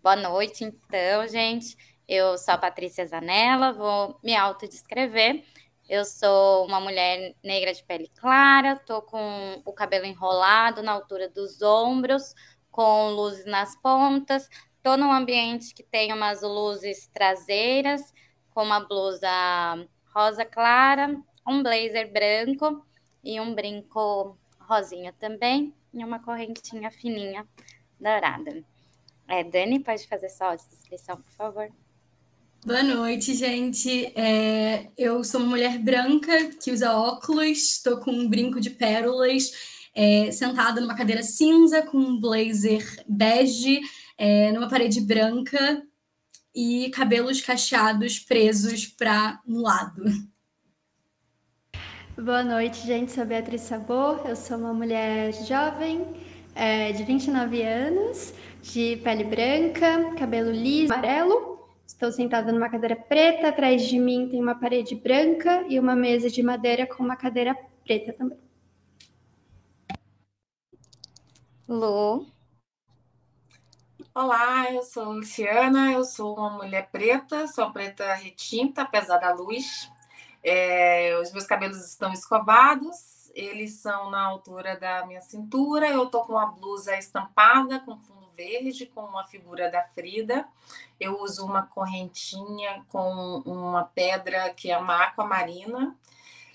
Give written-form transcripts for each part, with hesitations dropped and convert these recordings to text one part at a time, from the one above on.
Boa noite, então, gente. Eu sou a Patrícia Zanella, vou me autodescrever. Eu sou uma mulher negra de pele clara, tô com o cabelo enrolado na altura dos ombros, com luzes nas pontas. Tô num ambiente que tem umas luzes traseiras, com uma blusa rosa clara, um blazer branco e um brinco rosinha também, e uma correntinha fininha dourada. Dani, pode fazer sua audiodescrição, por favor? Boa noite, gente. Eu sou uma mulher branca que usa óculos, estou com um brinco de pérolas, sentada numa cadeira cinza com um blazer bege, numa parede branca e cabelos cacheados presos para um lado. Boa noite, gente. Sou Beatriz Sabor. Eu sou uma mulher jovem, de 29 anos, de pele branca, cabelo liso, amarelo. Estou sentada numa cadeira preta. Atrás de mim tem uma parede branca e uma mesa de madeira com uma cadeira preta também. Lu. Olá, eu sou Luciana, eu sou uma mulher preta, sou preta retinta, apesar da luz. Os meus cabelos estão escovados, eles são na altura da minha cintura. Eu tô com uma blusa estampada com fundo verde, com uma figura da Frida. Eu uso uma correntinha com uma pedra que é uma aquamarina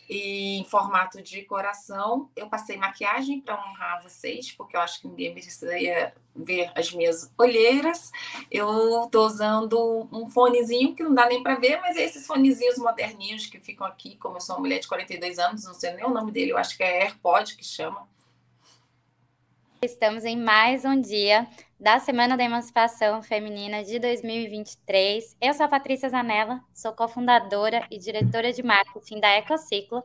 e em formato de coração. Eu passei maquiagem para honrar vocês, porque eu acho que ninguém mereceria ver as minhas olheiras. Eu estou usando um fonezinho que não dá nem para ver, mas é esses fonezinhos moderninhos que ficam aqui. Como eu sou uma mulher de 42 anos, não sei nem o nome dele, eu acho que é AirPod que chama. Estamos em mais um dia da Semana da Emancipação Feminina de 2023. Eu sou a Patrícia Zanella, sou cofundadora e diretora de marketing da Ecociclo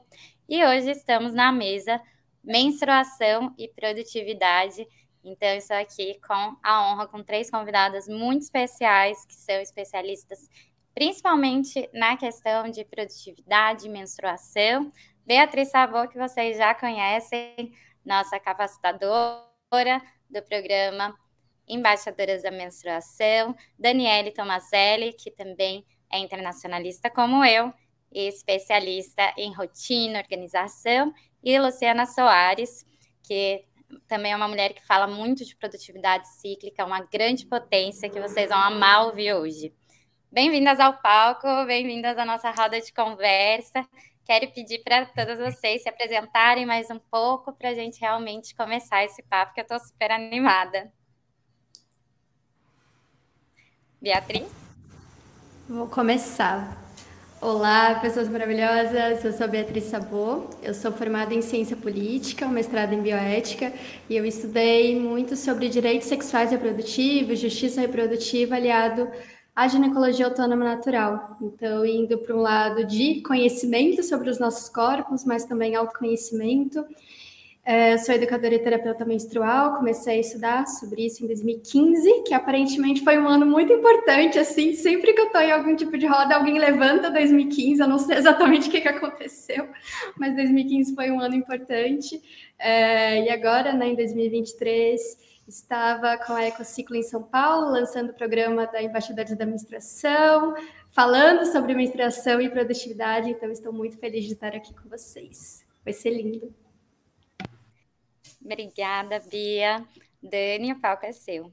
e hoje estamos na mesa Menstruação e Produtividade. Então, eu estou aqui com a honra, com 3 convidadas muito especiais, que são especialistas principalmente na questão de produtividade e menstruação. Beatriz Sabor, que vocês já conhecem, nossa capacitadora do programa Embaixadoras da Menstruação, Daniele Tomazelli, que também é internacionalista como eu, e especialista em rotina, organização, e Luciana Soares, que também é uma mulher que fala muito de produtividade cíclica, uma grande potência que vocês vão amar ouvir hoje. Bem-vindas ao palco, bem-vindas à nossa roda de conversa. Quero pedir para todas vocês se apresentarem mais um pouco para a gente realmente começar esse papo, que eu estou super animada. Beatriz? Vou começar. Olá, pessoas maravilhosas. Eu sou a Beatriz Sabor. Eu sou formada em Ciência Política, um mestrado em Bioética, e eu estudei muito sobre direitos sexuais reprodutivos, justiça reprodutiva aliado à ginecologia autônoma natural. Então, indo para um lado de conhecimento sobre os nossos corpos, mas também autoconhecimento. Sou educadora e terapeuta menstrual, comecei a estudar sobre isso em 2015, que aparentemente foi um ano muito importante, assim, sempre que eu estou em algum tipo de roda, alguém levanta 2015, eu não sei exatamente o que aconteceu, mas 2015 foi um ano importante, e agora, né, em 2023, estava com a Ecociclo em São Paulo, lançando o programa da Embaixadoras da Menstruação, falando sobre menstruação e produtividade, então estou muito feliz de estar aqui com vocês, vai ser lindo. Obrigada, Bia. Dani, o palco é seu.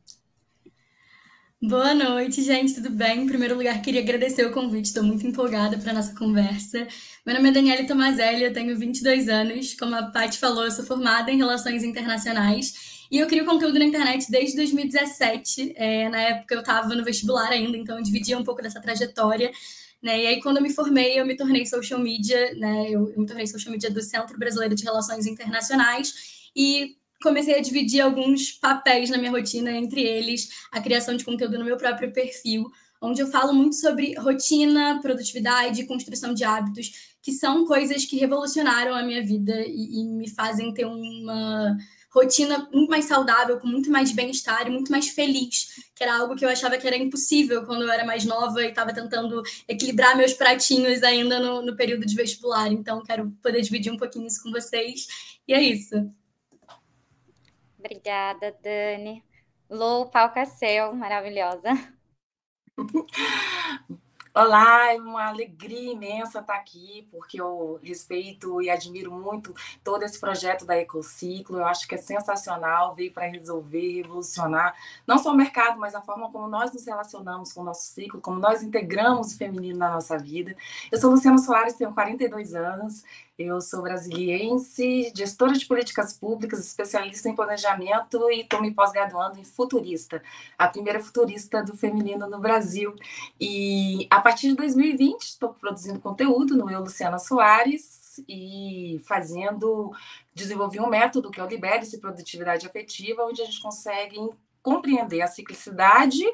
Boa noite, gente, tudo bem? Em primeiro lugar, queria agradecer o convite, estou muito empolgada para a nossa conversa. Meu nome é Daniele Tomazelli, eu tenho 22 anos, como a Paty falou, eu sou formada em Relações Internacionais e eu crio conteúdo na internet desde 2017, na época eu estava no vestibular ainda, então eu dividia um pouco dessa trajetória, né? E aí quando eu me formei, eu me tornei social media, né? Eu me tornei social media do Centro Brasileiro de Relações Internacionais e comecei a dividir alguns papéis na minha rotina, entre eles a criação de conteúdo no meu próprio perfil, onde eu falo muito sobre rotina, produtividade, construção de hábitos, que são coisas que revolucionaram a minha vida e me fazem ter uma rotina muito mais saudável, com muito mais bem-estar e muito mais feliz, que era algo que eu achava que era impossível quando eu era mais nova e estava tentando equilibrar meus pratinhos ainda no período de vestibular. Então, quero poder dividir um pouquinho isso com vocês. E é isso. Obrigada, Dani. Lu, o palco é seu, maravilhosa. Olá, é uma alegria imensa estar aqui, porque eu respeito e admiro muito todo esse projeto da Ecociclo. Eu acho que é sensacional, veio para resolver, revolucionar, não só o mercado, mas a forma como nós nos relacionamos com o nosso ciclo, como nós integramos o feminino na nossa vida. Eu sou Luciana Soares, tenho 42 anos, eu sou brasiliense, gestora de políticas públicas, especialista em planejamento e estou me pós-graduando em futurista, a primeira futurista do feminino no Brasil. E a partir de 2020 estou produzindo conteúdo no Eu, Luciana Soares, e desenvolvi um método que é o Libere-se Produtividade Afetiva, onde a gente consegue compreender a ciclicidade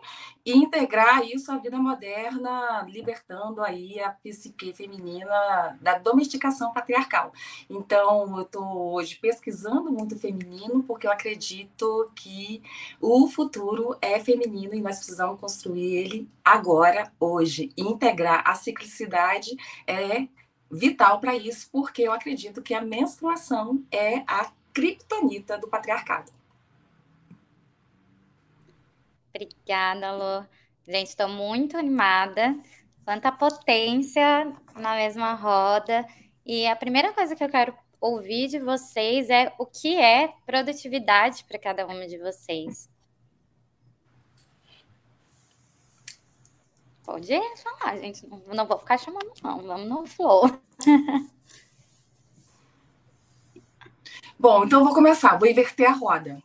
e integrar isso à vida moderna, libertando aí a psique feminina da domesticação patriarcal. Então, eu estou hoje pesquisando muito feminino, porque eu acredito que o futuro é feminino e nós precisamos construir ele agora, hoje. E integrar a ciclicidade é vital para isso, porque eu acredito que a menstruação é a criptonita do patriarcado. Obrigada, Lu. Gente, estou muito animada. Quanta potência na mesma roda. E a primeira coisa que eu quero ouvir de vocês é o que é produtividade para cada uma de vocês. Pode falar, gente. Não vou ficar chamando, não. Vamos no flow. Bom, então eu vou começar. Vou inverter a roda.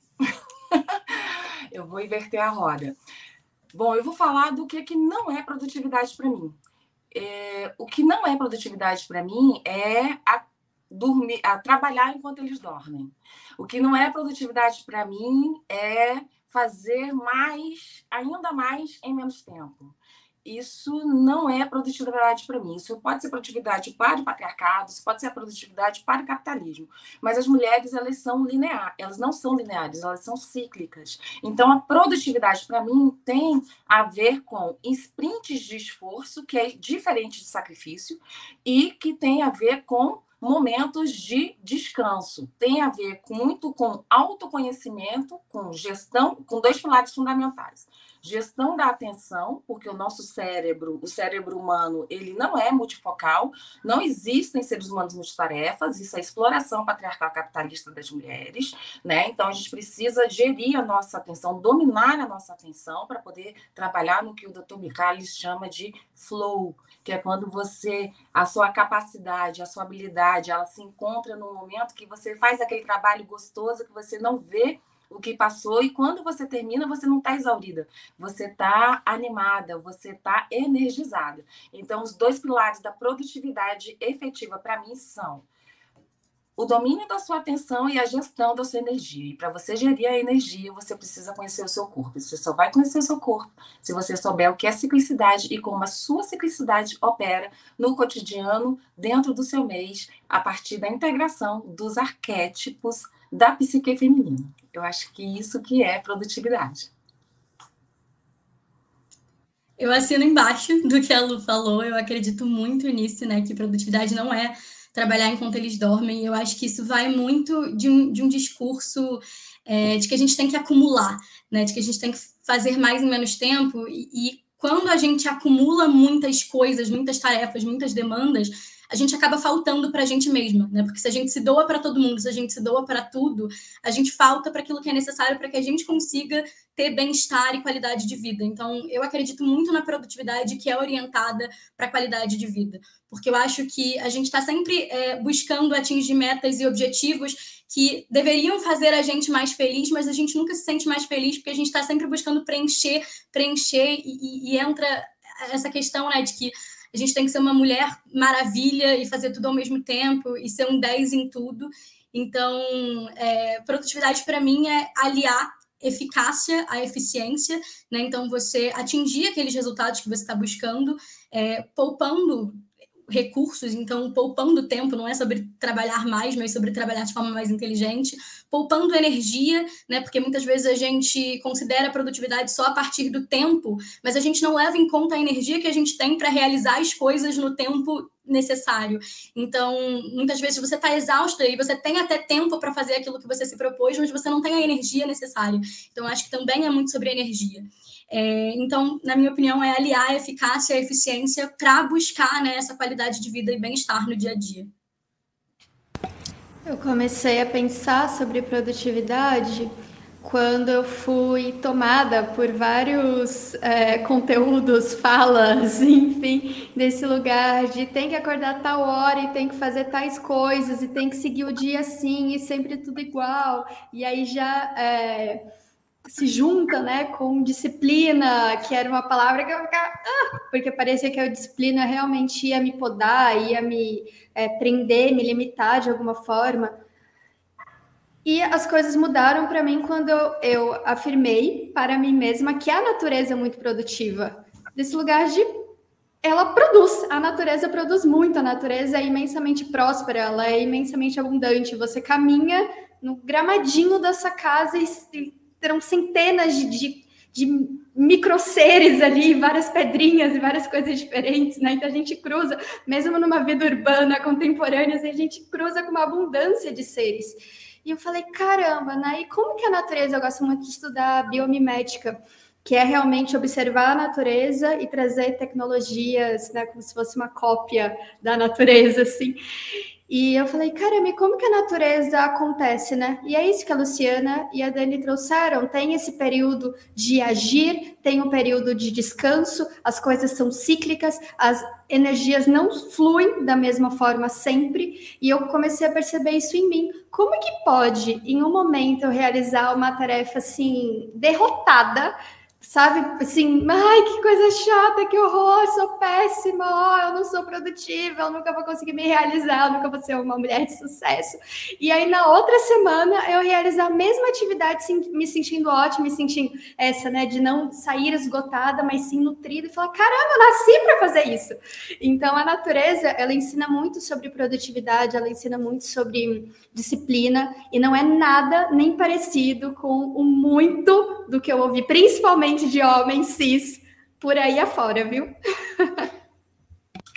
Eu vou inverter a roda. Bom, eu vou falar do que não é produtividade para mim. O que não é produtividade para mim é trabalhar enquanto eles dormem. O que não é produtividade para mim é fazer mais, ainda mais, em menos tempo. Isso não é produtividade para mim. Isso pode ser produtividade para o patriarcado, isso pode ser produtividade para o capitalismo. Mas as mulheres, elas são lineares, elas não são lineares, elas são cíclicas. Então, a produtividade, para mim, tem a ver com sprints de esforço, que é diferente de sacrifício, e que tem a ver com momentos de descanso. Tem a ver muito com autoconhecimento, com gestão, com dois pilares fundamentais. Gestão da atenção, porque o nosso cérebro, o cérebro humano, ele não é multifocal, não existem seres humanos multitarefas, isso é exploração patriarcal capitalista das mulheres, né? Então a gente precisa gerir a nossa atenção, dominar a nossa atenção para poder trabalhar no que o Dr. Mihaly chama de flow, que é quando a sua capacidade, a sua habilidade, ela se encontra num momento que você faz aquele trabalho gostoso, que você não vê o que passou, e quando você termina, você não está exaurida, você está animada, você está energizada. Então, os dois pilares da produtividade efetiva, para mim, são o domínio da sua atenção e a gestão da sua energia. E para você gerir a energia, você precisa conhecer o seu corpo. Você só vai conhecer o seu corpo se você souber o que é ciclicidade e como a sua ciclicidade opera no cotidiano, dentro do seu mês, a partir da integração dos arquétipos da psique feminina. Eu acho que isso que é produtividade. Eu assino embaixo do que a Lu falou, eu acredito muito nisso, né? Que produtividade não é trabalhar enquanto eles dormem. Eu acho que isso vai muito de um discurso de que a gente tem que acumular, né? De que a gente tem que fazer mais em menos tempo. E quando a gente acumula muitas coisas, muitas tarefas, muitas demandas, a gente acaba faltando para a gente mesma, né? Porque se a gente se doa para todo mundo, se a gente se doa para tudo, a gente falta para aquilo que é necessário para que a gente consiga ter bem-estar e qualidade de vida. Então, eu acredito muito na produtividade que é orientada para a qualidade de vida, porque eu acho que a gente está sempre buscando atingir metas e objetivos que deveriam fazer a gente mais feliz, mas a gente nunca se sente mais feliz porque a gente está sempre buscando preencher, e entra essa questão, né, de que a gente tem que ser uma mulher maravilha e fazer tudo ao mesmo tempo e ser um 10 em tudo. Então, produtividade para mim é aliar eficácia à eficiência, né? Então, você atingir aqueles resultados que você está buscando, poupando recursos, então poupando tempo, não é sobre trabalhar mais, mas sobre trabalhar de forma mais inteligente, poupando energia, né? Porque muitas vezes a gente considera a produtividade só a partir do tempo, mas a gente não leva em conta a energia que a gente tem para realizar as coisas no tempo necessário. Então, muitas vezes você está exausta e você tem até tempo para fazer aquilo que você se propôs, mas você não tem a energia necessária. Então, acho que também é muito sobre energia. Então, na minha opinião, é aliar a eficácia e a eficiência para buscar, né, essa qualidade de vida e bem-estar no dia a dia. Eu comecei a pensar sobre produtividade quando eu fui tomada por vários conteúdos, falas, enfim, desse lugar de tem que acordar tal hora e tem que fazer tais coisas e tem que seguir o dia assim e sempre tudo igual. E aí já se junta, né, com disciplina, que era uma palavra que eu ficava... porque parecia que a disciplina realmente ia me podar, ia me prender, me limitar de alguma forma. E as coisas mudaram para mim quando eu afirmei para mim mesma que a natureza é muito produtiva. Desse lugar de... ela produz, a natureza produz muito, a natureza é imensamente próspera, ela é imensamente abundante. Você caminha no gramadinho da sua casa e terão centenas de microseres ali, várias pedrinhas e várias coisas diferentes, né? Então a gente cruza, mesmo numa vida urbana contemporânea, a gente cruza com uma abundância de seres. E eu falei, caramba, né? E como que a natureza, eu gosto muito de estudar biomimética, que é realmente observar a natureza e trazer tecnologias, né, como se fosse uma cópia da natureza, assim. E eu falei, caramba, e como que a natureza acontece, né? E é isso que a Luciana e a Dani trouxeram. Tem esse período de agir, tem um período de descanso, as coisas são cíclicas, as energias não fluem da mesma forma sempre. E eu comecei a perceber isso em mim. Como que pode, em um momento, eu realizar uma tarefa, assim, derrotada, sabe, assim, ai, que coisa chata, que horror, sou péssima, eu não sou produtiva, eu nunca vou conseguir me realizar, eu nunca vou ser uma mulher de sucesso. E aí, na outra semana, eu realizar a mesma atividade, me sentindo ótima, me sentindo essa, né, de não sair esgotada, mas sim nutrida, e falar, caramba, eu nasci para fazer isso. Então, a natureza, ela ensina muito sobre produtividade, ela ensina muito sobre disciplina, e não é nada nem parecido com o muito do que eu ouvi, principalmente de homens cis por aí afora, viu?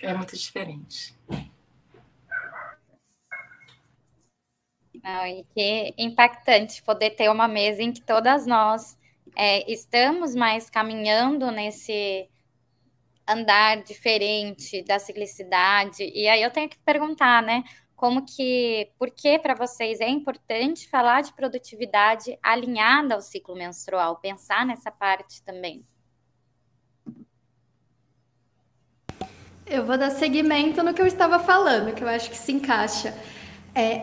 É muito diferente. Não, e que impactante poder ter uma mesa em que todas nós estamos mais caminhando nesse andar diferente da ciclicidade. E aí eu tenho que perguntar, né? Por que para vocês é importante falar de produtividade alinhada ao ciclo menstrual? Pensar nessa parte também. Eu vou dar seguimento no que eu estava falando, que eu acho que se encaixa.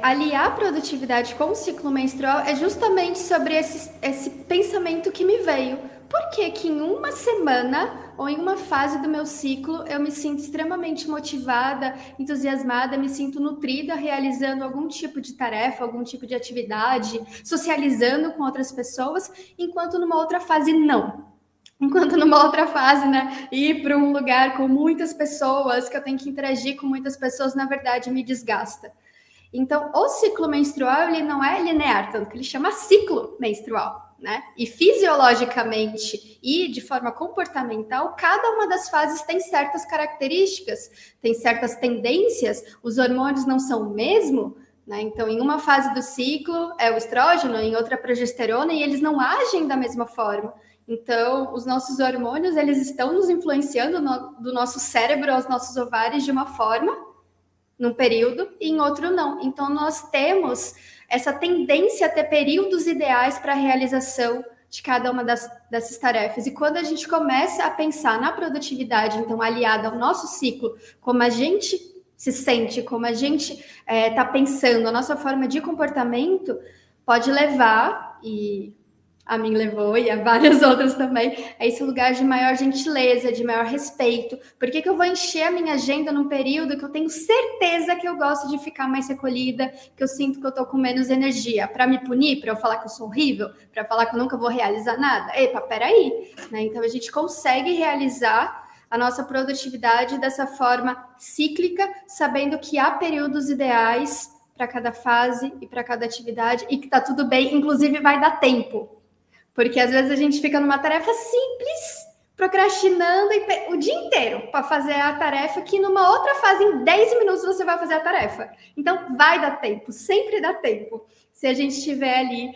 Aliar a produtividade com o ciclo menstrual é justamente sobre esse pensamento que me veio. Por que em uma semana ou em uma fase do meu ciclo eu me sinto extremamente motivada, entusiasmada, me sinto nutrida, realizando algum tipo de tarefa, algum tipo de atividade, socializando com outras pessoas, enquanto numa outra fase não? Enquanto numa outra fase, né, ir para um lugar com muitas pessoas, que eu tenho que interagir com muitas pessoas, na verdade, me desgasta. Então, o ciclo menstrual, ele não é linear, tanto que ele chama ciclo menstrual, né? E fisiologicamente e de forma comportamental, cada uma das fases tem certas características, tem certas tendências, os hormônios não são o mesmo, né? Então, em uma fase do ciclo é o estrógeno, em outra a progesterona, e eles não agem da mesma forma. Então, os nossos hormônios, eles estão nos influenciando do nosso cérebro aos nossos ovários de uma forma, num período, e em outro não. Então, nós temos essa tendência a ter períodos ideais para a realização de cada uma dessas tarefas. E quando a gente começa a pensar na produtividade, então, aliada ao nosso ciclo, como a gente se sente, como a gente está pensando, a nossa forma de comportamento, pode levar, e a mim levou, e a várias outras também, a esse lugar de maior gentileza, de maior respeito. Por que eu vou encher a minha agenda num período que eu tenho certeza que eu gosto de ficar mais recolhida, que eu sinto que eu tô com menos energia? Para me punir? Para eu falar que eu sou horrível? Para falar que eu nunca vou realizar nada? Epa, peraí, né? Então a gente consegue realizar a nossa produtividade dessa forma cíclica, sabendo que há períodos ideais para cada fase e para cada atividade e que tá tudo bem, inclusive vai dar tempo. Porque às vezes a gente fica numa tarefa simples, procrastinando o dia inteiro para fazer a tarefa, que numa outra fase, em 10 minutos, você vai fazer a tarefa. Então, vai dar tempo, sempre dá tempo. Se a gente estiver ali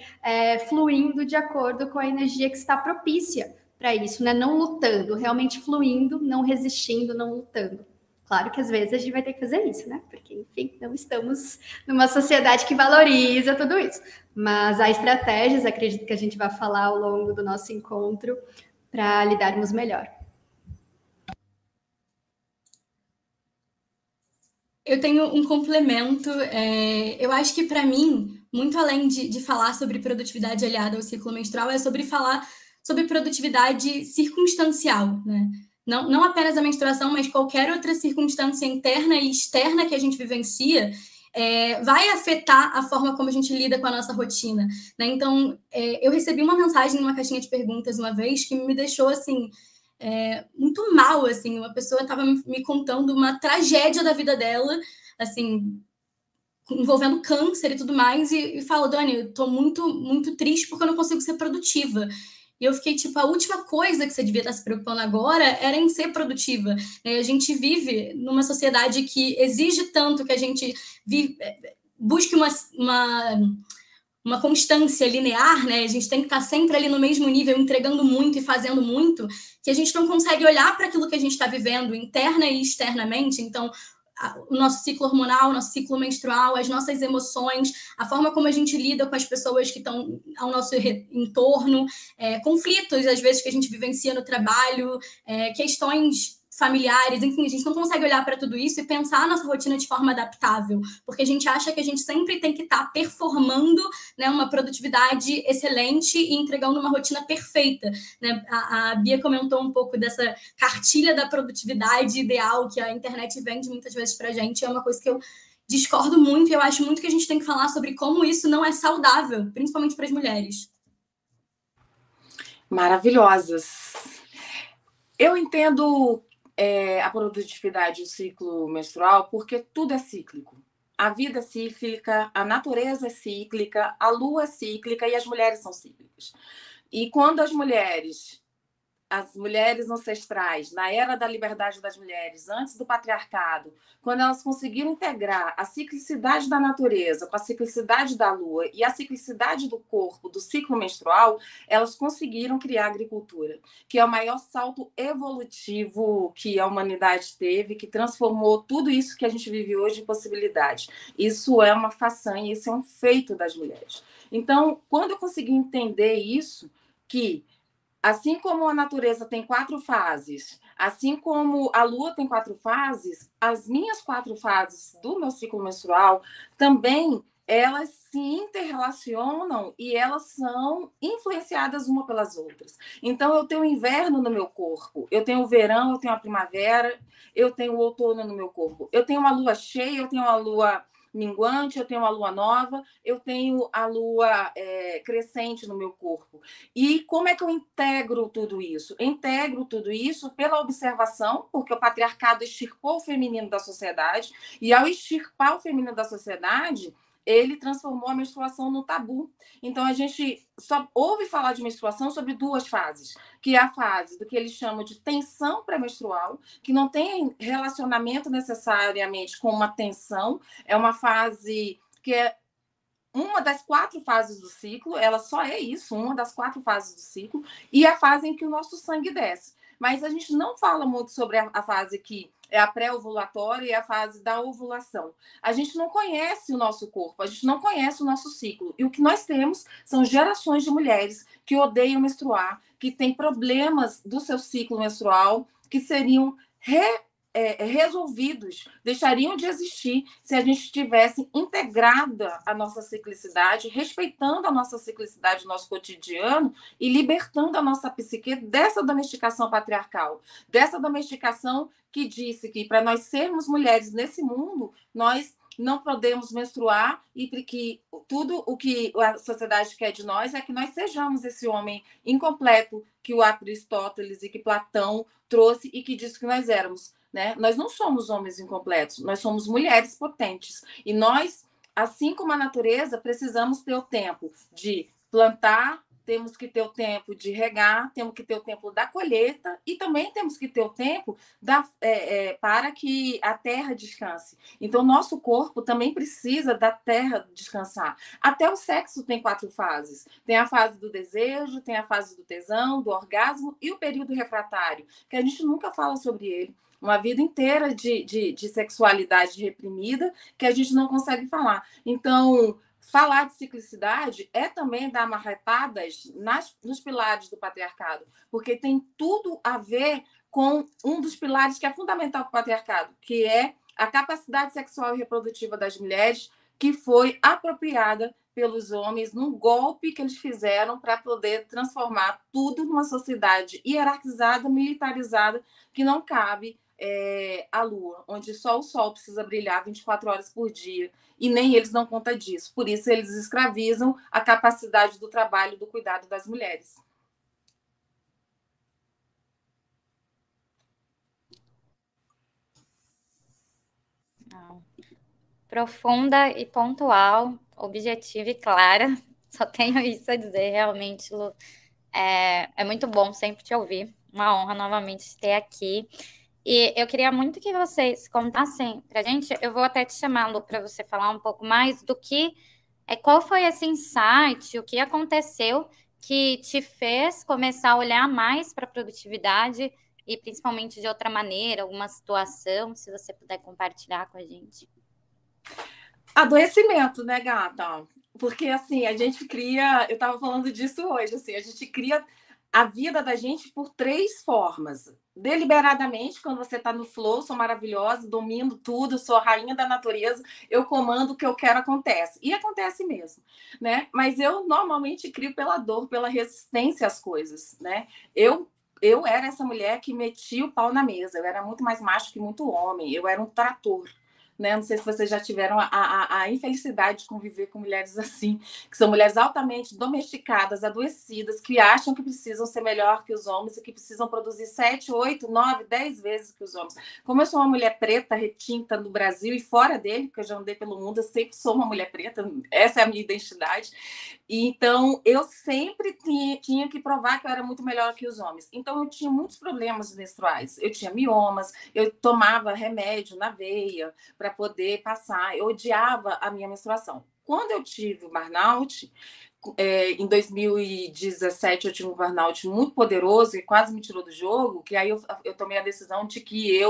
fluindo de acordo com a energia que está propícia para isso, né? Não lutando, realmente fluindo, não resistindo, não lutando. Claro que às vezes a gente vai ter que fazer isso, né? Porque, enfim, não estamos numa sociedade que valoriza tudo isso. Mas há estratégias, acredito que a gente vai falar ao longo do nosso encontro, para lidarmos melhor. Eu tenho um complemento. Eu acho que, para mim, muito além de falar sobre produtividade aliada ao ciclo menstrual, é sobre falar sobre produtividade circunstancial, né? Não apenas a menstruação, mas qualquer outra circunstância interna e externa que a gente vivencia vai afetar a forma como a gente lida com a nossa rotina, né? Então, eu recebi uma mensagem numa caixinha de perguntas uma vez que me deixou, assim, muito mal, assim. Uma pessoa estava me contando uma tragédia da vida dela, assim, envolvendo câncer e tudo mais, e falou: Dani, eu tô muito, muito triste porque eu não consigo ser produtiva. E eu fiquei tipo, a última coisa que você devia estar se preocupando agora era em ser produtiva. A gente vive numa sociedade que exige tanto que a gente busque uma constância linear, né? A gente tem que estar sempre ali no mesmo nível, entregando muito e fazendo muito, que a gente não consegue olhar para aquilo que a gente está vivendo interna e externamente. Então, o nosso ciclo hormonal, o nosso ciclo menstrual, as nossas emoções, a forma como a gente lida com as pessoas que estão ao nosso entorno, conflitos, às vezes, que a gente vivencia no trabalho, questões familiares, enfim, a gente não consegue olhar para tudo isso e pensar a nossa rotina de forma adaptável, porque a gente acha que a gente sempre tem que estar performando, né, uma produtividade excelente e entregando uma rotina perfeita, né? A Bia comentou um pouco dessa cartilha da produtividade ideal que a internet vende muitas vezes para a gente. É uma coisa que eu discordo muito e eu acho muito que a gente tem que falar sobre como isso não é saudável, principalmente para as mulheres. Maravilhosas. Eu entendo a produtividade e o ciclo menstrual porque tudo é cíclico. A vida é cíclica, a natureza é cíclica, a lua é cíclica e as mulheres são cíclicas. E quando as mulheres ancestrais, na era da liberdade das mulheres, antes do patriarcado, quando elas conseguiram integrar a ciclicidade da natureza com a ciclicidade da lua e a ciclicidade do corpo, do ciclo menstrual, elas conseguiram criar a agricultura, que é o maior salto evolutivo que a humanidade teve, que transformou tudo isso que a gente vive hoje em possibilidade. Isso é uma façanha, isso é um feito das mulheres. Então, quando eu consegui entender isso, que assim como a natureza tem 4 fases, assim como a lua tem 4 fases, as minhas 4 fases do meu ciclo menstrual também, elas se interrelacionam e elas são influenciadas uma pelas outras. Então, eu tenho o inverno no meu corpo, eu tenho o verão, eu tenho a primavera, eu tenho o outono no meu corpo. Eu tenho uma lua cheia, eu tenho uma lua minguante, eu tenho a lua nova, eu tenho a lua crescente no meu corpo. E como é que eu integro tudo isso? Integro tudo isso pela observação, porque o patriarcado extirpou o feminino da sociedade, e ao extirpar o feminino da sociedade, ele transformou a menstruação no tabu. Então, a gente só ouve falar de menstruação sobre 2 fases, que é a fase do que eles chamam de tensão pré-menstrual, que não tem relacionamento necessariamente com uma tensão, é uma fase que é uma das 4 fases do ciclo, ela só é isso, uma das 4 fases do ciclo, e a fase em que o nosso sangue desce. Mas a gente não fala muito sobre a fase que é a pré-ovulatória e a fase da ovulação. A gente não conhece o nosso corpo, a gente não conhece o nosso ciclo. E o que nós temos são gerações de mulheres que odeiam menstruar, que têm problemas do seu ciclo menstrual, que seriam resolvidos, deixariam de existir se a gente tivesse integrada a nossa ciclicidade, respeitando a nossa ciclicidade no nosso cotidiano e libertando a nossa psique dessa domesticação patriarcal, dessa domesticação que disse que para nós sermos mulheres nesse mundo, nós não podemos menstruar e que tudo o que a sociedade quer de nós é que nós sejamos esse homem incompleto que o Aristóteles e que Platão trouxe e que disse que nós éramos. Né? Nós não somos homens incompletos, nós somos mulheres potentes. E nós assim como a natureza, precisamos ter o tempo de plantar, temos que ter o tempo de regar, temos que ter o tempo da colheita e também temos que ter o tempo para que a terra descanse. Então, nosso corpo também precisa da terra descansar. Até o sexo tem 4 fases. Tem a fase do desejo, tem a fase do tesão, do orgasmo e o período refratário, que a gente nunca fala sobre ele. Uma vida inteira de sexualidade reprimida que a gente não consegue falar. Então, falar de ciclicidade é também dar marretadas nos pilares do patriarcado, porque tem tudo a ver com um dos pilares que é fundamental para o patriarcado, que é a capacidade sexual e reprodutiva das mulheres, que foi apropriada pelos homens num golpe que eles fizeram para poder transformar tudo numa sociedade hierarquizada, militarizada, que não cabe a Lua, onde só o Sol precisa brilhar 24 horas por dia, e nem eles dão conta disso. Por isso, eles escravizam a capacidade do trabalho, do cuidado das mulheres. Não. Profunda e pontual, objetiva e clara. Só tenho isso a dizer, realmente, Lu. É muito bom sempre te ouvir. Uma honra novamente te ter aqui. E eu queria muito que vocês contassem pra gente. Eu vou até te chamar, Lu, para você falar um pouco mais do que qual foi esse insight, o que aconteceu que te fez começar a olhar mais para a produtividade e principalmente de outra maneira, alguma situação, se você puder compartilhar com a gente. Adoecimento, né, gata? Porque, assim, a gente cria... Eu estava falando disso hoje, assim, a gente cria a vida da gente por 3 formas. Deliberadamente, quando você está no flow, sou maravilhosa, domino tudo, sou a rainha da natureza, eu comando o que eu quero, acontece. E acontece mesmo, né? Mas eu normalmente crio pela dor, pela resistência às coisas, né? Eu era essa mulher que metia o pau na mesa, eu era muito mais macho que muito homem, eu era um trator. Né? Não sei se vocês já tiveram a infelicidade de conviver com mulheres assim, que são mulheres altamente domesticadas, adoecidas, que acham que precisam ser melhor que os homens e que precisam produzir 7, 8, 9, 10 vezes que os homens. Como eu sou uma mulher preta, retinta no Brasil e fora dele, porque eu já andei pelo mundo, eu sempre sou uma mulher preta, essa é a minha identidade. E, então, eu sempre tinha que provar que eu era muito melhor que os homens. Então, eu tinha muitos problemas menstruais. Eu tinha miomas, eu tomava remédio na veia para poder passar. Eu odiava a minha menstruação. Quando eu tive o burnout, em 2017 eu tive um burnout muito poderoso e quase me tirou do jogo, que aí eu tomei a decisão de que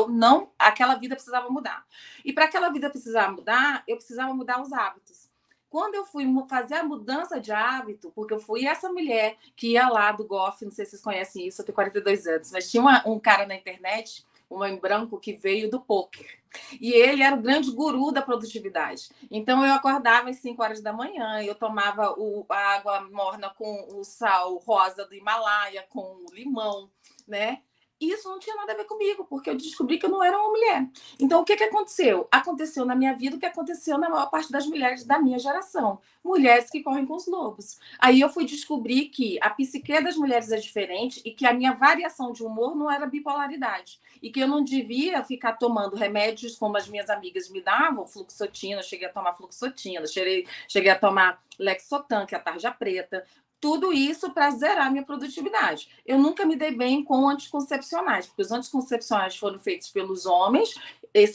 aquela vida precisava mudar. E para aquela vida precisar mudar, eu precisava mudar os hábitos. Quando eu fui fazer a mudança de hábito, porque eu fui essa mulher que ia lá do golfe, não sei se vocês conhecem isso, eu tenho 42 anos, mas tinha um cara na internet, um homem branco que veio do poker. E ele era o grande guru da produtividade. Então, eu acordava às 5 horas da manhã, eu tomava a água morna com o sal rosa do Himalaia, com o limão, né? Isso não tinha nada a ver comigo, porque eu descobri que eu não era uma mulher. Então, o que aconteceu? Aconteceu na minha vida o que aconteceu na maior parte das mulheres da minha geração. Mulheres que correm com os lobos. Aí eu fui descobrir que a psique das mulheres é diferente e que a minha variação de humor não era bipolaridade. E que eu não devia ficar tomando remédios como as minhas amigas me davam, fluoxetina, cheguei a tomar fluoxetina, cheguei a tomar Lexotan, que é a tarja preta. Tudo isso para zerar minha produtividade. Eu nunca me dei bem com anticoncepcionais, porque os anticoncepcionais foram feitos pelos homens,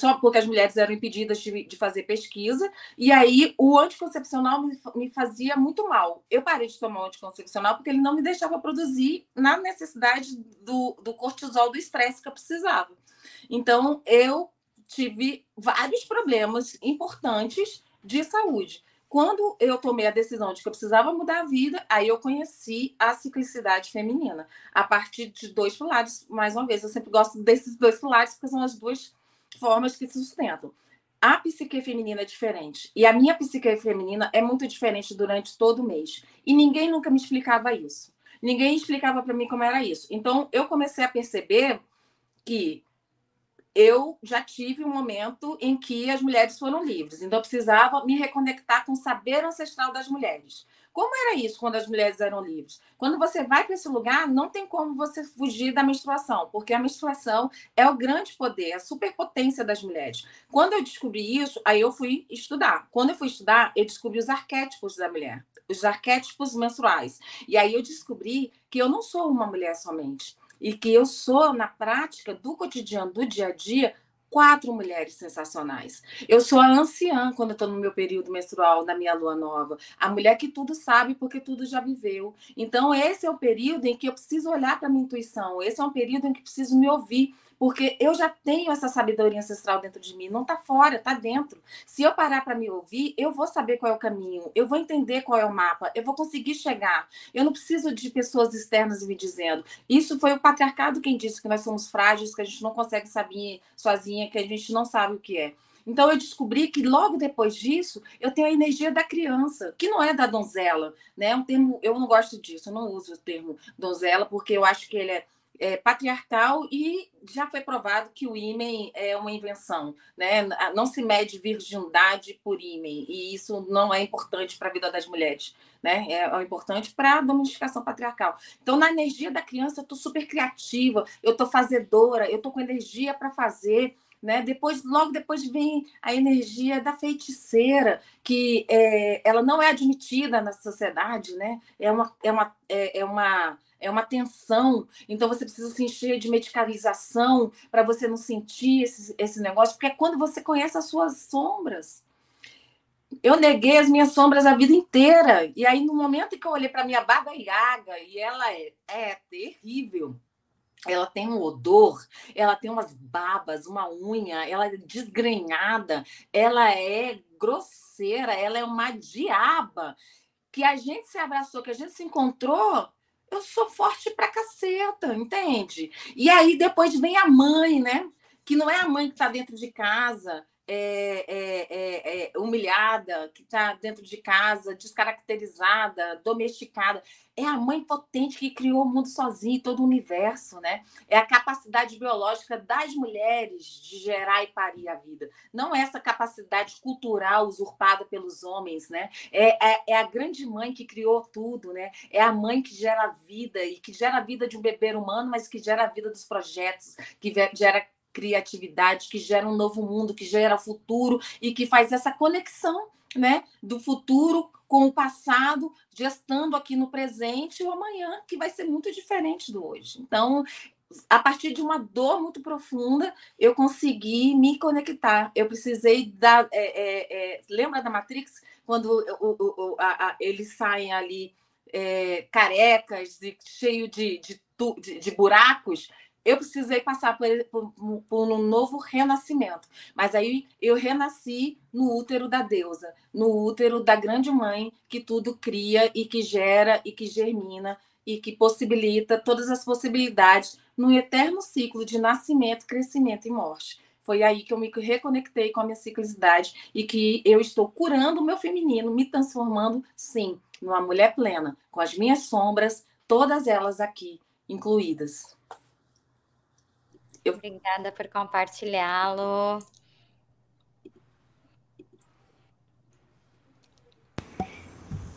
só porque as mulheres eram impedidas de fazer pesquisa, e aí o anticoncepcional me fazia muito mal. Eu parei de tomar o anticoncepcional porque ele não me deixava produzir na necessidade do cortisol, do estresse que eu precisava. Então, eu tive vários problemas importantes de saúde. Quando eu tomei a decisão de que eu precisava mudar a vida, aí eu conheci a ciclicidade feminina, a partir de 2 pilares. Mais uma vez, eu sempre gosto desses 2 pilares, porque são as 2 formas que se sustentam. A psique feminina é diferente, e a minha psique feminina é muito diferente durante todo o mês. E ninguém nunca me explicava isso. Ninguém explicava para mim como era isso. Então, eu comecei a perceber que eu já tive um momento em que as mulheres foram livres, então eu precisava me reconectar com o saber ancestral das mulheres. Como era isso quando as mulheres eram livres? Quando você vai para esse lugar, não tem como você fugir da menstruação, porque a menstruação é o grande poder, a superpotência das mulheres. Quando eu descobri isso, aí eu fui estudar. Quando eu fui estudar, eu descobri os arquétipos da mulher, os arquétipos menstruais. E aí eu descobri que eu não sou uma mulher somente, e que eu sou, na prática do cotidiano, do dia a dia, 4 mulheres sensacionais. Eu sou a anciã quando eu estou no meu período menstrual, na minha lua nova. A mulher que tudo sabe porque tudo já viveu. Então, esse é o período em que eu preciso olhar para a minha intuição. Esse é um período em que preciso me ouvir. Porque eu já tenho essa sabedoria ancestral dentro de mim. Não está fora, está dentro. Se eu parar para me ouvir, eu vou saber qual é o caminho. Eu vou entender qual é o mapa. Eu vou conseguir chegar. Eu não preciso de pessoas externas me dizendo. Isso foi o patriarcado quem disse que nós somos frágeis, que a gente não consegue saber sozinha, que a gente não sabe o que é. Então, eu descobri que logo depois disso, eu tenho a energia da criança, que não é da donzela, né? Um termo, eu não gosto disso, eu não uso o termo donzela, porque eu acho que ele é patriarcal e já foi provado que o ímen é uma invenção, né? Não se mede virgindade por ímen, e isso não é importante para a vida das mulheres, né? É importante para a domesticação patriarcal. Então, na energia da criança, eu estou super criativa, eu estou fazedora, eu estou com energia para fazer, né? Logo depois vem a energia da feiticeira, que ela não é admitida na sociedade, né? É uma tensão, então você precisa se encher de medicalização para você não sentir esse negócio, porque é quando você conhece as suas sombras. Eu neguei as minhas sombras a vida inteira, e aí no momento em que eu olhei para minha Baba Yaga, e ela é terrível, ela tem um odor, ela tem umas babas, uma unha, ela é desgrenhada, ela é grosseira, ela é uma diaba, que a gente se abraçou, que a gente se encontrou. Eu sou forte pra caceta, entende? E aí depois vem a mãe, né? Que não é a mãe que está dentro de casa, humilhada, que está dentro de casa, descaracterizada, domesticada. É a mãe potente que criou o mundo sozinha e todo o universo, né? É a capacidade biológica das mulheres de gerar e parir a vida. Não é essa capacidade cultural usurpada pelos homens, né? É a grande mãe que criou tudo, né? É a mãe que gera a vida, e que gera a vida de um bebê humano, mas que gera a vida dos projetos, que gera criatividade, que gera um novo mundo, que gera futuro e que faz essa conexão, né, do futuro com o passado, gestando aqui no presente o amanhã, que vai ser muito diferente do hoje. Então, a partir de uma dor muito profunda, eu consegui me conectar. Eu precisei dar... lembra da Matrix? Quando eles saem ali carecas e cheio de buracos. Eu precisei passar por um novo renascimento. Mas aí eu renasci no útero da deusa, no útero da grande mãe que tudo cria e que gera e que germina e que possibilita todas as possibilidades num eterno ciclo de nascimento, crescimento e morte. Foi aí que eu me reconectei com a minha ciclicidade e que eu estou curando o meu feminino, me transformando, sim, numa mulher plena, com as minhas sombras, todas elas aqui incluídas. Obrigada por compartilhá-lo.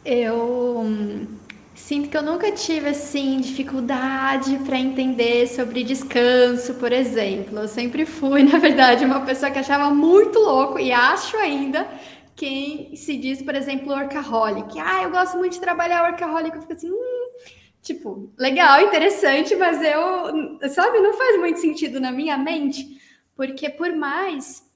Eu sinto que eu nunca tive assim dificuldade para entender sobre descanso, por exemplo. Eu sempre fui, na verdade, uma pessoa que achava muito louco, e acho ainda, quem se diz, por exemplo, workaholic. Eu gosto muito de trabalhar workaholic. Eu fico assim, tipo, legal, interessante, mas sabe, não faz muito sentido na minha mente, porque por mais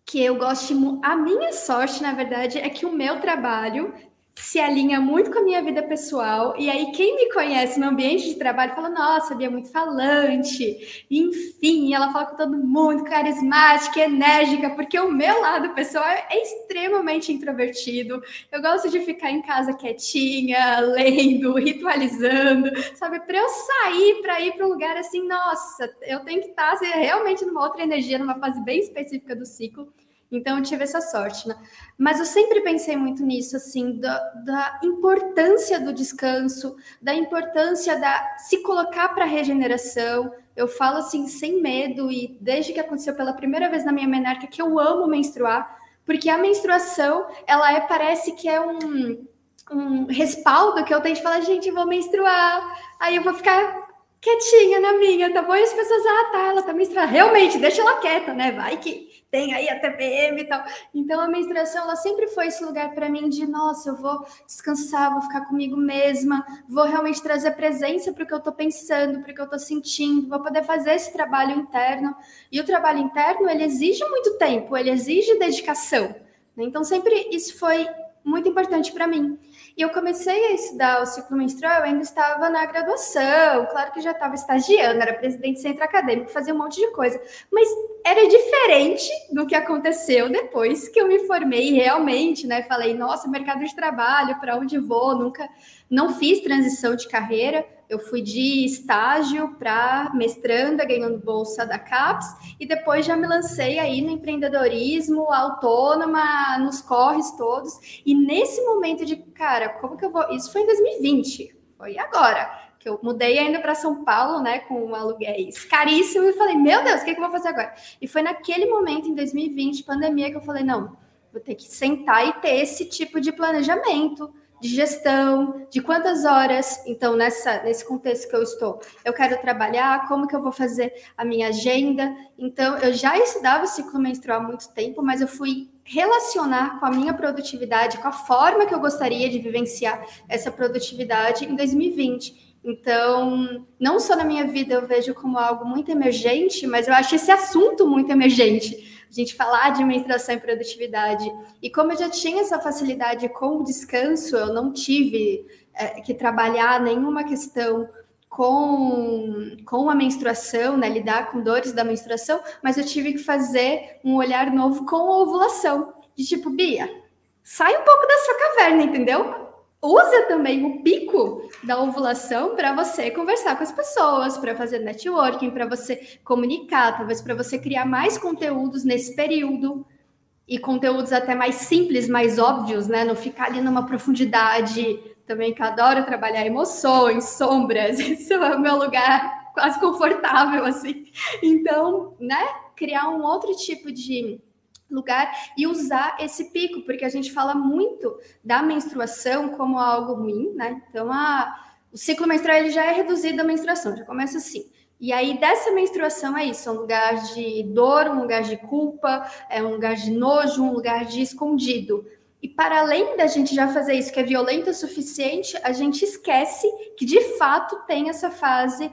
que eu goste, a minha sorte, na verdade, é que o meu trabalho se alinha muito com a minha vida pessoal, e aí quem me conhece no ambiente de trabalho fala, nossa, a Bia é muito falante, enfim, ela fala com todo mundo, carismática, enérgica, porque o meu lado pessoal é extremamente introvertido. Eu gosto de ficar em casa quietinha, lendo, ritualizando, sabe, para eu sair, para ir para um lugar assim, nossa, eu tenho que estar realmente numa outra energia, numa fase bem específica do ciclo. Então, eu tive essa sorte, né? Mas eu sempre pensei muito nisso, assim, da importância do descanso, da importância da se colocar para regeneração. Eu falo, assim, sem medo, e desde que aconteceu pela primeira vez na minha menarca, que eu amo menstruar, porque a menstruação, ela parece que é um respaldo que eu tenho de falar, gente, eu vou menstruar, aí eu vou ficar quietinha na minha, tá bom? E as pessoas, tá, ela tá menstruando. Realmente, deixa ela quieta, né? Vai que tem aí a TPM e tal. Então, a menstruação, ela sempre foi esse lugar para mim de, nossa, eu vou descansar, vou ficar comigo mesma, vou realmente trazer presença para o que eu tô pensando, para o que eu tô sentindo, vou poder fazer esse trabalho interno. E o trabalho interno, ele exige muito tempo, ele exige dedicação. Então, sempre isso foi muito importante para mim. E eu comecei a estudar o ciclo menstrual, eu ainda estava na graduação, claro que já estava estagiando, era presidente do centro acadêmico, fazia um monte de coisa, mas era diferente do que aconteceu depois que eu me formei realmente, né? Falei, nossa, mercado de trabalho, para onde vou? Não fiz transição de carreira, eu fui de estágio para mestranda, ganhando bolsa da CAPES, e depois já me lancei aí no empreendedorismo, autônoma, nos corres todos. E nesse momento de, cara, como que eu vou... Isso foi em 2020, foi agora, que eu mudei ainda para São Paulo, né, com aluguéis caríssimos, e falei, meu Deus, o que eu vou fazer agora? E foi naquele momento, em 2020, pandemia, que eu falei, não, vou ter que sentar e ter esse tipo de planejamento, de gestão, de quantas horas, então, nesse contexto que eu estou, eu quero trabalhar, como que eu vou fazer a minha agenda. Então, eu já estudava o ciclo menstrual há muito tempo, mas eu fui relacionar com a minha produtividade, com a forma que eu gostaria de vivenciar essa produtividade em 2020. Então, não só na minha vida eu vejo como algo muito emergente, mas eu acho esse assunto muito emergente, a gente falar de menstruação e produtividade. E como eu já tinha essa facilidade com o descanso, eu não tive que trabalhar nenhuma questão com a menstruação, né, lidar com dores da menstruação, mas eu tive que fazer um olhar novo com a ovulação. De tipo, Bia, sai um pouco da sua caverna, entendeu? Usa também o pico da ovulação para você conversar com as pessoas, para fazer networking, para você comunicar, talvez para você criar mais conteúdos nesse período, e conteúdos até mais simples, mais óbvios, né? Não ficar ali numa profundidade também, que eu adoro trabalhar emoções, sombras, isso é o meu lugar quase confortável, assim. Então, né? Criar um outro tipo de lugar e usar esse pico, porque a gente fala muito da menstruação como algo ruim, né? Então, o ciclo menstrual ele já é reduzido à menstruação, já começa assim. E aí, dessa menstruação é isso, é um lugar de dor, um lugar de culpa, é um lugar de nojo, um lugar de escondido. E para além da gente já fazer isso, que é violento o suficiente, a gente esquece que, de fato, tem essa fase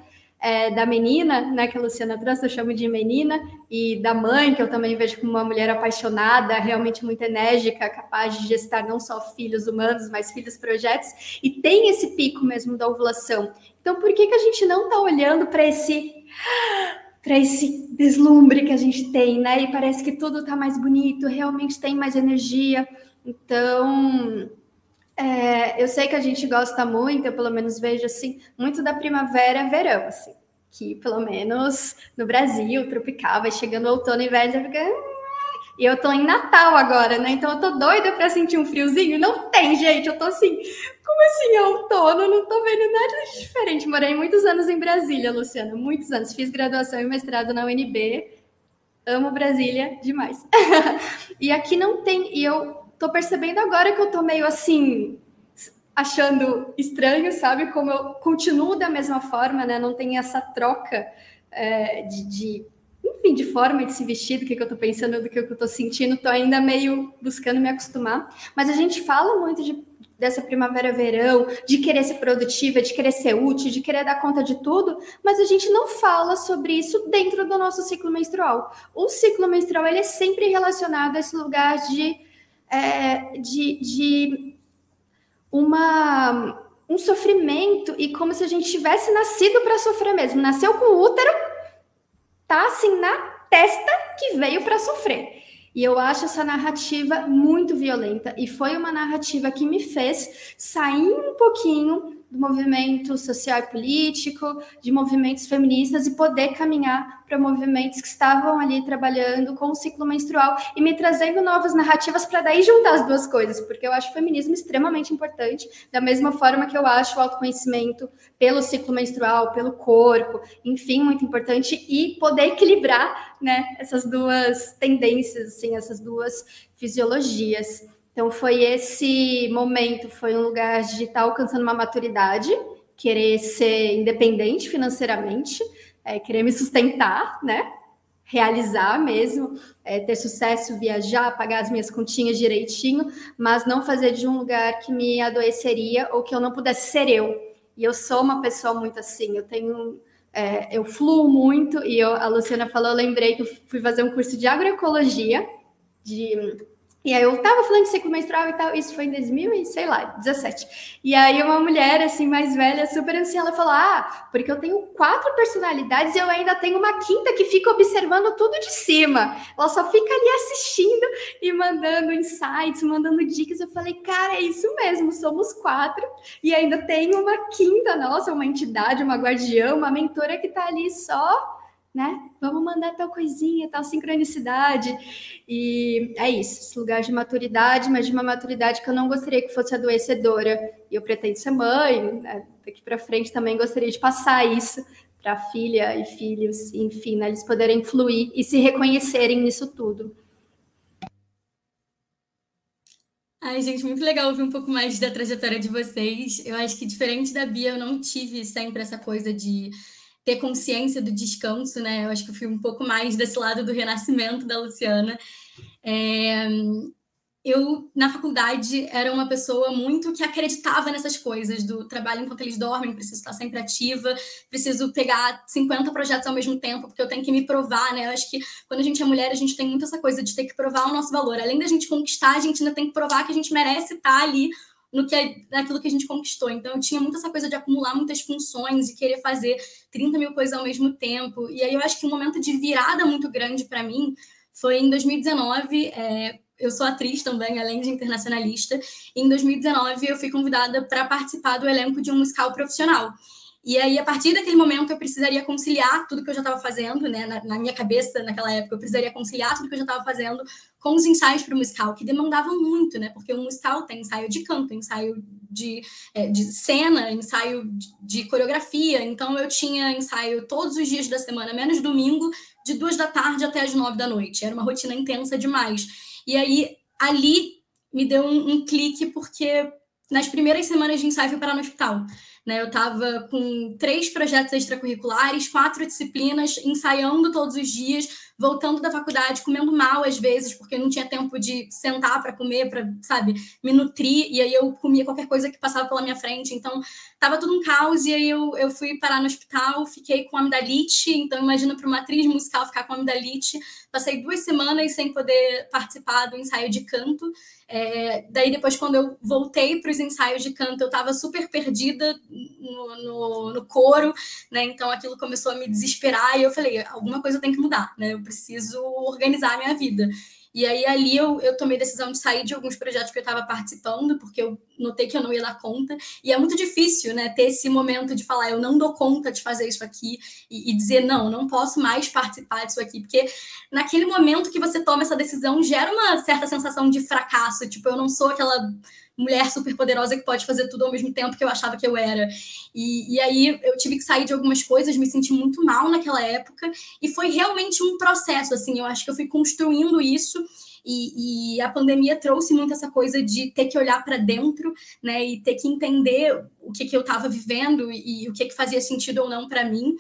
da menina, né, que a Luciana trouxe, eu chamo de menina, e da mãe, que eu também vejo como uma mulher apaixonada, realmente muito enérgica, capaz de gestar não só filhos humanos, mas filhos projetos, e tem esse pico mesmo da ovulação. Então, por que a gente não está olhando para esse deslumbre que a gente tem, né? E parece que tudo está mais bonito, realmente tem mais energia. Então, eu sei que a gente gosta muito, eu pelo menos vejo assim, muito da primavera, verão, assim, que pelo menos no Brasil, tropical, vai chegando outono e inverno, já fica... E eu tô em Natal agora, né? Então eu tô doida pra sentir um friozinho. Não tem, gente. Eu tô assim, como assim é outono? Eu não tô vendo nada de diferente. Morei muitos anos em Brasília, Luciana. Muitos anos. Fiz graduação e mestrado na UNB. Amo Brasília demais. E aqui não tem. E eu tô percebendo agora que eu tô meio assim, achando estranho, sabe? Como eu continuo da mesma forma, né? Não tem essa troca enfim, de forma de se vestir, do que eu tô pensando, do que eu tô sentindo, tô ainda meio buscando me acostumar. Mas a gente fala muito dessa primavera-verão, de querer ser produtiva, de querer ser útil, de querer dar conta de tudo, mas a gente não fala sobre isso dentro do nosso ciclo menstrual. O ciclo menstrual, ele é sempre relacionado a esse lugar um sofrimento, e como se a gente tivesse nascido para sofrer mesmo. Nasceu com o útero, tá assim na testa que veio para sofrer. E eu acho essa narrativa muito violenta, e foi uma narrativa que me fez sair um pouquinho do movimento social e político, de movimentos feministas, e poder caminhar para movimentos que estavam ali trabalhando com o ciclo menstrual e me trazendo novas narrativas para daí juntar as duas coisas, porque eu acho o feminismo extremamente importante, da mesma forma que eu acho o autoconhecimento pelo ciclo menstrual, pelo corpo, enfim, muito importante, e poder equilibrar, né, essas duas tendências, assim, essas duas fisiologias. Então, foi esse momento, foi um lugar de estar alcançando uma maturidade, querer ser independente financeiramente, querer me sustentar, né? Realizar mesmo, ter sucesso, viajar, pagar as minhas continhas direitinho, mas não fazer de um lugar que me adoeceria ou que eu não pudesse ser eu. E eu sou uma pessoa muito assim, eu fluo muito, e a Luciana falou, eu lembrei que eu fui fazer um curso de agroecologia, e aí eu tava falando de ciclo menstrual e tal, isso foi em 2017. E aí uma mulher, assim, mais velha, super anciã, ela falou, porque eu tenho 4 personalidades e eu ainda tenho uma quinta que fica observando tudo de cima. Ela só fica ali assistindo e mandando insights, mandando dicas. Eu falei, cara, é isso mesmo, somos 4. E ainda tem uma quinta, nossa, uma entidade, uma guardiã, uma mentora que tá ali só... né? Vamos mandar tal coisinha, tal sincronicidade. E é isso, esse lugar de maturidade, mas de uma maturidade que eu não gostaria que fosse adoecedora. E eu pretendo ser mãe, né? Daqui para frente também gostaria de passar isso para a filha e filhos, enfim, né? Eles poderem fluir e se reconhecerem nisso tudo. Ai, gente, muito legal ouvir um pouco mais da trajetória de vocês. Eu acho que, diferente da Bia, eu não tive sempre essa coisa de ter consciência do descanso, né? Eu acho que eu fui um pouco mais desse lado do renascimento da Luciana. Eu, na faculdade, era uma pessoa muito que acreditava nessas coisas, do trabalho enquanto eles dormem, preciso estar sempre ativa, preciso pegar 50 projetos ao mesmo tempo, porque eu tenho que me provar, né? Eu acho que quando a gente é mulher, a gente tem muito essa coisa de ter que provar o nosso valor. Além da gente conquistar, a gente ainda tem que provar que a gente merece estar ali naquilo que a gente conquistou. Então, eu tinha muito essa coisa de acumular muitas funções e querer fazer 30 mil coisas ao mesmo tempo. E aí, eu acho que um momento de virada muito grande para mim foi em 2019. Eu sou atriz também, além de internacionalista. E em 2019, eu fui convidada para participar do elenco de um musical profissional. E aí, a partir daquele momento, eu precisaria conciliar tudo que eu já estava fazendo, né? Na minha cabeça, naquela época, eu precisaria conciliar tudo que eu já estava fazendo com os ensaios para o musical, que demandavam muito, né? Porque o musical tem ensaio de canto, ensaio de cena, ensaio de coreografia. Então, eu tinha ensaio todos os dias da semana, menos domingo, de 2 da tarde até as 9 da noite. Era uma rotina intensa demais. E aí, ali, me deu um clique, porque nas primeiras semanas de ensaio, eu fui parar no hospital. Né, eu estava com 3 projetos extracurriculares, 4 disciplinas, ensaiando todos os dias, voltando da faculdade, comendo mal às vezes, porque não tinha tempo de sentar para comer, para, sabe, me nutrir, e aí eu comia qualquer coisa que passava pela minha frente. Então, estava tudo um caos, e aí eu fui parar no hospital, fiquei com amidalite. Então, imagina para uma atriz musical ficar com amidalite. Passei 2 semanas sem poder participar do ensaio de canto. Daí, depois, quando eu voltei para os ensaios de canto, eu estava super perdida no coro, né? Então, aquilo começou a me desesperar, e eu falei, alguma coisa tem que mudar, né? Eu preciso organizar a minha vida. E aí, ali, eu tomei a decisão de sair de alguns projetos que eu estava participando, porque eu notei que eu não ia dar conta. E é muito difícil, né, ter esse momento de falar, eu não dou conta de fazer isso aqui, e dizer, não posso mais participar disso aqui. Porque naquele momento que você toma essa decisão, gera uma certa sensação de fracasso. Tipo, eu não sou aquela mulher super poderosa que pode fazer tudo ao mesmo tempo que eu achava que eu era. E aí eu tive que sair de algumas coisas, me senti muito mal naquela época, e foi realmente um processo, assim, eu acho que eu fui construindo isso, e a pandemia trouxe muito essa coisa de ter que olhar para dentro, né, e ter que entender o que eu estava vivendo e o que fazia sentido ou não para mim.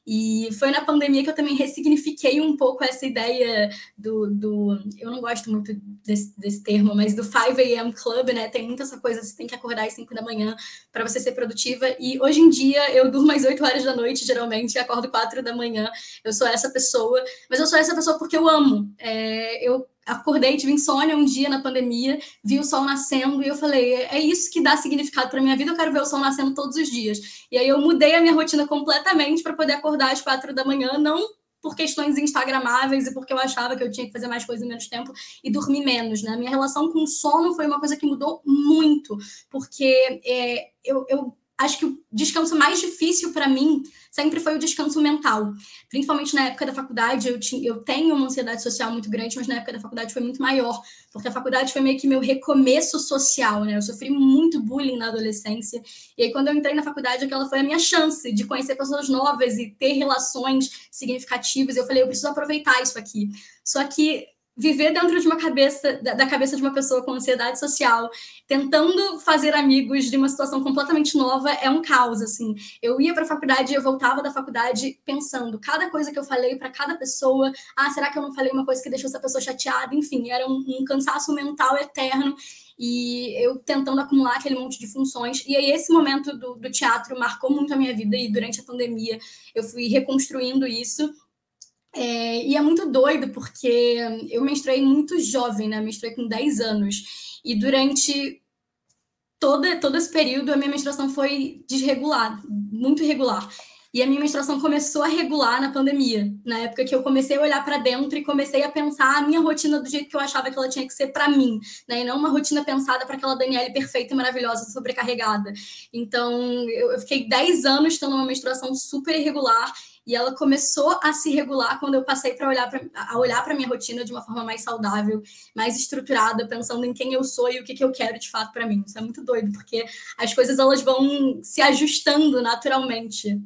E foi na pandemia que eu também ressignifiquei um pouco essa ideia eu não gosto muito desse termo, mas do 5 a.m. Club, né? Tem muita essa coisa, você tem que acordar às 5 da manhã para você ser produtiva. E hoje em dia eu durmo às 8 horas da noite, geralmente, e acordo 4 da manhã. Eu sou essa pessoa, mas eu sou essa pessoa porque eu amo. Eu acordei, tive insônia um dia na pandemia, vi o sol nascendo e eu falei, é isso que dá significado para minha vida, eu quero ver o sol nascendo todos os dias. E aí eu mudei a minha rotina completamente para poder acordar às 4 da manhã, não por questões instagramáveis e porque eu achava que eu tinha que fazer mais coisas em menos tempo e dormir menos, né? A minha relação com o sono foi uma coisa que mudou muito, porque eu acho que o descanso mais difícil para mim sempre foi o descanso mental. Principalmente na época da faculdade, eu tenho uma ansiedade social muito grande, mas na época da faculdade foi muito maior, porque a faculdade foi meio que meu recomeço social, né? Eu sofri muito bullying na adolescência, e aí quando eu entrei na faculdade, aquela foi a minha chance de conhecer pessoas novas e ter relações significativas. Eu falei, eu preciso aproveitar isso aqui. Só que viver dentro de uma cabeça, da cabeça de uma pessoa com ansiedade social, tentando fazer amigos de uma situação completamente nova, é um caos, assim. Eu ia para a faculdade e eu voltava da faculdade pensando, cada coisa que eu falei para cada pessoa, será que eu não falei uma coisa que deixou essa pessoa chateada? Enfim, era um cansaço mental eterno, e eu tentando acumular aquele monte de funções. E aí esse momento do teatro marcou muito a minha vida, e durante a pandemia eu fui reconstruindo isso. E é muito doido, porque eu menstruei muito jovem, né? Menstruei com 10 anos. E durante todo esse período, a minha menstruação foi desregulada, muito irregular. E a minha menstruação começou a regular na pandemia, na época que eu comecei a olhar para dentro e comecei a pensar a minha rotina do jeito que eu achava que ela tinha que ser para mim, né? E não uma rotina pensada para aquela Daniele perfeita e maravilhosa, sobrecarregada. Então, eu fiquei 10 anos tendo uma menstruação super irregular, e ela começou a se regular quando eu passei a olhar para minha rotina de uma forma mais saudável, mais estruturada, pensando em quem eu sou e o que eu quero de fato para mim. Isso é muito doido, porque as coisas elas vão se ajustando naturalmente.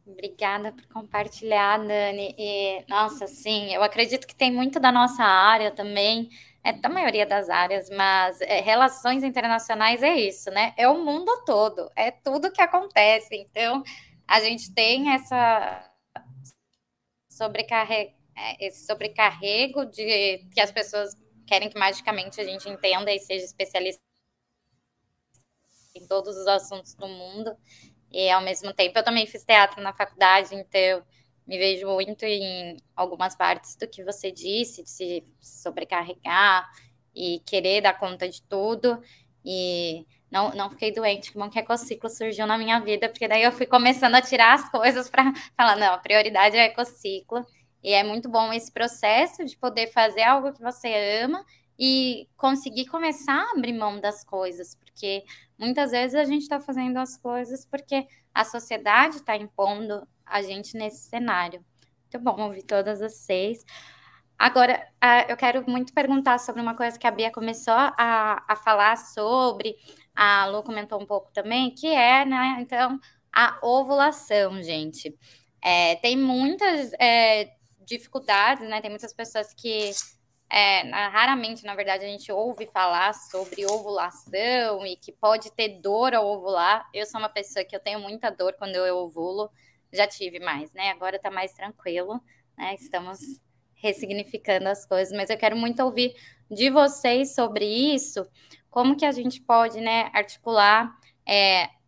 Obrigada por compartilhar, Dani. E, nossa, sim, eu acredito que tem muito da nossa área também, da maioria das áreas, mas relações internacionais é isso, né? É o mundo todo, é tudo que acontece. Então, a gente tem esse sobrecarrego de que as pessoas querem que magicamente a gente entenda e seja especialista em todos os assuntos do mundo. E, ao mesmo tempo, eu também fiz teatro na faculdade, então me vejo muito em algumas partes do que você disse, de se sobrecarregar e querer dar conta de tudo. E não fiquei doente, que bom que a Ecociclo surgiu na minha vida, porque daí eu fui começando a tirar as coisas para falar, não, a prioridade é a Ecociclo. E é muito bom esse processo de poder fazer algo que você ama e conseguir começar a abrir mão das coisas, porque muitas vezes a gente está fazendo as coisas porque a sociedade está impondo a gente nesse cenário. Muito bom ouvir todas vocês. Agora, eu quero muito perguntar sobre uma coisa que a Bia começou a falar sobre, a Lu comentou um pouco também, que é, né, então, a ovulação, gente. Tem muitas dificuldades, né? Tem muitas pessoas que raramente, na verdade, a gente ouve falar sobre ovulação e que pode ter dor ao ovular. Eu sou uma pessoa que eu tenho muita dor quando eu ovulo, já tive mais, né? Agora tá mais tranquilo, né? Estamos ressignificando as coisas, mas eu quero muito ouvir de vocês sobre isso, como que a gente pode, né, articular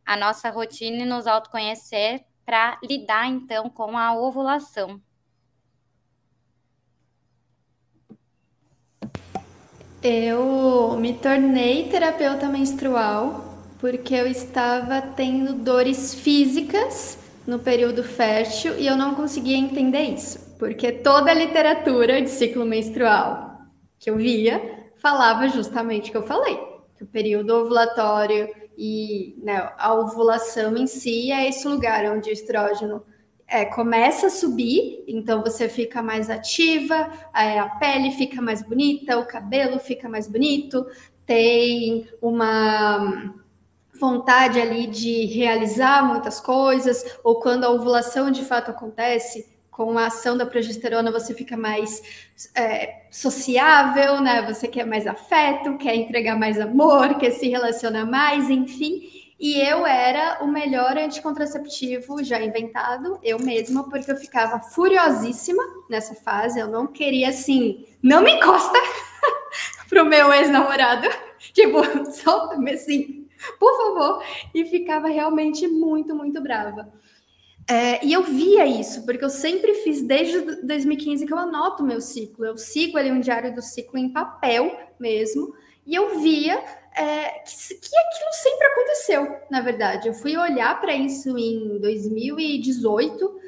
a nossa rotina e nos autoconhecer para lidar, então, com a ovulação. Eu me tornei terapeuta menstrual porque eu estava tendo dores físicas no período fértil e eu não conseguia entender isso, porque toda a literatura de ciclo menstrual que eu via falava justamente o que eu falei, que o período ovulatório e, né, a ovulação em si é esse lugar onde o estrógeno começa a subir, então você fica mais ativa, a pele fica mais bonita, o cabelo fica mais bonito, tem uma vontade ali de realizar muitas coisas, ou quando a ovulação de fato acontece, com a ação da progesterona você fica mais sociável, né? Você quer mais afeto, quer entregar mais amor, quer se relacionar mais, enfim. E eu era o melhor anticontraceptivo já inventado, eu mesma, porque eu ficava furiosíssima nessa fase, eu não queria, assim, não me encosta pro meu ex-namorado, tipo, solta-me assim, por favor, e ficava realmente muito, muito brava. E eu via isso, porque eu sempre fiz desde 2015 que eu anoto o meu ciclo, eu sigo ali um diário do ciclo em papel mesmo, e eu via que aquilo sempre aconteceu, na verdade. Eu fui olhar para isso em 2018,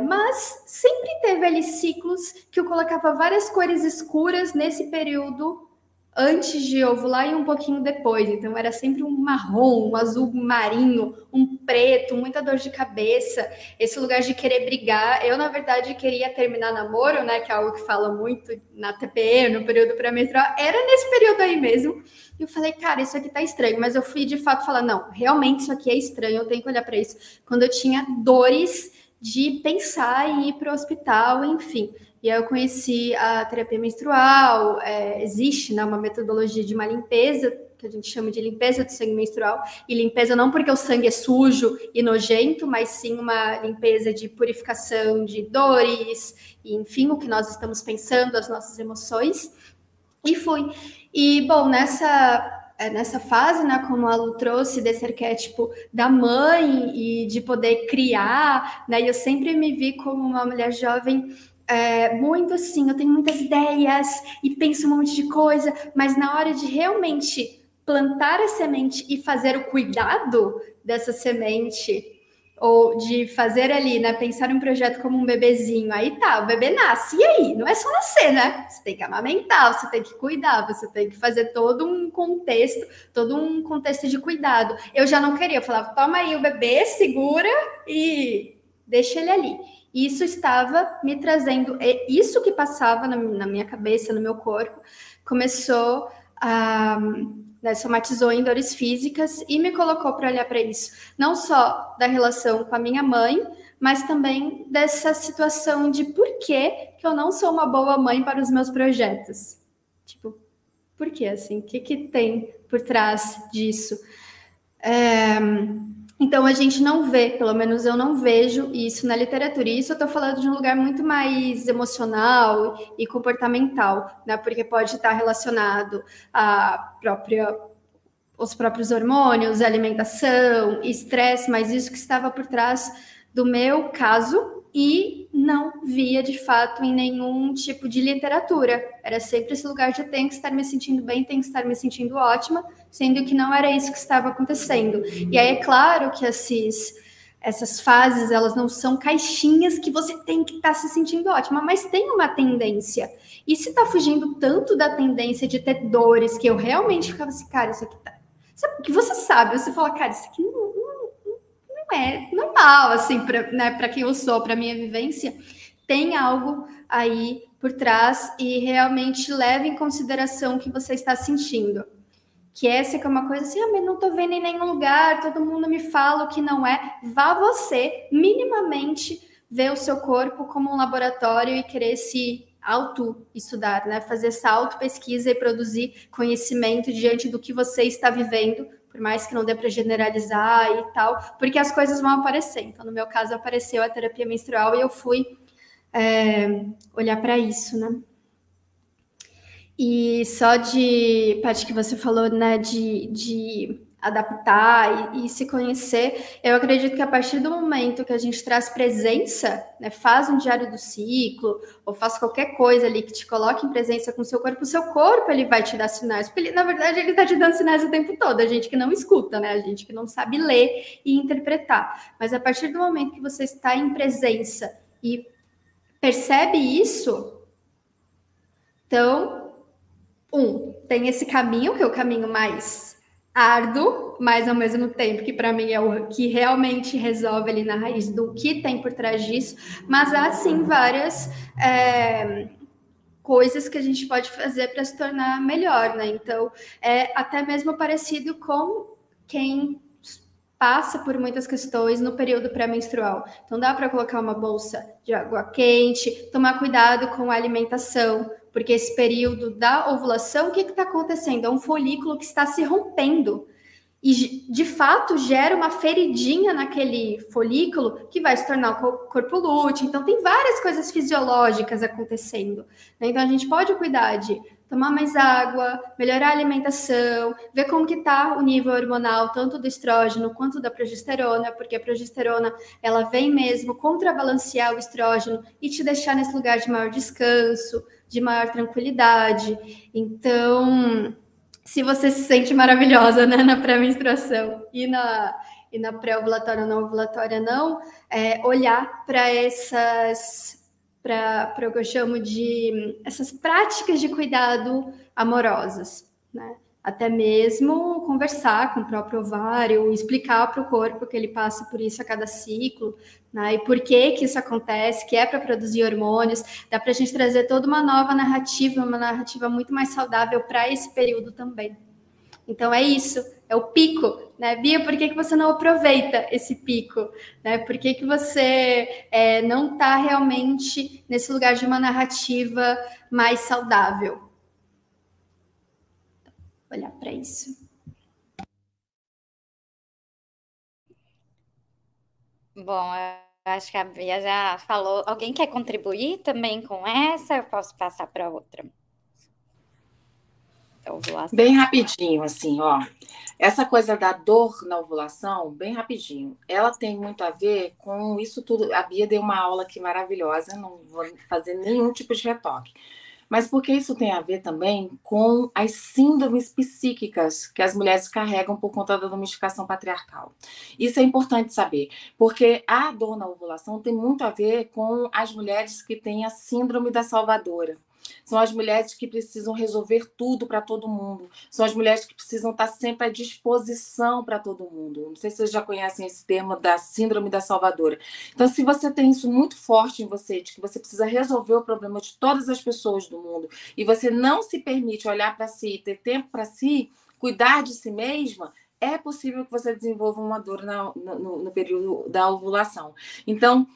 mas sempre teve ali ciclos que eu colocava várias cores escuras nesse período antes de ovular e um pouquinho depois. Então, era sempre um marrom, um azul marinho, um preto, muita dor de cabeça, esse lugar de querer brigar. Eu, na verdade, queria terminar namoro, né, que é algo que fala muito na TPE, no período pré-menstrual, era nesse período aí mesmo. E eu falei, cara, isso aqui tá estranho. Mas eu fui, de fato, falar, não, realmente isso aqui é estranho, eu tenho que olhar para isso. Quando eu tinha dores de pensar em ir para o hospital, enfim. E aí eu conheci a terapia menstrual, existe, né, uma metodologia de uma limpeza, que a gente chama de limpeza do sangue menstrual, e limpeza não porque o sangue é sujo e nojento, mas sim uma limpeza de purificação de dores, e enfim, o que nós estamos pensando, as nossas emoções. E fui. E, bom, nessa fase, né, como a Lu trouxe, desse arquétipo da mãe e de poder criar, né, eu sempre me vi como uma mulher jovem muito assim, eu tenho muitas ideias e penso um monte de coisa, mas na hora de realmente plantar a semente e fazer o cuidado dessa semente, ou de fazer ali, né, pensar um projeto como um bebezinho, aí tá, o bebê nasce, e aí? Não é só nascer, né? Você tem que amamentar, você tem que cuidar, você tem que fazer todo um contexto de cuidado. Eu já não queria, eu falava, toma aí o bebê, segura e deixa ele ali. Isso estava me trazendo, isso que passava na minha cabeça, no meu corpo, começou a... somatizou em dores físicas e me colocou para olhar para isso. Não só da relação com a minha mãe, mas também dessa situação de por que eu não sou uma boa mãe para os meus projetos. Tipo, por que assim? O que tem por trás disso? Então, a gente não vê, pelo menos eu não vejo isso na literatura. E isso eu estou falando de um lugar muito mais emocional e comportamental, né? Porque pode estar relacionado os próprios hormônios, alimentação, estresse, mas isso que estava por trás do meu caso e não via, de fato, em nenhum tipo de literatura. Era sempre esse lugar de tenho que estar me sentindo bem, tenho que estar me sentindo ótima, sendo que não era isso que estava acontecendo. E aí é claro que essas fases, elas não são caixinhas que você tem que estar se sentindo ótima, mas tem uma tendência. E se está fugindo tanto da tendência de ter dores, que eu realmente ficava assim, cara, isso aqui tá... Sabe, que você sabe, você fala, cara, isso aqui não é normal, assim, para quem eu sou, para minha vivência, tem algo aí por trás e realmente leva em consideração o que você está sentindo. Que essa é uma coisa assim, mas não estou vendo em nenhum lugar, todo mundo me fala o que não é. Vá você, minimamente, ver o seu corpo como um laboratório e querer se auto-estudar, né? Fazer essa auto-pesquisa e produzir conhecimento diante do que você está vivendo, por mais que não dê para generalizar e tal, porque as coisas vão aparecer. Então, no meu caso, apareceu a terapia menstrual e eu fui olhar para isso, né? E só de parte que você falou, né, de adaptar e se conhecer, eu acredito que a partir do momento que a gente traz presença, né, faz um diário do ciclo, ou faz qualquer coisa ali que te coloque em presença com o seu corpo ele vai te dar sinais, porque ele, na verdade ele está te dando sinais o tempo todo, a gente que não escuta, né, a gente que não sabe ler e interpretar, mas a partir do momento que você está em presença e percebe isso, então, tem esse caminho, que é o caminho mais árduo, mas ao mesmo tempo que para mim é o que realmente resolve ali na raiz do que tem por trás disso, mas há sim várias coisas que a gente pode fazer para se tornar melhor, né? Então, é até mesmo parecido com quem passa por muitas questões no período pré-menstrual. Então, dá para colocar uma bolsa de água quente, tomar cuidado com a alimentação, porque esse período da ovulação, o que está acontecendo? É um folículo que está se rompendo e, de fato, gera uma feridinha naquele folículo que vai se tornar o corpo lúteo. Então, tem várias coisas fisiológicas acontecendo, né? Então, a gente pode cuidar de tomar mais água, melhorar a alimentação, ver como que está o nível hormonal, tanto do estrógeno quanto da progesterona, porque a progesterona, ela vem mesmo contrabalancear o estrógeno e te deixar nesse lugar de maior descanso, de maior tranquilidade. Então, se você se sente maravilhosa, né, na pré-menstruação e na pré-ovulatória, na ovulatória não, olhar para essas para o que eu chamo de essas práticas de cuidado amorosas, né? Até mesmo conversar com o próprio ovário, explicar para o corpo que ele passa por isso a cada ciclo, né? E por que isso acontece, que é para produzir hormônios, dá para a gente trazer toda uma nova narrativa, uma narrativa muito mais saudável para esse período também. Então é isso, é o pico, né? Bia, por que você não aproveita esse pico? Né? Por que você não está realmente nesse lugar de uma narrativa mais saudável? Olhar para isso. Bom, eu acho que a Bia já falou. Alguém quer contribuir também com essa? Eu posso passar para outra? Ovulação. Bem rapidinho, assim, ó. Essa coisa da dor na ovulação, bem rapidinho, ela tem muito a ver com isso tudo. A Bia deu uma aula aqui maravilhosa, não vou fazer nenhum tipo de retoque. Mas porque isso tem a ver também com as síndromes psíquicas que as mulheres carregam por conta da domesticação patriarcal. Isso é importante saber, porque a dor na ovulação tem muito a ver com as mulheres que têm a síndrome da salvadora. São as mulheres que precisam resolver tudo para todo mundo. São as mulheres que precisam estar sempre à disposição para todo mundo. Não sei se vocês já conhecem esse termo da síndrome da salvadora. Então, se você tem isso muito forte em você, de que você precisa resolver o problema de todas as pessoas do mundo, e você não se permite olhar para si, ter tempo para si, cuidar de si mesma, é possível que você desenvolva uma dor no período da ovulação. Então,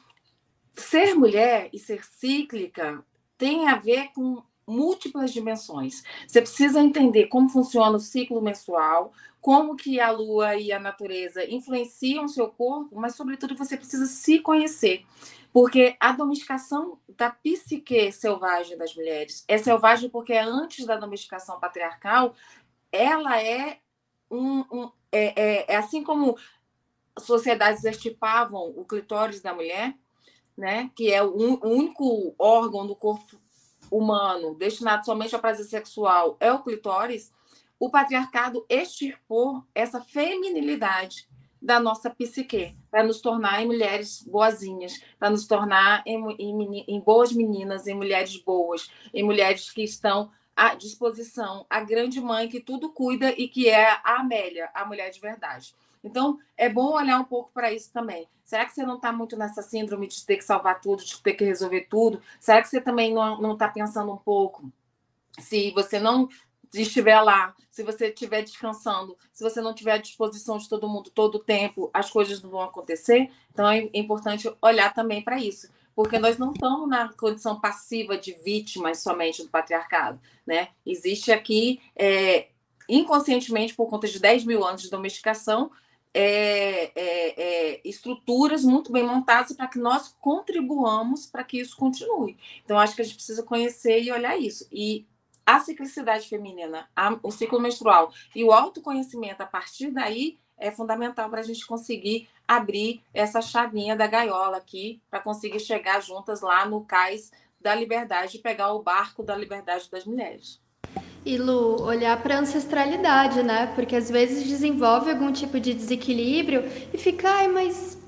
ser mulher e ser cíclica tem a ver com múltiplas dimensões. Você precisa entender como funciona o ciclo menstrual, como que a lua e a natureza influenciam o seu corpo, mas, sobretudo, você precisa se conhecer. Porque a domesticação da psique selvagem das mulheres é selvagem porque antes da domesticação patriarcal, ela é assim como sociedades extirpavam o clitóris da mulher, né, que é o único órgão do corpo humano destinado somente ao prazer sexual, é o clitóris. O patriarcado extirpou essa feminilidade da nossa psique para nos tornar em mulheres boazinhas, para nos tornar em boas meninas, em mulheres boas, em mulheres que estão à disposição, a grande mãe que tudo cuida e que é a Amélia, a mulher de verdade. Então, é bom olhar um pouco para isso também. Será que você não está muito nessa síndrome de ter que salvar tudo, de ter que resolver tudo? Será que você também não está pensando um pouco? Se você não estiver lá, se você estiver descansando, se você não estiver à disposição de todo mundo todo o tempo, as coisas não vão acontecer? Então, é importante olhar também para isso. Porque nós não estamos na condição passiva de vítimas somente do patriarcado, né? Existe aqui, inconscientemente, por conta de 10 mil anos de domesticação, estruturas muito bem montadas para que nós contribuamos para que isso continue. Então, acho que a gente precisa conhecer e olhar isso. E a ciclicidade feminina, o ciclo menstrual e o autoconhecimento a partir daí é fundamental para a gente conseguir abrir essa chavinha da gaiola aqui, para conseguir chegar juntas lá no cais da liberdade e pegar o barco da liberdade das mulheres. E, Lu, olhar para a ancestralidade, né? Porque às vezes desenvolve algum tipo de desequilíbrio e fica, ai, mas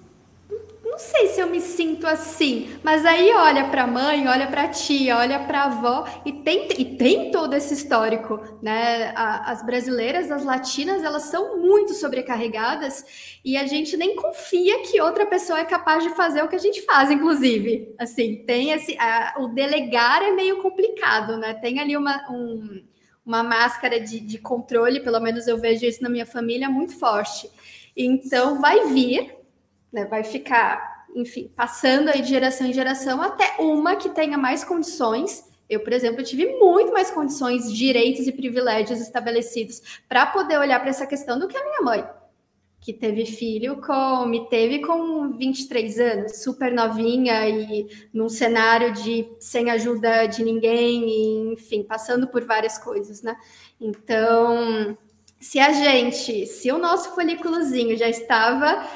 não sei se eu me sinto assim. Mas aí olha para a mãe, olha para a tia, olha para a avó e tem todo esse histórico, né? As brasileiras, as latinas, elas são muito sobrecarregadas e a gente nem confia que outra pessoa é capaz de fazer o que a gente faz, inclusive. Assim, tem o delegar é meio complicado, né? Tem ali uma máscara de controle, pelo menos eu vejo isso na minha família, muito forte. Então, vai vir, né, vai ficar, enfim, passando aí de geração em geração até uma que tenha mais condições. Eu, por exemplo, tive muito mais condições, direitos e privilégios estabelecidos para poder olhar para essa questão do que a minha mãe, que teve filho me teve com 23 anos, super novinha e num cenário sem ajuda de ninguém, e, enfim, passando por várias coisas, né? Então, se o nosso folículozinho já estava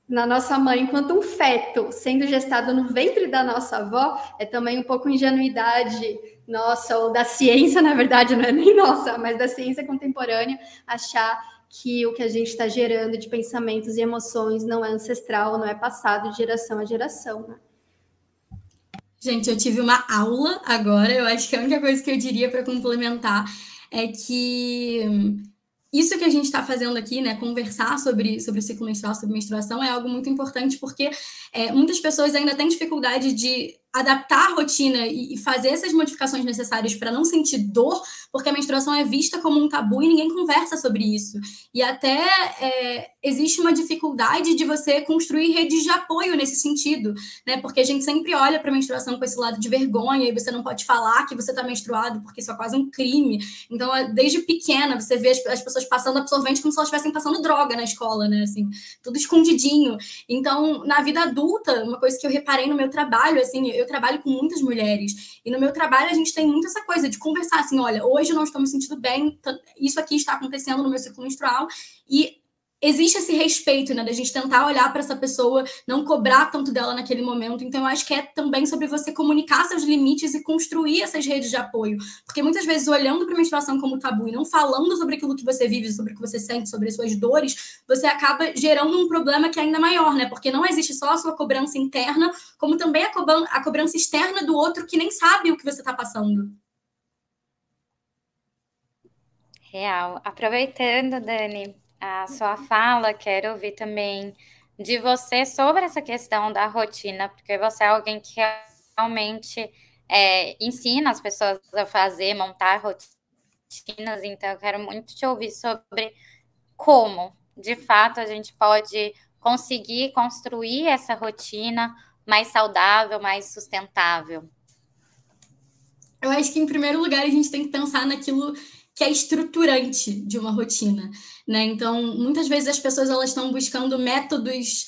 na nossa mãe enquanto um feto, sendo gestado no ventre da nossa avó, é também um pouco ingenuidade nossa, ou da ciência, na verdade, não é nem nossa, mas da ciência contemporânea, achar que o que a gente está gerando de pensamentos e emoções não é ancestral, não é passado de geração a geração, né? Gente, eu tive uma aula agora. Eu acho que a única coisa que eu diria para complementar é que isso que a gente está fazendo aqui, né, conversar sobre o ciclo menstrual, sobre menstruação, é algo muito importante, porque muitas pessoas ainda têm dificuldade de adaptar a rotina e fazer essas modificações necessárias para não sentir dor, porque a menstruação é vista como um tabu e ninguém conversa sobre isso. E até existe uma dificuldade de você construir redes de apoio nesse sentido, né? Porque a gente sempre olha para a menstruação com esse lado de vergonha, e você não pode falar que você está menstruado, porque isso é quase um crime. Então, desde pequena, você vê as pessoas passando absorvente como se elas estivessem passando droga na escola, né? Assim, tudo escondidinho. Então, na vida adulta, uma coisa que eu reparei no meu trabalho, assim, eu trabalho com muitas mulheres, e no meu trabalho a gente tem muito essa coisa de conversar, assim, olha, hoje eu não estou me sentindo bem, isso aqui está acontecendo no meu ciclo menstrual, e existe esse respeito, né, da gente tentar olhar para essa pessoa, não cobrar tanto dela naquele momento. Então, eu acho que é também sobre você comunicar seus limites e construir essas redes de apoio. Porque muitas vezes, olhando para a menstruação como tabu e não falando sobre aquilo que você vive, sobre o que você sente, sobre as suas dores, você acaba gerando um problema que é ainda maior, né? Porque não existe só a sua cobrança interna, como também a cobrança externa do outro que nem sabe o que você está passando. Real. Aproveitando, Dani, a sua fala, quero ouvir também de você sobre essa questão da rotina, porque você é alguém que realmente ensina as pessoas a fazer, montar rotinas, então eu quero muito te ouvir sobre como, de fato, a gente pode conseguir construir essa rotina mais saudável, mais sustentável. Eu acho que, em primeiro lugar, a gente tem que pensar naquilo que é estruturante de uma rotina, né? Então, muitas vezes as pessoas elas estão buscando métodos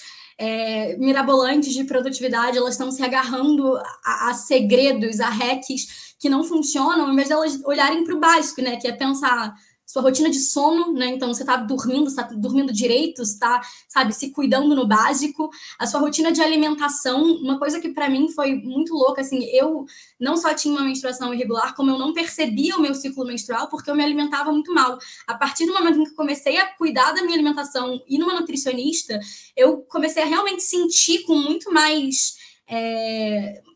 mirabolantes de produtividade, elas estão se agarrando a segredos, a hacks que não funcionam, ao invés de elas olharem para o básico, né? Que é pensar sua rotina de sono, né? Então, você está dormindo direito, você está, sabe, se cuidando no básico. A sua rotina de alimentação, uma coisa que para mim foi muito louca, assim, eu não só tinha uma menstruação irregular, como eu não percebia o meu ciclo menstrual, porque eu me alimentava muito mal. A partir do momento em que eu comecei a cuidar da minha alimentação e numa nutricionista, eu comecei a realmente sentir com muito mais...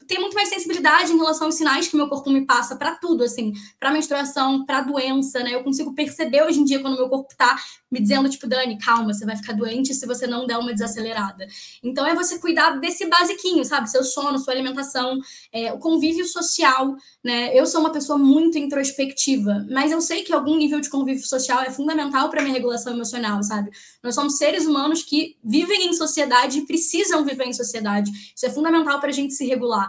ter muito mais sensibilidade em relação aos sinais que meu corpo me passa para tudo, assim, para menstruação, para doença, né? Eu consigo perceber hoje em dia quando meu corpo tá me dizendo, tipo, Dani, calma, você vai ficar doente se você não der uma desacelerada. Então é você cuidar desse basiquinho, sabe? Seu sono, sua alimentação, o convívio social, né? Eu sou uma pessoa muito introspectiva, mas eu sei que algum nível de convívio social é fundamental para minha regulação emocional, sabe? Nós somos seres humanos que vivem em sociedade e precisam viver em sociedade. Isso é fundamental para a gente se regular.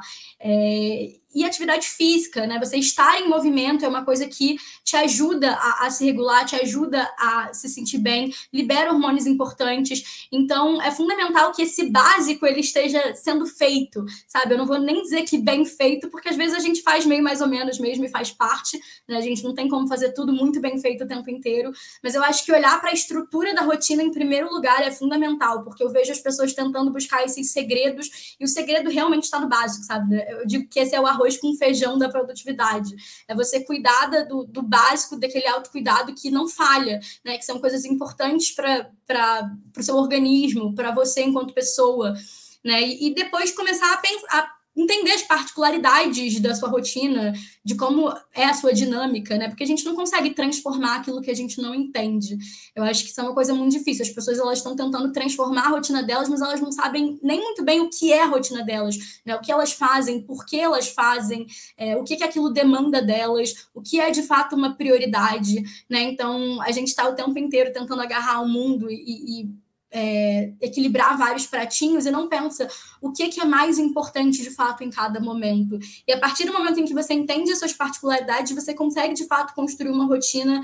E atividade física, né? Você estar em movimento é uma coisa que te ajuda a se regular, te ajuda a se sentir bem, libera hormônios importantes. Então, é fundamental que esse básico ele esteja sendo feito, sabe? Eu não vou nem dizer que bem feito, porque às vezes a gente faz meio mais ou menos mesmo e faz parte, né? A gente não tem como fazer tudo muito bem feito o tempo inteiro, mas eu acho que olhar para a estrutura da rotina em primeiro lugar é fundamental, porque eu vejo as pessoas tentando buscar esses segredos, e o segredo realmente está no básico, sabe? Eu digo que esse é o arroz com feijão da produtividade. É você cuidar do básico, daquele autocuidado que não falha, né? Que são coisas importantes para o seu organismo, para você enquanto pessoa, né? E depois começar a entender as particularidades da sua rotina, de como é a sua dinâmica, né? Porque a gente não consegue transformar aquilo que a gente não entende. Eu acho que isso é uma coisa muito difícil. As pessoas elas estão tentando transformar a rotina delas, mas elas não sabem nem muito bem o que é a rotina delas, né? O que elas fazem, por que elas fazem, o que aquilo demanda delas, o que é de fato uma prioridade, né? Então, a gente está o tempo inteiro tentando agarrar o mundo e equilibrar vários pratinhos e não pensa o que é mais importante de fato em cada momento. E a partir do momento em que você entende as suas particularidades, você consegue de fato construir uma rotina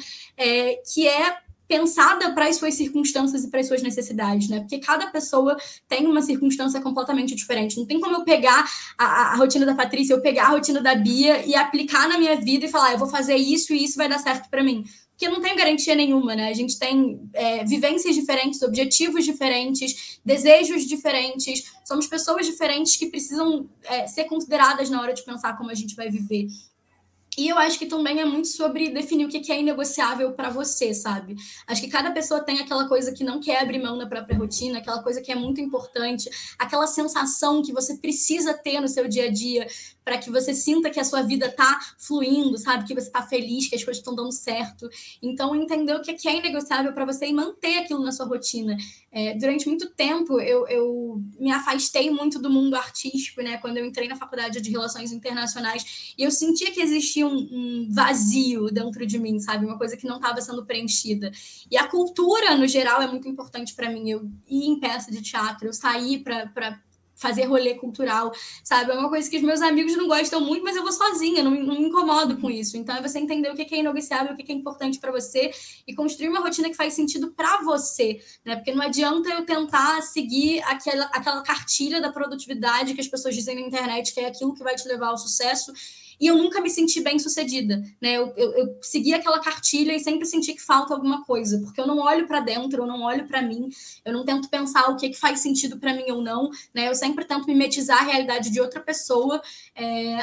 que é pensada para as suas circunstâncias e para as suas necessidades, né? Porque cada pessoa tem uma circunstância completamente diferente. Não tem como eu pegar a rotina da Patrícia, eu pegar a rotina da Bia e aplicar na minha vida e falar, eu vou fazer isso e isso vai dar certo para mim. Porque não tem garantia nenhuma, né? A gente tem vivências diferentes, objetivos diferentes, desejos diferentes. Somos pessoas diferentes que precisam ser consideradas na hora de pensar como a gente vai viver. E eu acho que também é muito sobre definir o que é inegociável para você, sabe? Acho que cada pessoa tem aquela coisa que não quer abrir mão da própria rotina, aquela coisa que é muito importante, aquela sensação que você precisa ter no seu dia a dia para que você sinta que a sua vida tá fluindo, sabe? Que você tá feliz, que as coisas estão dando certo. Então, entender o que é inegociável para você e manter aquilo na sua rotina. Durante muito tempo, eu me afastei muito do mundo artístico, né? Quando eu entrei na faculdade de Relações Internacionais, e eu sentia que existia um vazio dentro de mim, sabe? Uma coisa que não estava sendo preenchida. E a cultura, no geral, é muito importante para mim. Eu ir em peça de teatro, eu sair para fazer rolê cultural, sabe? É uma coisa que os meus amigos não gostam muito, mas eu vou sozinha, não me incomodo com isso. Então, é você entender o que é inegociável, o que é importante para você e construir uma rotina que faz sentido para você, né? Porque não adianta eu tentar seguir aquela cartilha da produtividade que as pessoas dizem na internet, que é aquilo que vai te levar ao sucesso, e eu nunca me senti bem sucedida, né? Eu segui aquela cartilha e sempre senti que falta alguma coisa, porque eu não olho para dentro, eu não olho para mim, eu não tento pensar o que faz sentido para mim ou não, né? Eu sempre tento mimetizar a realidade de outra pessoa,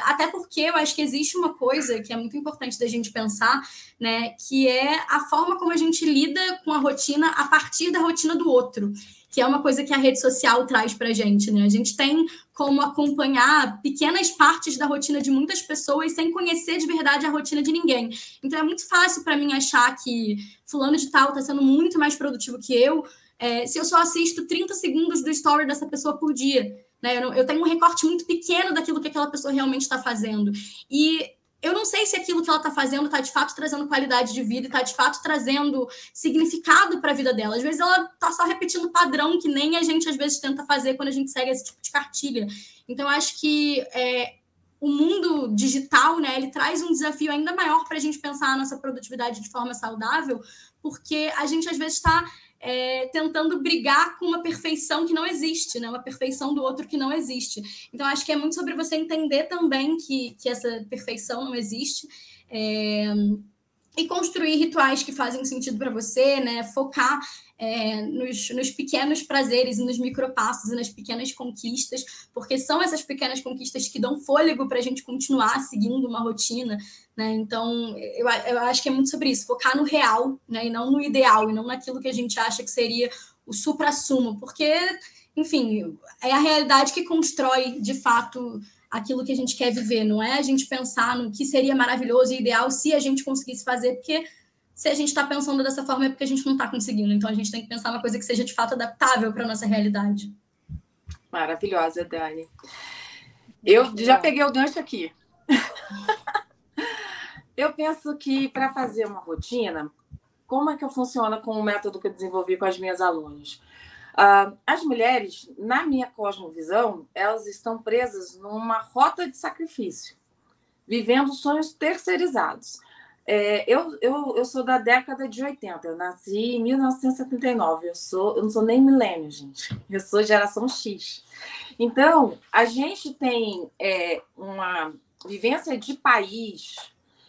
até porque eu acho que existe uma coisa que é muito importante da gente pensar, né? Que é a forma como a gente lida com a rotina a partir da rotina do outro, que é uma coisa que a rede social traz para a gente, né? A gente tem como acompanhar pequenas partes da rotina de muitas pessoas sem conhecer de verdade a rotina de ninguém. Então, é muito fácil para mim achar que fulano de tal está sendo muito mais produtivo que eu, se eu só assisto 30 segundos do story dessa pessoa por dia. Né? Eu tenho um recorte muito pequeno daquilo que aquela pessoa realmente está fazendo. E eu não sei se aquilo que ela está fazendo está de fato trazendo qualidade de vida e está de fato trazendo significado para a vida dela. Às vezes ela está só repetindo padrão que nem a gente às vezes tenta fazer quando a gente segue esse tipo de cartilha. Então, eu acho que o mundo digital, né, ele traz um desafio ainda maior para a gente pensar a nossa produtividade de forma saudável, porque a gente às vezes está tentando brigar com uma perfeição que não existe, né? Uma perfeição do outro que não existe. Então, acho que é muito sobre você entender também que essa perfeição não existe, e construir rituais que fazem sentido para você, né? Focar nos pequenos prazeres e nos micropassos e nas pequenas conquistas, porque são essas pequenas conquistas que dão fôlego para a gente continuar seguindo uma rotina, né? Então, eu acho que é muito sobre isso, focar no real, né? E não no ideal, e não naquilo que a gente acha que seria o suprassumo, porque, enfim, é a realidade que constrói, de fato, aquilo que a gente quer viver, não é a gente pensar no que seria maravilhoso e ideal se a gente conseguisse fazer, porque se a gente está pensando dessa forma é porque a gente não está conseguindo. Então, a gente tem que pensar uma coisa que seja, de fato, adaptável para a nossa realidade. Maravilhosa, Dani. Eu já peguei o gancho aqui. Eu penso que, para fazer uma rotina, como é que funciona com o método que eu desenvolvi com as minhas alunas? As mulheres, na minha cosmovisão, elas estão presas numa rota de sacrifício, vivendo sonhos terceirizados. Eu sou da década de 80, eu nasci em 1979, eu não sou nem milênio, gente, eu sou geração X. Então, a gente tem uma vivência de país,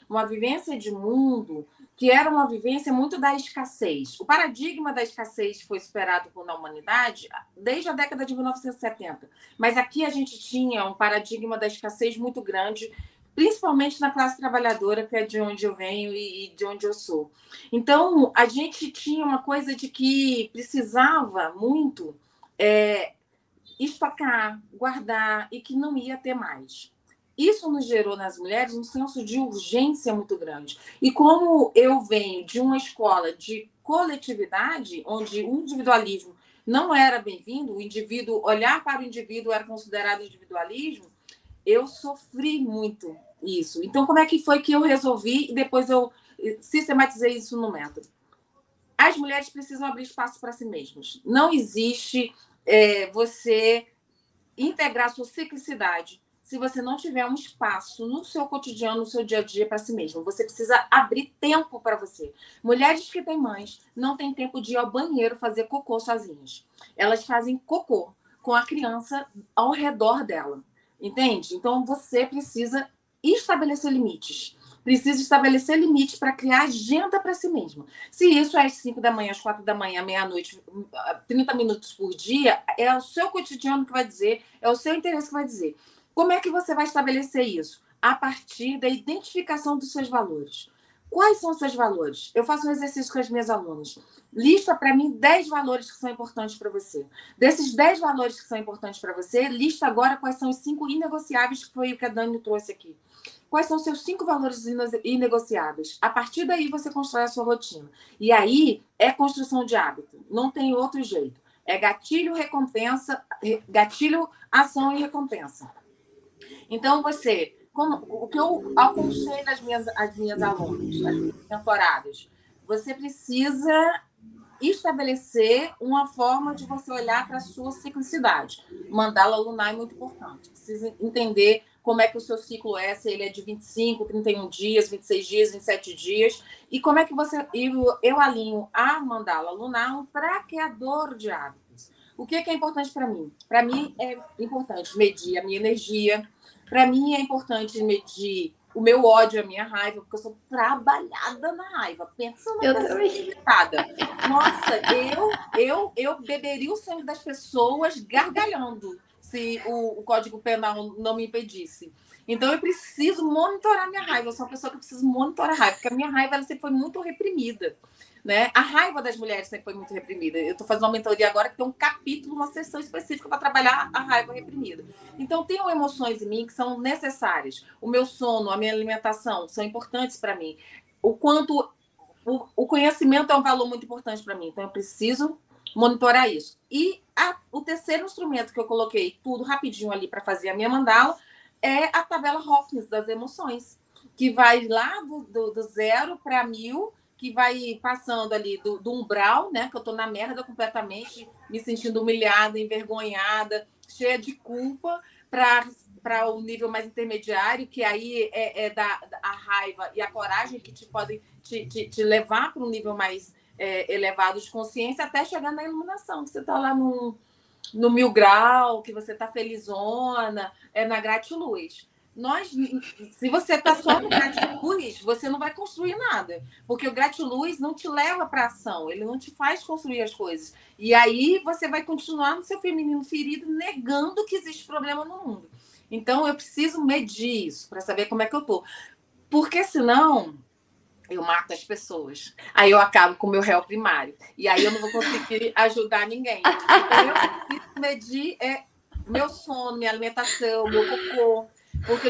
uma vivência de mundo, que era uma vivência muito da escassez. O paradigma da escassez foi superado na humanidade desde a década de 1970. Mas aqui a gente tinha um paradigma da escassez muito grande, principalmente na classe trabalhadora, que é de onde eu venho e de onde eu sou. Então, a gente tinha uma coisa de que precisava muito estocar, guardar, e que não ia ter mais. Isso nos gerou nas mulheres um senso de urgência muito grande. E como eu venho de uma escola de coletividade, onde o individualismo não era bem-vindo, o indivíduo, olhar para o indivíduo era considerado individualismo, eu sofri muito isso. Então, como é que foi que eu resolvi e depois eu sistematizei isso no método? As mulheres precisam abrir espaço para si mesmas. Não existe você integrar sua ciclicidade se você não tiver um espaço no seu cotidiano, no seu dia a dia para si mesmo. Você precisa abrir tempo para você. Mulheres que têm mães não têm tempo de ir ao banheiro fazer cocô sozinhas. Elas fazem cocô com a criança ao redor dela. Entende? Então, você precisa estabelecer limites. Precisa estabelecer limites para criar agenda para si mesma. Se isso é às 5 da manhã, às 4 da manhã, meia-noite, 30 minutos por dia, é o seu cotidiano que vai dizer, é o seu interesse que vai dizer. Como é que você vai estabelecer isso? a partir da identificação dos seus valores. Quais são os seus valores? Eu faço um exercício com as minhas alunas. Lista para mim 10 valores que são importantes para você. Desses 10 valores que são importantes para você, lista agora quais são os 5 inegociáveis, que foi o que a Dani trouxe aqui. Quais são os seus 5 valores inegociáveis? A partir daí você constrói a sua rotina. E aí é construção de hábito. Não tem outro jeito. É gatilho, recompensa, gatilho, ação e recompensa. Então, o que eu aconselho às minhas alunas, às minhas mentoradas, você precisa estabelecer uma forma de você olhar para a sua ciclicidade. Mandala lunar é muito importante. Precisa entender como é que o seu ciclo é, se ele é de 25, 31 dias, 26 dias, 27 dias, e como é que eu alinho a mandala lunar um traqueador de hábitos. O que é importante para mim? Para mim é importante medir a minha energia. Para mim é importante medir o meu ódio, a minha raiva, porque eu sou trabalhada na raiva. Pensa numa pessoa irritada. Nossa, eu beberia o sangue das pessoas gargalhando se o Código Penal não me impedisse. Então, eu preciso monitorar minha raiva. Eu sou uma pessoa que precisa monitorar a raiva, porque a minha raiva ela sempre foi muito reprimida. Né? A raiva das mulheres sempre foi muito reprimida. Eu estou fazendo uma mentoria agora que tem um capítulo, uma sessão específica para trabalhar a raiva reprimida. Então, tem emoções em mim que são necessárias. O meu sono, a minha alimentação são importantes para mim. O conhecimento é um valor muito importante para mim. Então, eu preciso monitorar isso. E o terceiro instrumento que eu coloquei tudo rapidinho ali para fazer a minha mandala é a tabela Hawkins das emoções, que vai lá do 0 para 1000, que vai passando ali do umbral, né? Que eu tô na merda completamente, me sentindo humilhada, envergonhada, cheia de culpa, para o nível mais intermediário, que aí é a raiva e a coragem que podem te levar para um nível mais elevado de consciência, até chegar na iluminação, que você tá lá no 1000 grau, que você tá felizona, na gratiluz. Se você está só no gratiluz, você não vai construir nada. Porque o gratiluz não te leva para ação, ele não te faz construir as coisas. E aí você vai continuar no seu feminino ferido, negando que existe problema no mundo. Então, eu preciso medir isso para saber como é que eu tô. Porque senão eu mato as pessoas. Aí eu acabo com o meu réu primário. E aí eu não vou conseguir ajudar ninguém. Então, eu preciso medir meu sono, minha alimentação, meu cocô. Porque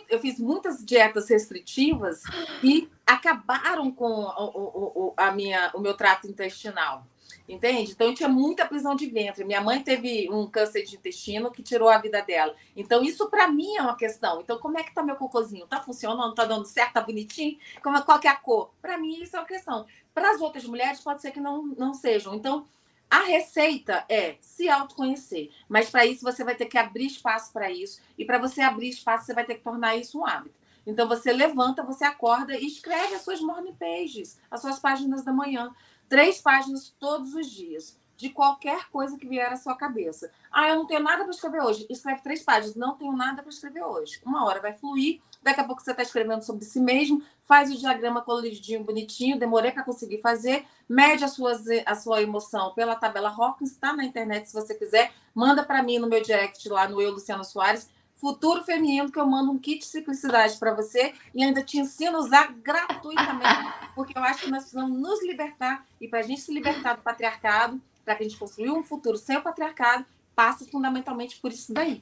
eu fiz muitas dietas restritivas e acabaram com o meu trato intestinal. Entende? Então, eu tinha muita prisão de ventre. Minha mãe teve um câncer de intestino que tirou a vida dela. Então, isso para mim é uma questão. Então, como é que tá meu cocôzinho? Tá funcionando? Tá dando certo? Tá bonitinho? Qual que é a cor? Para mim, isso é uma questão. Para as outras mulheres, pode ser que não sejam. Então, a receita é se autoconhecer. Mas, para isso, você vai ter que abrir espaço para isso. E, para você abrir espaço, você vai ter que tornar isso um hábito. Então, você levanta, você acorda e escreve as suas morning pages, as suas páginas da manhã. 3 páginas todos os dias, de qualquer coisa que vier à sua cabeça. Eu não tenho nada para escrever hoje. Escreve 3 páginas. Não tenho nada para escrever hoje. Uma hora vai fluir. Daqui a pouco você está escrevendo sobre si mesmo. Faz o diagrama coloridinho, bonitinho. Demorei para conseguir fazer. Mede a sua emoção pela tabela Hawkins. Está na internet se você quiser. Manda para mim no meu direct lá no Luciana Soares. Futuro Feminino, que eu mando um kit de ciclicidade para você e ainda te ensino a usar gratuitamente, porque eu acho que nós precisamos nos libertar, e para a gente se libertar do patriarcado, para que a gente construir um futuro sem o patriarcado, passa fundamentalmente por isso daí.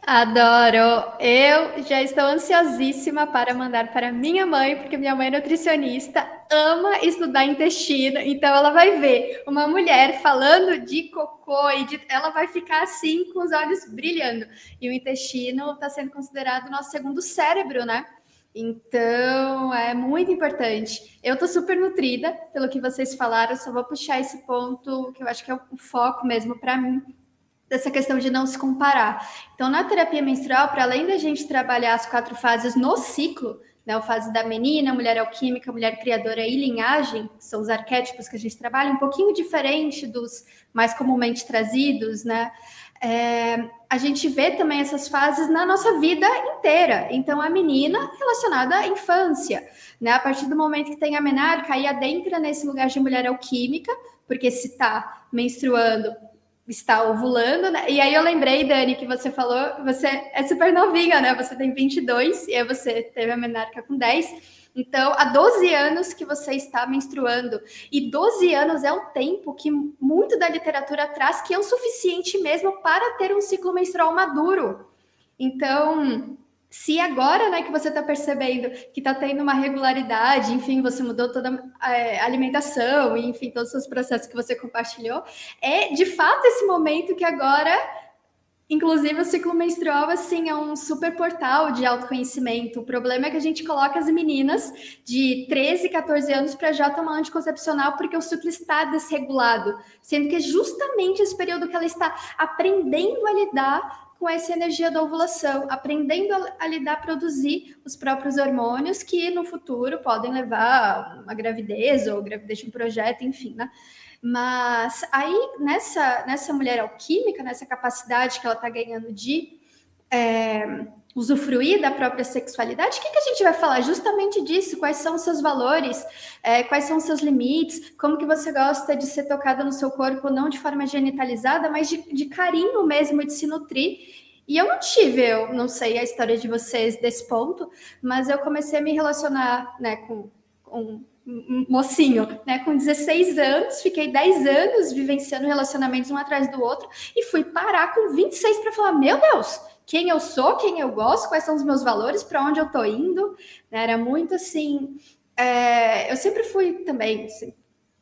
Adoro! Eu já estou ansiosíssima para mandar para minha mãe, porque minha mãe é nutricionista, ama estudar intestino, então ela vai ver uma mulher falando de cocô e ela vai ficar assim com os olhos brilhando. E o intestino está sendo considerado o nosso segundo cérebro, né? Então, é muito importante. Eu tô super nutrida pelo que vocês falaram, só vou puxar esse ponto que eu acho que é o foco mesmo para mim, dessa questão de não se comparar. Então, na terapia menstrual, para além da gente trabalhar as 4 fases no ciclo, né, a fase da menina, mulher alquímica, mulher criadora e linhagem, que são os arquétipos que a gente trabalha, um pouquinho diferente dos mais comumente trazidos, né? A gente vê também essas fases na nossa vida inteira. Então, a menina relacionada à infância, né? A partir do momento que tem a menarca, aí adentra nesse lugar de mulher alquímica, porque se está menstruando, está ovulando, né? E aí eu lembrei, Dani, que você falou, você é super novinha, né? Você tem 22 e aí você teve a menarca com 10. Então, há 12 anos que você está menstruando. E 12 anos é o tempo que muito da literatura traz que é o suficiente mesmo para ter um ciclo menstrual maduro. Então, se agora, né, que você está percebendo que está tendo uma regularidade, enfim, você mudou toda a alimentação, enfim, todos os seus processos que você compartilhou, é de fato esse momento que agora, inclusive o ciclo menstrual, assim, é um super portal de autoconhecimento. O problema é que a gente coloca as meninas de 13, 14 anos para já tomar anticoncepcional porque o ciclo está desregulado, sendo que é justamente esse período que ela está aprendendo a lidar com essa energia da ovulação, aprendendo a lidar, a produzir os próprios hormônios que no futuro podem levar a uma gravidez ou gravidez de um projeto, enfim, né? Mas aí, nessa mulher alquímica, nessa capacidade que ela está ganhando de usufruir da própria sexualidade, o que a gente vai falar justamente disso? Quais são os seus valores? Quais são os seus limites? Como que você gosta de ser tocada no seu corpo, não de forma genitalizada, mas de carinho mesmo, de se nutrir? E eu não sei a história de vocês desse ponto, mas eu comecei a me relacionar, né, com um mocinho, né, com 16 anos, fiquei 10 anos vivenciando relacionamentos um atrás do outro e fui parar com 26 para falar, meu Deus, quem eu sou, quem eu gosto, quais são os meus valores, para onde eu tô indo, né? Era muito assim, eu sempre fui também, assim,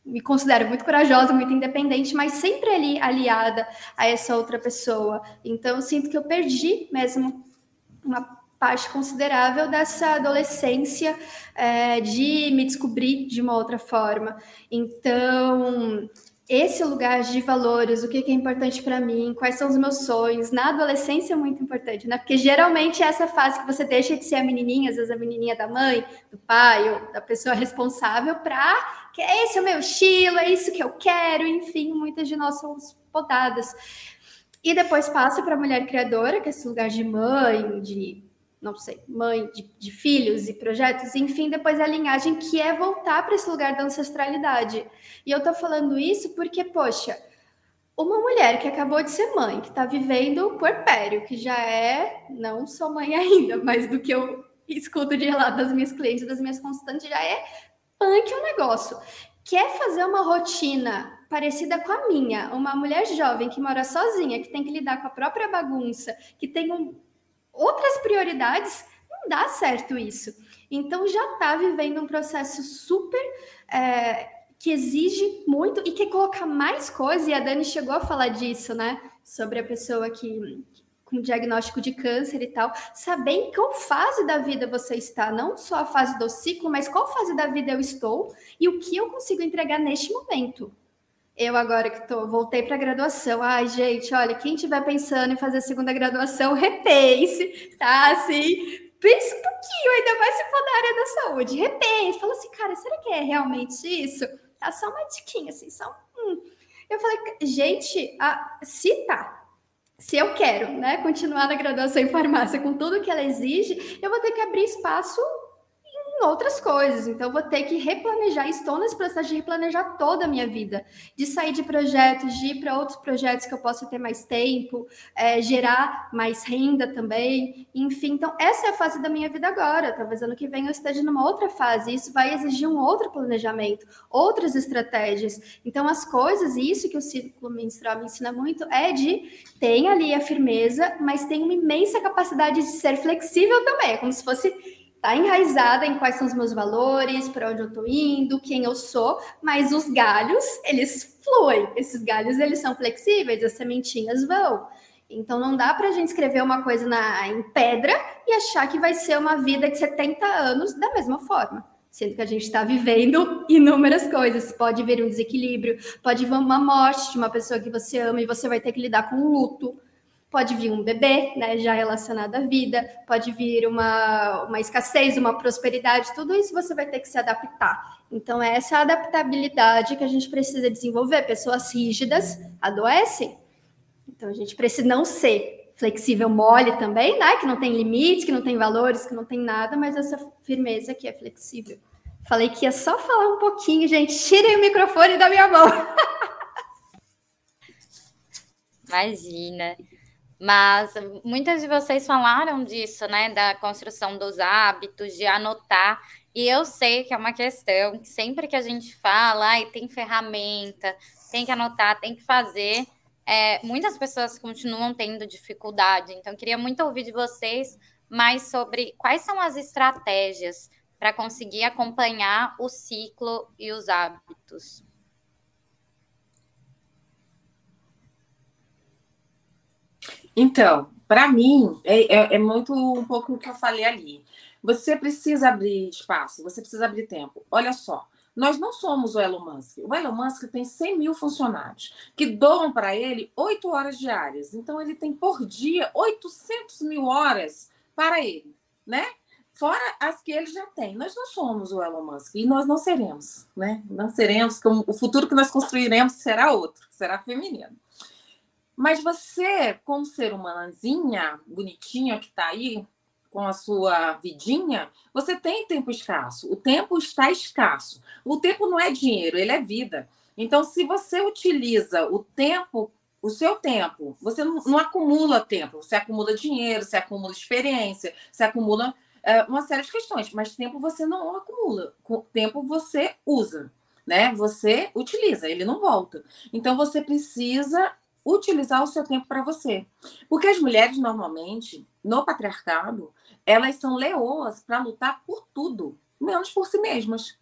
me considero muito corajosa, muito independente, mas sempre ali aliada a essa outra pessoa, então eu sinto que eu perdi mesmo uma parte considerável dessa adolescência de me descobrir de uma outra forma. Então, esse lugar de valores, o que é importante para mim, quais são os meus sonhos, na adolescência é muito importante, né? Porque geralmente é essa fase que você deixa de ser a menininha, às vezes a menininha da mãe, do pai ou da pessoa responsável para que esse é o meu estilo, é isso que eu quero, enfim, muitas de nós somos podadas. E depois passa para a mulher criadora, que é esse lugar de mãe, mãe de filhos e projetos, enfim, depois a linhagem que é voltar para esse lugar da ancestralidade. E eu tô falando isso porque, poxa, uma mulher que acabou de ser mãe, que está vivendo o puerpério, que já não sou mãe ainda, mas do que eu escuto de relato das minhas clientes, das minhas consultantes, já é punk o negócio. Quer fazer uma rotina parecida com a minha, uma mulher jovem que mora sozinha, que tem que lidar com a própria bagunça, que tem outras prioridades, não dá certo isso. Então já está vivendo um processo super que exige muito e quer colocar mais coisa, e a Dani chegou a falar disso, né? Sobre a pessoa com diagnóstico de câncer e tal, saber em qual fase da vida você está, não só a fase do ciclo, mas qual fase da vida eu estou e o que eu consigo entregar neste momento. Eu agora que voltei para a graduação, ai gente, olha, quem estiver pensando em fazer a segunda graduação, repense, tá? Assim, pense um pouquinho, ainda mais se for da área da saúde, repense, fala assim, cara, será que é realmente isso? Tá só uma diquinha, assim, Eu falei, gente, se eu quero, né, continuar na graduação em farmácia com tudo que ela exige, eu vou ter que abrir espaço em outras coisas, então vou ter que replanejar, estou nesse processo de replanejar toda a minha vida, de sair de projetos, de ir para outros projetos que eu possa ter mais tempo, gerar mais renda também, enfim, então essa é a fase da minha vida agora, talvez ano que vem eu esteja numa outra fase, isso vai exigir um outro planejamento, outras estratégias, então as coisas, e isso que o ciclo menstrual me ensina muito, tem ali a firmeza, mas tem uma imensa capacidade de ser flexível também, é como se fosse tá enraizada em quais são os meus valores, para onde eu tô indo, quem eu sou, mas os galhos, eles fluem. Esses galhos, eles são flexíveis, as sementinhas vão. Então, não dá pra gente escrever uma coisa em pedra e achar que vai ser uma vida de 70 anos da mesma forma. Sendo que a gente está vivendo inúmeras coisas. Pode vir um desequilíbrio, pode vir uma morte de uma pessoa que você ama e você vai ter que lidar com o luto. Pode vir um bebê, né, já relacionado à vida, pode vir uma escassez, uma prosperidade, tudo isso você vai ter que se adaptar. Então, é essa adaptabilidade que a gente precisa desenvolver. Pessoas rígidas adoecem. Então, a gente precisa não ser flexível mole também, né, que não tem limites, que não tem valores, que não tem nada, mas essa firmeza que é flexível. Falei que ia só falar um pouquinho, gente. Tirem o microfone da minha mão. Imagina. Mas muitas de vocês falaram disso, né? Da construção dos hábitos, de anotar. E eu sei que é uma questão que sempre que a gente fala, ai, tem ferramenta, tem que anotar, tem que fazer, muitas pessoas continuam tendo dificuldade. Então, eu queria muito ouvir de vocês mais sobre quais são as estratégias para conseguir acompanhar o ciclo e os hábitos. Então, para mim, é muito um pouco o que eu falei ali. Você precisa abrir espaço, você precisa abrir tempo. Olha só, nós não somos o Elon Musk. O Elon Musk tem 100 mil funcionários que doam para ele 8 horas diárias. Então, ele tem por dia 800 mil horas para ele, né? Fora as que ele já tem. Nós não somos o Elon Musk e nós não seremos, né? Não seremos, como o futuro que nós construiremos será outro, será feminino. Mas você, como ser humanazinha, bonitinha que está aí, com a sua vidinha, você tem tempo escasso. O tempo está escasso. O tempo não é dinheiro, ele é vida. Então, se você utiliza o tempo, o seu tempo, você não acumula tempo, você acumula dinheiro, você acumula experiência, você acumula uma série de questões, mas tempo você não acumula. Tempo você usa, né? Você utiliza, ele não volta. Então, você precisa utilizar o seu tempo para você. Porque as mulheres, normalmente, no patriarcado, elas são leoas para lutar por tudo, menos por si mesmas.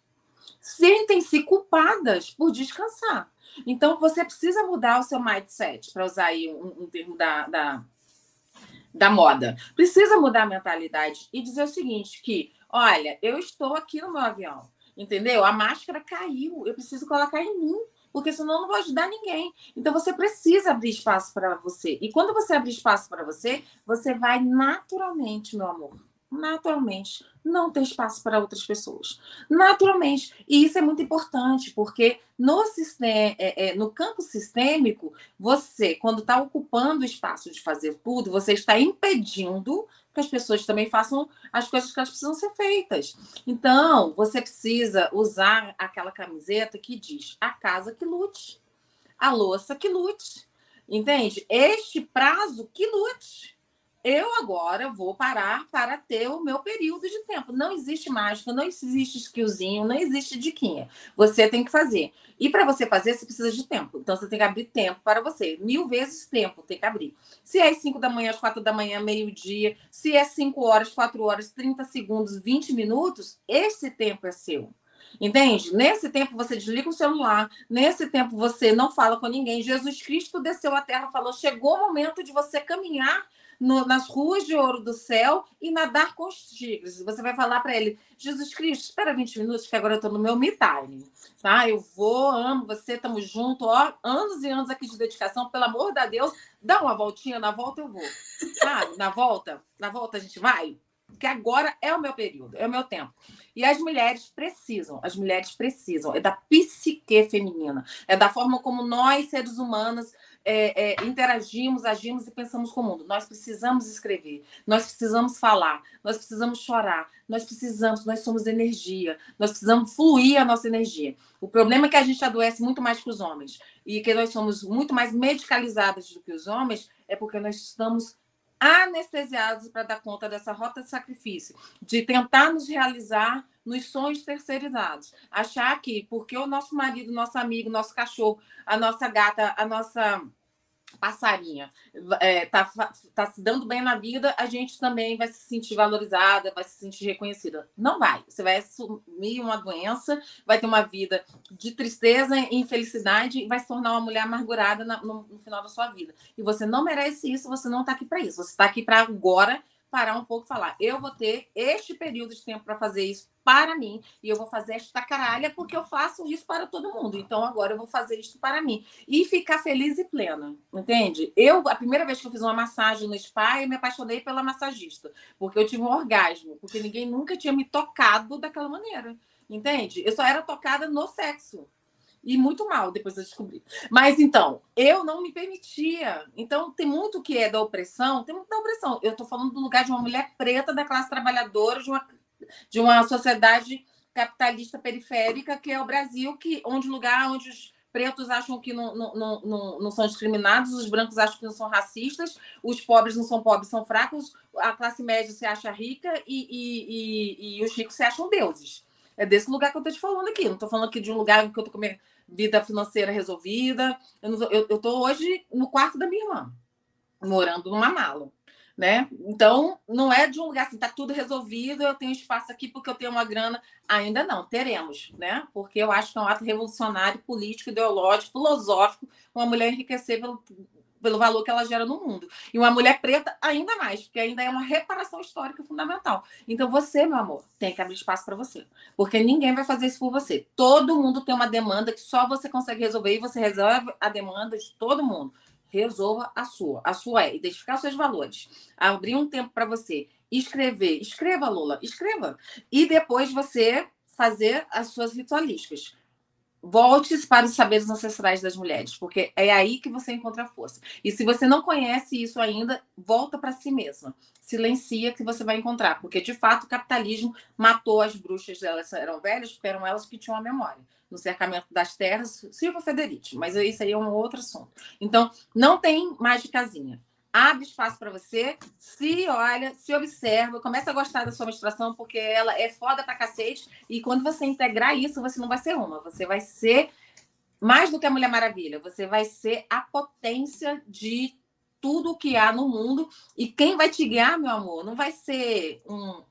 Sentem-se culpadas por descansar. Então, você precisa mudar o seu mindset, para usar aí um termo da moda. Precisa mudar a mentalidade e dizer o seguinte, que, olha, eu estou aqui no meu avião, entendeu? A máscara caiu, eu preciso colocar em mim, porque senão eu não vou ajudar ninguém. Então, você precisa abrir espaço para você. E quando você abrir espaço para você, você vai naturalmente, meu amor, naturalmente, não ter espaço para outras pessoas. Naturalmente. E isso é muito importante, porque no campo sistêmico, você, quando está ocupando o espaço de fazer tudo, você está impedindo que as pessoas também façam as coisas que elas precisam ser feitas. Então, você precisa usar aquela camiseta que diz: a casa que lute, a louça que lute. Entende? Este prazo que lute. Eu agora vou parar para ter o meu período de tempo. Não existe mágica, não existe skillzinho, não existe diquinha. Você tem que fazer. E para você fazer, você precisa de tempo. Então, você tem que abrir tempo para você. 1000 vezes tempo tem que abrir. Se é às 5 da manhã, às 4 da manhã, meio-dia, se é 5 horas, 4 horas, 30 segundos, 20 minutos, esse tempo é seu. Entende? Nesse tempo você desliga o celular, nesse tempo você não fala com ninguém. Jesus Cristo desceu à terra e falou: chegou o momento de você caminhar nas ruas de ouro do céu e nadar com os tigres. Você vai falar para ele: Jesus Cristo, espera 20 minutos que agora eu estou no meu me time, tá? Eu vou, amo você, estamos juntos, ó, anos e anos aqui de dedicação, pelo amor de Deus, dá uma voltinha, na volta eu vou. Sabe? Na volta a gente vai, porque agora é o meu período, é o meu tempo. E as mulheres precisam, é da psique feminina, é da forma como nós, seres humanos, interagimos, agimos e pensamos com o mundo. Nós precisamos escrever, nós precisamos falar, nós precisamos chorar, nós somos energia, nós precisamos fluir a nossa energia. O problema é que a gente adoece muito mais que os homens e que nós somos muito mais medicalizadas do que os homens, é porque nós estamos anestesiados para dar conta dessa rota de sacrifício, de tentar nos realizar nos sonhos terceirizados. Achar que, porque o nosso marido, nosso amigo, nosso cachorro, a nossa gata, a nossa passarinha tá se dando bem na vida, a gente também vai se sentir valorizada, vai se sentir reconhecida. Não vai. Você vai assumir uma doença, vai ter uma vida de tristeza e infelicidade e vai se tornar uma mulher amargurada no final da sua vida. E você não merece isso, você não está aqui para isso. Você está aqui para agora parar um pouco e falar: eu vou ter este período de tempo para fazer isso para mim, e eu vou fazer esta caralha porque eu faço isso para todo mundo. Então, agora eu vou fazer isso para mim. E ficar feliz e plena, entende? A primeira vez que eu fiz uma massagem no spa, eu me apaixonei pela massagista, porque eu tive um orgasmo, porque ninguém nunca tinha me tocado daquela maneira, entende? Eu só era tocada no sexo. E muito mal, depois eu descobri. Mas, então, eu não me permitia. Então, tem muito que é da opressão. Tem muito da opressão. Eu estou falando do lugar de uma mulher preta, da classe trabalhadora, de uma sociedade capitalista periférica, que é o Brasil, onde pretos acham que não são discriminados, os brancos acham que não são racistas, os pobres não são pobres, são fracos, a classe média se acha rica e os ricos se acham deuses. É desse lugar que eu estou te falando aqui. Não estou falando aqui de um lugar que eu estou com a minha vida financeira resolvida. Eu estou hoje no quarto da minha irmã, morando numa mala, né? Então, não é de um lugar assim, está tudo resolvido, eu tenho espaço aqui porque eu tenho uma grana. Ainda não, teremos, né? Porque eu acho que é um ato revolucionário, político, ideológico, filosófico, uma mulher enriquecer pelo valor que ela gera no mundo. E uma mulher preta ainda mais, porque ainda é uma reparação histórica fundamental. Então você, meu amor, tem que abrir espaço para você, porque ninguém vai fazer isso por você. Todo mundo tem uma demanda que só você consegue resolver e você resolve a demanda de todo mundo. Resolva a sua. A sua é identificar os seus valores, abrir um tempo para você, escrever. Escreva, Lula, escreva. E depois você fazer as suas ritualísticas. Volte para os saberes ancestrais das mulheres, porque é aí que você encontra a força. E se você não conhece isso ainda, volta para si mesma. Silencia que você vai encontrar, porque de fato o capitalismo matou as bruxas, elas eram velhas, porque eram elas que tinham a memória. No cercamento das terras, Silva Federici, mas isso aí é um outro assunto. Então, não tem magicazinha. Abre espaço para você, se olha, se observa, começa a gostar da sua menstruação, porque ela é foda pra cacete, e quando você integrar isso, você não vai ser uma, você vai ser mais do que a Mulher Maravilha, você vai ser a potência de tudo que há no mundo, e quem vai te guiar, meu amor, não vai ser um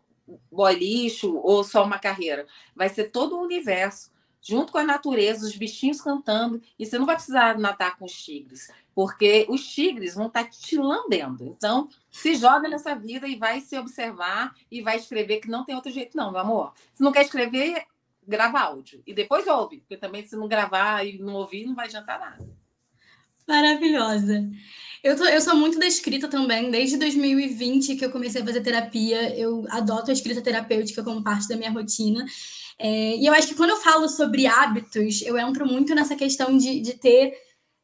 boy lixo ou só uma carreira, vai ser todo o universo, junto com a natureza, os bichinhos cantando, e você não vai precisar nadar com os tigres, porque os tigres vão estar te lambendo. Então, se joga nessa vida e vai se observar e vai escrever, que não tem outro jeito não, meu amor. Se não quer escrever, grava áudio. E depois ouve, porque também se não gravar e não ouvir, não vai adiantar nada. Maravilhosa. Eu sou muito da escrita também. Desde 2020 que eu comecei a fazer terapia, eu adoto a escrita terapêutica como parte da minha rotina. E eu acho que quando eu falo sobre hábitos, eu entro muito nessa questão de ter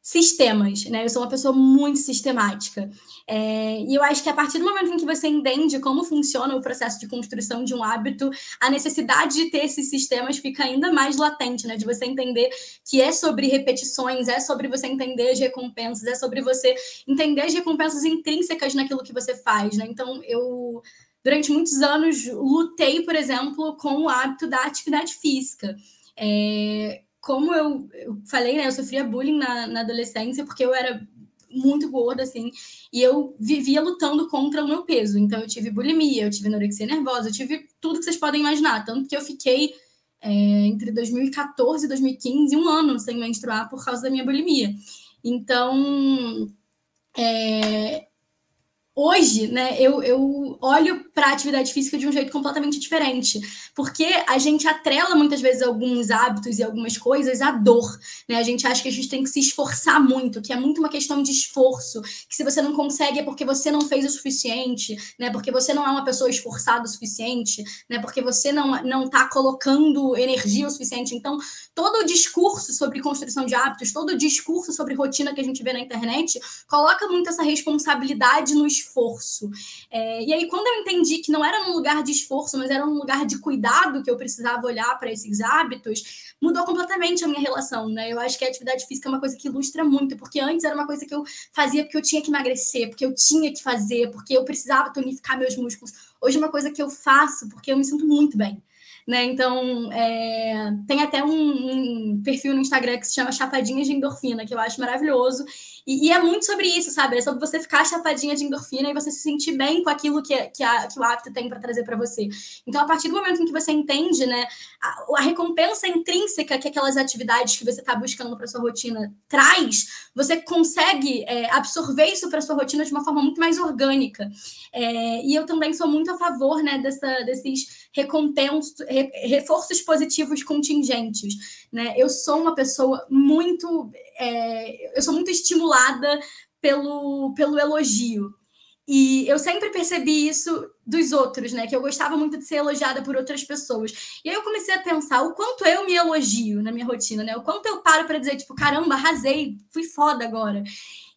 sistemas, né? Eu sou uma pessoa muito sistemática. E eu acho que a partir do momento em que você entende como funciona o processo de construção de um hábito, a necessidade de ter esses sistemas fica ainda mais latente, né? De você entender que é sobre repetições, é sobre você entender as recompensas, é sobre você entender as recompensas intrínsecas naquilo que você faz, né? Então, eu, durante muitos anos, lutei, por exemplo, com o hábito da atividade física. Como eu falei, né? Eu sofria bullying na adolescência, porque eu era muito gorda, assim, e eu vivia lutando contra o meu peso. Então, eu tive bulimia, eu tive anorexia nervosa, eu tive tudo que vocês podem imaginar. Tanto que eu fiquei entre 2014 e 2015, um ano sem menstruar por causa da minha bulimia. Então, hoje, né, eu olho para a atividade física de um jeito completamente diferente, porque a gente atrela muitas vezes alguns hábitos e algumas coisas à dor, né? A gente acha que a gente tem que se esforçar muito, que é muito uma questão de esforço, que se você não consegue é porque você não fez o suficiente, né? Porque você não é uma pessoa esforçada o suficiente, né? Porque você não está colocando energia o suficiente. Então, todo o discurso sobre construção de hábitos, todo o discurso sobre rotina que a gente vê na internet, coloca muito essa responsabilidade no esforço. E aí, quando eu entendi que não era num lugar de esforço, mas era num lugar de cuidado que eu precisava olhar para esses hábitos, mudou completamente a minha relação, né? Eu acho que a atividade física é uma coisa que ilustra muito, porque antes era uma coisa que eu fazia porque eu tinha que emagrecer, porque eu tinha que fazer, porque eu precisava tonificar meus músculos. Hoje é uma coisa que eu faço porque eu me sinto muito bem. Né? Então, tem até um perfil no Instagram que se chama Chapadinha de Endorfina, que eu acho maravilhoso. E é muito sobre isso, sabe? É sobre você ficar chapadinha de endorfina e você se sentir bem com aquilo que o hábito tem para trazer para você. Então, a partir do momento em que você entende, né, a recompensa intrínseca que aquelas atividades que você está buscando para sua rotina traz, você consegue absorver isso para sua rotina de uma forma muito mais orgânica. E eu também sou muito a favor, né, desses reforços positivos contingentes, né? Eu sou uma pessoa muito estimulada pelo elogio. E eu sempre percebi isso dos outros, né? Que eu gostava muito de ser elogiada por outras pessoas. E aí eu comecei a pensar o quanto eu me elogio na minha rotina, né? O quanto eu paro para dizer, tipo, caramba, arrasei, fui foda agora.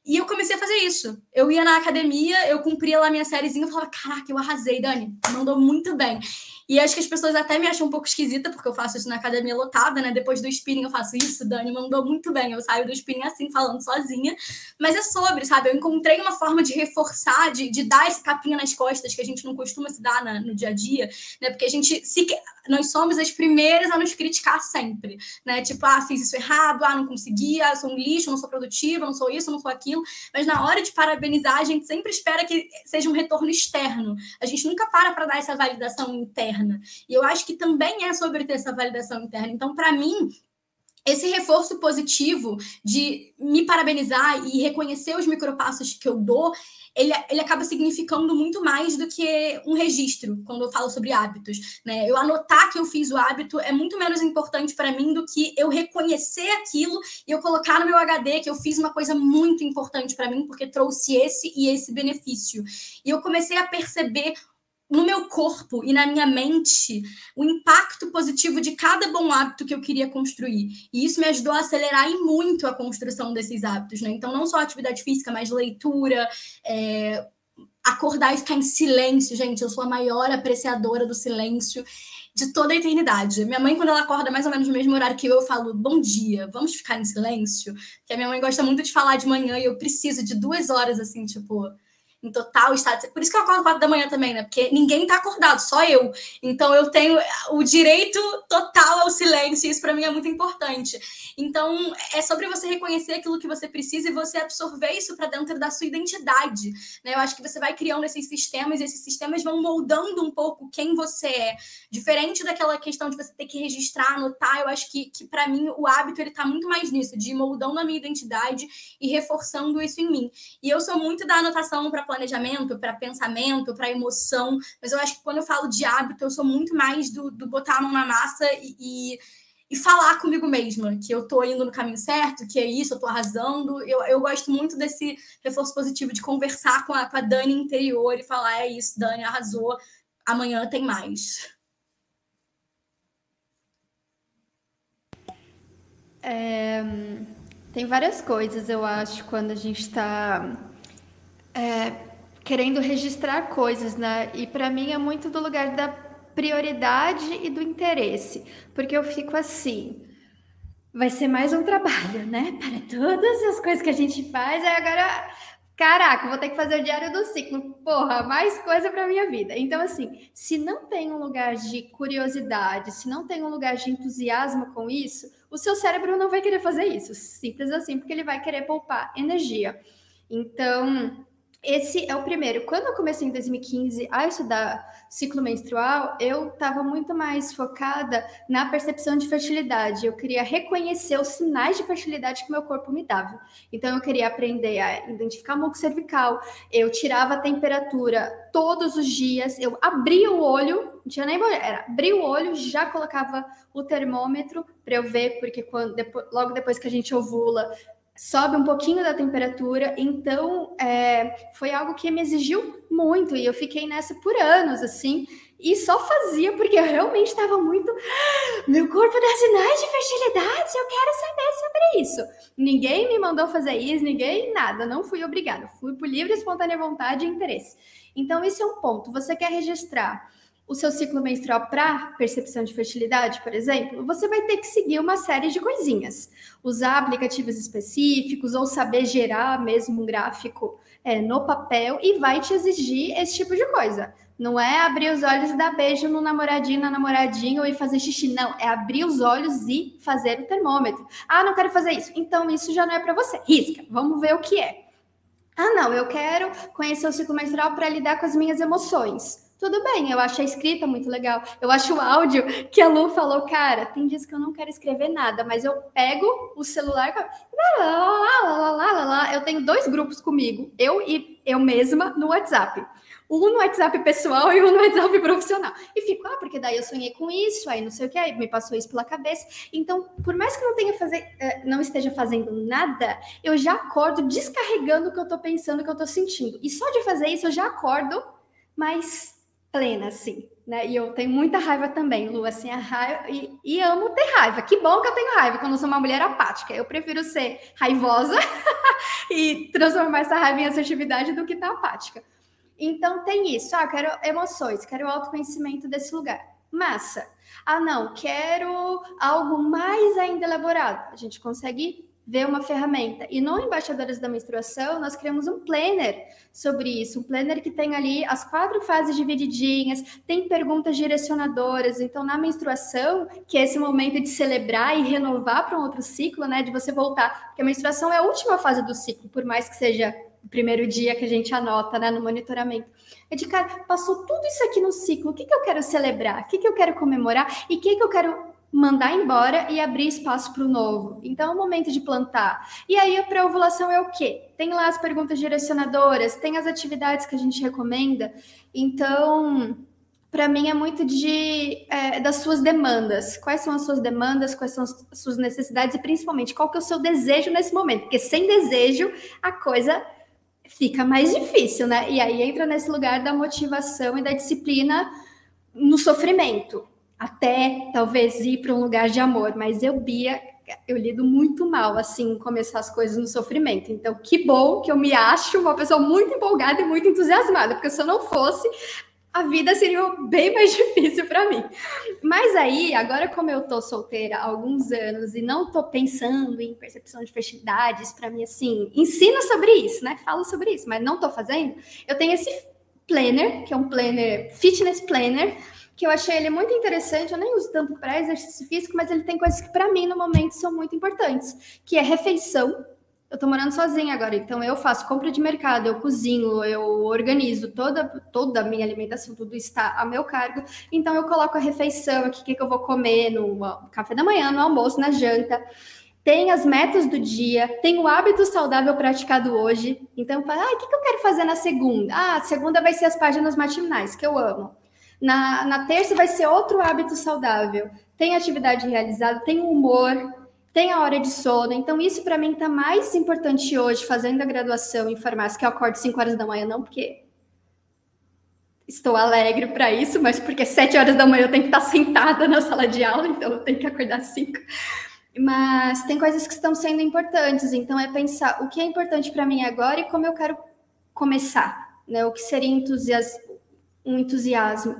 E eu comecei a fazer isso. eu ia na academia, eu cumpria lá minha sériezinha, eu falava, caraca, eu arrasei, Dani, mandou muito bem. E acho que as pessoas até me acham um pouco esquisita, porque eu faço isso na academia lotada, né? Depois do spinning eu faço isso, Dani mandou muito bem. Eu saio do spinning assim, falando sozinha. Mas é sobre, sabe? Eu encontrei uma forma de reforçar, de dar esse capinha nas costas que a gente não costuma se dar no dia a dia, né? Porque a gente nós somos as primeiras a nos criticar sempre, né? Tipo, fiz isso errado, não conseguia, eu sou um lixo, não sou produtiva, não sou isso, não sou aquilo. Mas na hora de parabenizar, a gente sempre espera que seja um retorno externo. A gente nunca para dar essa validação interna. E eu acho que também é sobre ter essa validação interna. Então, para mim, esse reforço positivo de me parabenizar e reconhecer os micropassos que eu dou, ele acaba significando muito mais do que um registro, quando eu falo sobre hábitos, né? Eu anotar que eu fiz o hábito é muito menos importante para mim do que eu reconhecer aquilo e eu colocar no meu HD que eu fiz uma coisa muito importante para mim, porque trouxe esse e esse benefício. E eu comecei a perceber no meu corpo e na minha mente o impacto positivo de cada bom hábito que eu queria construir. E isso me ajudou a acelerar e muito a construção desses hábitos, né? Então, não só atividade física, mas leitura, acordar e ficar em silêncio. Gente, eu sou a maior apreciadora do silêncio de toda a eternidade. Minha mãe, quando ela acorda mais ou menos no mesmo horário que eu falo, bom dia, vamos ficar em silêncio? Porque a minha mãe gosta muito de falar de manhã e eu preciso de 2 horas, assim, tipo, em total estado. Por isso que eu acordo 4 da manhã também, né? Porque ninguém tá acordado, só eu. Então eu tenho o direito total ao silêncio, e isso para mim é muito importante. Então é sobre você reconhecer aquilo que você precisa e você absorver isso para dentro da sua identidade, né? Eu acho que você vai criando esses sistemas e esses sistemas vão moldando um pouco quem você é. Diferente daquela questão de você ter que registrar, anotar, eu acho que para mim o hábito ele tá muito mais nisso, de ir moldando a minha identidade e reforçando isso em mim. E eu sou muito da anotação para planejamento, para pensamento, para emoção, mas eu acho que quando eu falo de hábito, eu sou muito mais do botar a mão na massa e falar comigo mesma, que eu tô indo no caminho certo, que é isso, eu tô arrasando. Eu gosto muito desse reforço positivo, de conversar com a Dani interior e falar, é isso, Dani, arrasou, amanhã tem mais. Tem várias coisas, eu acho, quando a gente está querendo registrar coisas, né? E para mim é muito do lugar da prioridade e do interesse, porque eu fico assim, vai ser mais um trabalho, né? Para todas as coisas que a gente faz, aí agora, caraca, vou ter que fazer o diário do ciclo, porra, mais coisa para minha vida. Então, assim, se não tem um lugar de curiosidade, se não tem um lugar de entusiasmo com isso, o seu cérebro não vai querer fazer isso, simples assim, porque ele vai querer poupar energia. Então, esse é o primeiro. Quando eu comecei em 2015 a estudar ciclo menstrual, eu estava muito mais focada na percepção de fertilidade. Eu queria reconhecer os sinais de fertilidade que meu corpo me dava. Então, eu queria aprender a identificar muco cervical. Eu tirava a temperatura todos os dias. Eu abria o olho, não tinha nem banheiro, era abrir o olho, já colocava o termômetro para eu ver, porque logo depois que a gente ovula, sobe um pouquinho da temperatura, então foi algo que me exigiu muito, e eu fiquei nessa por anos, assim, e só fazia porque eu realmente estava muito, meu corpo dá sinais de fertilidade, eu quero saber sobre isso. Ninguém me mandou fazer isso, nada, não fui obrigada, fui por livre, espontânea vontade e interesse. Então esse é um ponto, você quer registrar o seu ciclo menstrual para percepção de fertilidade, por exemplo, você vai ter que seguir uma série de coisinhas. Usar aplicativos específicos ou saber gerar mesmo um gráfico no papel, e vai te exigir esse tipo de coisa. Não é abrir os olhos e dar beijo no namoradinho, na namoradinha ou ir fazer xixi. Não, é abrir os olhos e fazer o termômetro. Ah, não quero fazer isso. Então isso já não é para você. Risca, vamos ver o que é. Ah, não, eu quero conhecer o ciclo menstrual para lidar com as minhas emoções. Tudo bem, eu acho a escrita muito legal. Eu acho o áudio que a Lu falou, cara, tem dias que eu não quero escrever nada, mas eu pego o celular e eu tenho 2 grupos comigo, eu e eu mesma no WhatsApp. Um no WhatsApp pessoal e um no WhatsApp profissional. E fico, porque daí eu sonhei com isso, aí não sei o que, aí me passou isso pela cabeça. Então, por mais que não esteja fazendo nada, eu já acordo descarregando o que eu tô pensando, o que eu tô sentindo. E só de fazer isso, eu já acordo mais plena, assim, né? E eu tenho muita raiva também, Lu, assim, a raiva, e amo ter raiva. Que bom que eu tenho raiva quando eu sou uma mulher apática. Eu prefiro ser raivosa e transformar essa raiva em assertividade do que estar apática. Então tem isso, eu quero emoções, quero o autoconhecimento desse lugar. Massa. Não, quero algo mais ainda elaborado. A gente consegue ver uma ferramenta. E no Embaixadores da Menstruação, nós criamos um planner sobre isso. Um planner que tem ali as 4 fases divididinhas, tem perguntas direcionadoras. Então, na menstruação, que é esse momento de celebrar e renovar para um outro ciclo, né? De você voltar. Porque a menstruação é a última fase do ciclo, por mais que seja o primeiro dia que a gente anota, né, no monitoramento. É de, cara, passou tudo isso aqui no ciclo, o que eu quero celebrar? O que eu quero comemorar? E o que eu quero mandar embora e abrir espaço para o novo? Então, é o momento de plantar. E aí, a pré-ovulação é o quê? Tem lá as perguntas direcionadoras, tem as atividades que a gente recomenda. Então, para mim, é muito das suas demandas. Quais são as suas demandas, quais são as suas necessidades e, principalmente, qual que é o seu desejo nesse momento? Porque sem desejo, a coisa fica mais difícil, né? E aí entra nesse lugar da motivação e da disciplina no sofrimento, até talvez ir para um lugar de amor. Mas eu lido muito mal, assim, começar as coisas no sofrimento. Então, que bom que eu me acho uma pessoa muito empolgada e muito entusiasmada, porque se eu não fosse, a vida seria bem mais difícil para mim. Mas aí, agora como eu tô solteira há alguns anos e não tô pensando em percepção de fertilidades, para mim, assim, ensino sobre isso, né? Falo sobre isso, mas não tô fazendo. Eu tenho esse planner, que é um planner, fitness planner, que eu achei ele muito interessante. Eu nem uso tanto para exercício físico, mas ele tem coisas que para mim, no momento, são muito importantes, que é refeição. Eu tô morando sozinha agora, então eu faço compra de mercado, eu cozinho, eu organizo toda a minha alimentação, tudo está a meu cargo. Então eu coloco a refeição aqui, o que eu vou comer no café da manhã, no almoço, na janta. Tem as metas do dia, tem o hábito saudável praticado hoje. Então eu falo, o que eu quero fazer na segunda? A segunda vai ser as páginas matinais, que eu amo. Na terça vai ser outro hábito saudável. Tem atividade realizada, tem o humor, tem a hora de sono. Então, isso para mim está mais importante hoje, fazendo a graduação em farmácia, que eu acordo 5 horas da manhã, não porque estou alegre para isso, mas porque 7 horas da manhã eu tenho que estar sentada na sala de aula, então eu tenho que acordar 5. Mas tem coisas que estão sendo importantes, então é pensar o que é importante para mim agora e como eu quero começar, né? O que seria um entusiasmo.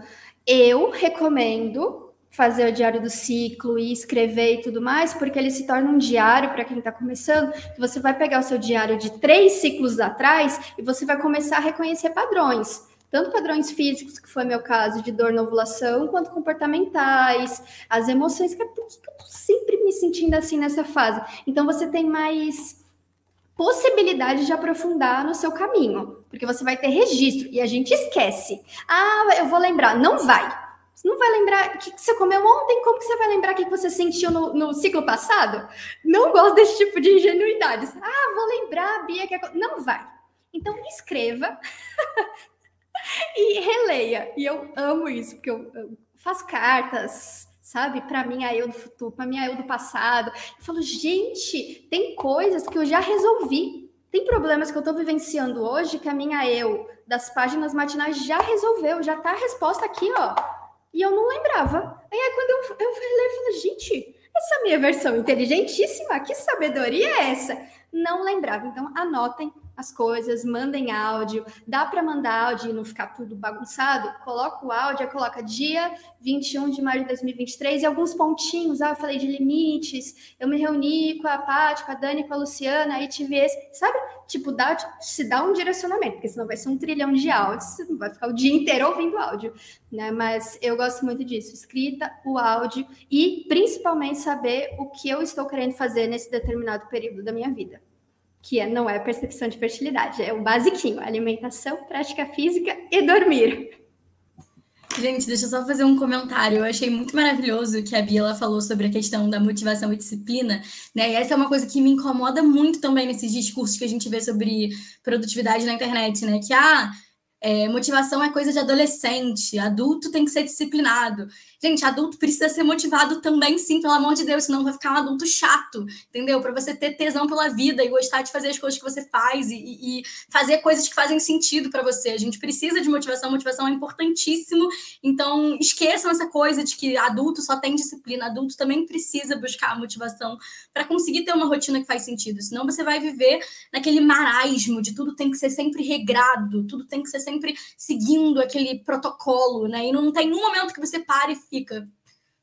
Eu recomendo fazer o diário do ciclo e escrever e tudo mais, porque ele se torna um diário para quem está começando, que você vai pegar o seu diário de 3 ciclos atrás e você vai começar a reconhecer padrões, tanto padrões físicos, que foi meu caso de dor na ovulação, quanto comportamentais, as emoções, por que eu estou sempre me sentindo assim nessa fase? Então você tem mais possibilidade de aprofundar no seu caminho, porque você vai ter registro, e a gente esquece. Eu vou lembrar. Não vai. Você não vai lembrar o que você comeu ontem, como que você vai lembrar o que você sentiu no ciclo passado? Não gosto desse tipo de ingenuidade. Vou lembrar, Bia, não vai. Então, escreva e releia. E eu amo isso, porque eu faço cartas, sabe? Para mim, a eu do futuro, para mim, a eu do passado. Eu falo, gente, tem coisas que eu já resolvi. Tem problemas que eu estou vivenciando hoje que a minha eu das páginas matinais já resolveu, já tá a resposta aqui, ó. E eu não lembrava. Aí quando eu fui ler, eu falei, gente, essa minha versão inteligentíssima, que sabedoria é essa? Não lembrava. Então, anotem as coisas, mandem áudio. Dá para mandar áudio e não ficar tudo bagunçado? Coloca o áudio, coloca dia 21 de maio de 2023 e alguns pontinhos. Eu falei de limites, eu me reuni com a Paty, com a Dani, com a Luciana, aí tive esse, sabe? Tipo, se dá um direcionamento, porque senão vai ser 1 trilhão de áudios, você não vai ficar o dia inteiro ouvindo áudio, né? Mas eu gosto muito disso, escrita, o áudio e principalmente saber o que eu estou querendo fazer nesse determinado período da minha vida, que não é percepção de fertilidade, é o basiquinho, alimentação, prática física e dormir. Gente, deixa eu só fazer um comentário. Eu achei muito maravilhoso que a Bia ela falou sobre a questão da motivação e disciplina, né? E essa é uma coisa que me incomoda muito também nesses discursos que a gente vê sobre produtividade na internet, né? Que, Motivação é coisa de adolescente, adulto tem que ser disciplinado. Gente, adulto precisa ser motivado também, sim, pelo amor de Deus, senão vai ficar um adulto chato, entendeu? Para você ter tesão pela vida e gostar de fazer as coisas que você faz e fazer coisas que fazem sentido para você. A gente precisa de motivação é importantíssimo. Então, esqueçam essa coisa de que adulto só tem disciplina, adulto também precisa buscar a motivação para conseguir ter uma rotina que faz sentido, senão você vai viver naquele marasmo de tudo tem que ser sempre regrado, tudo tem que ser sempre seguindo aquele protocolo, né? E não tem um momento que você para e fica,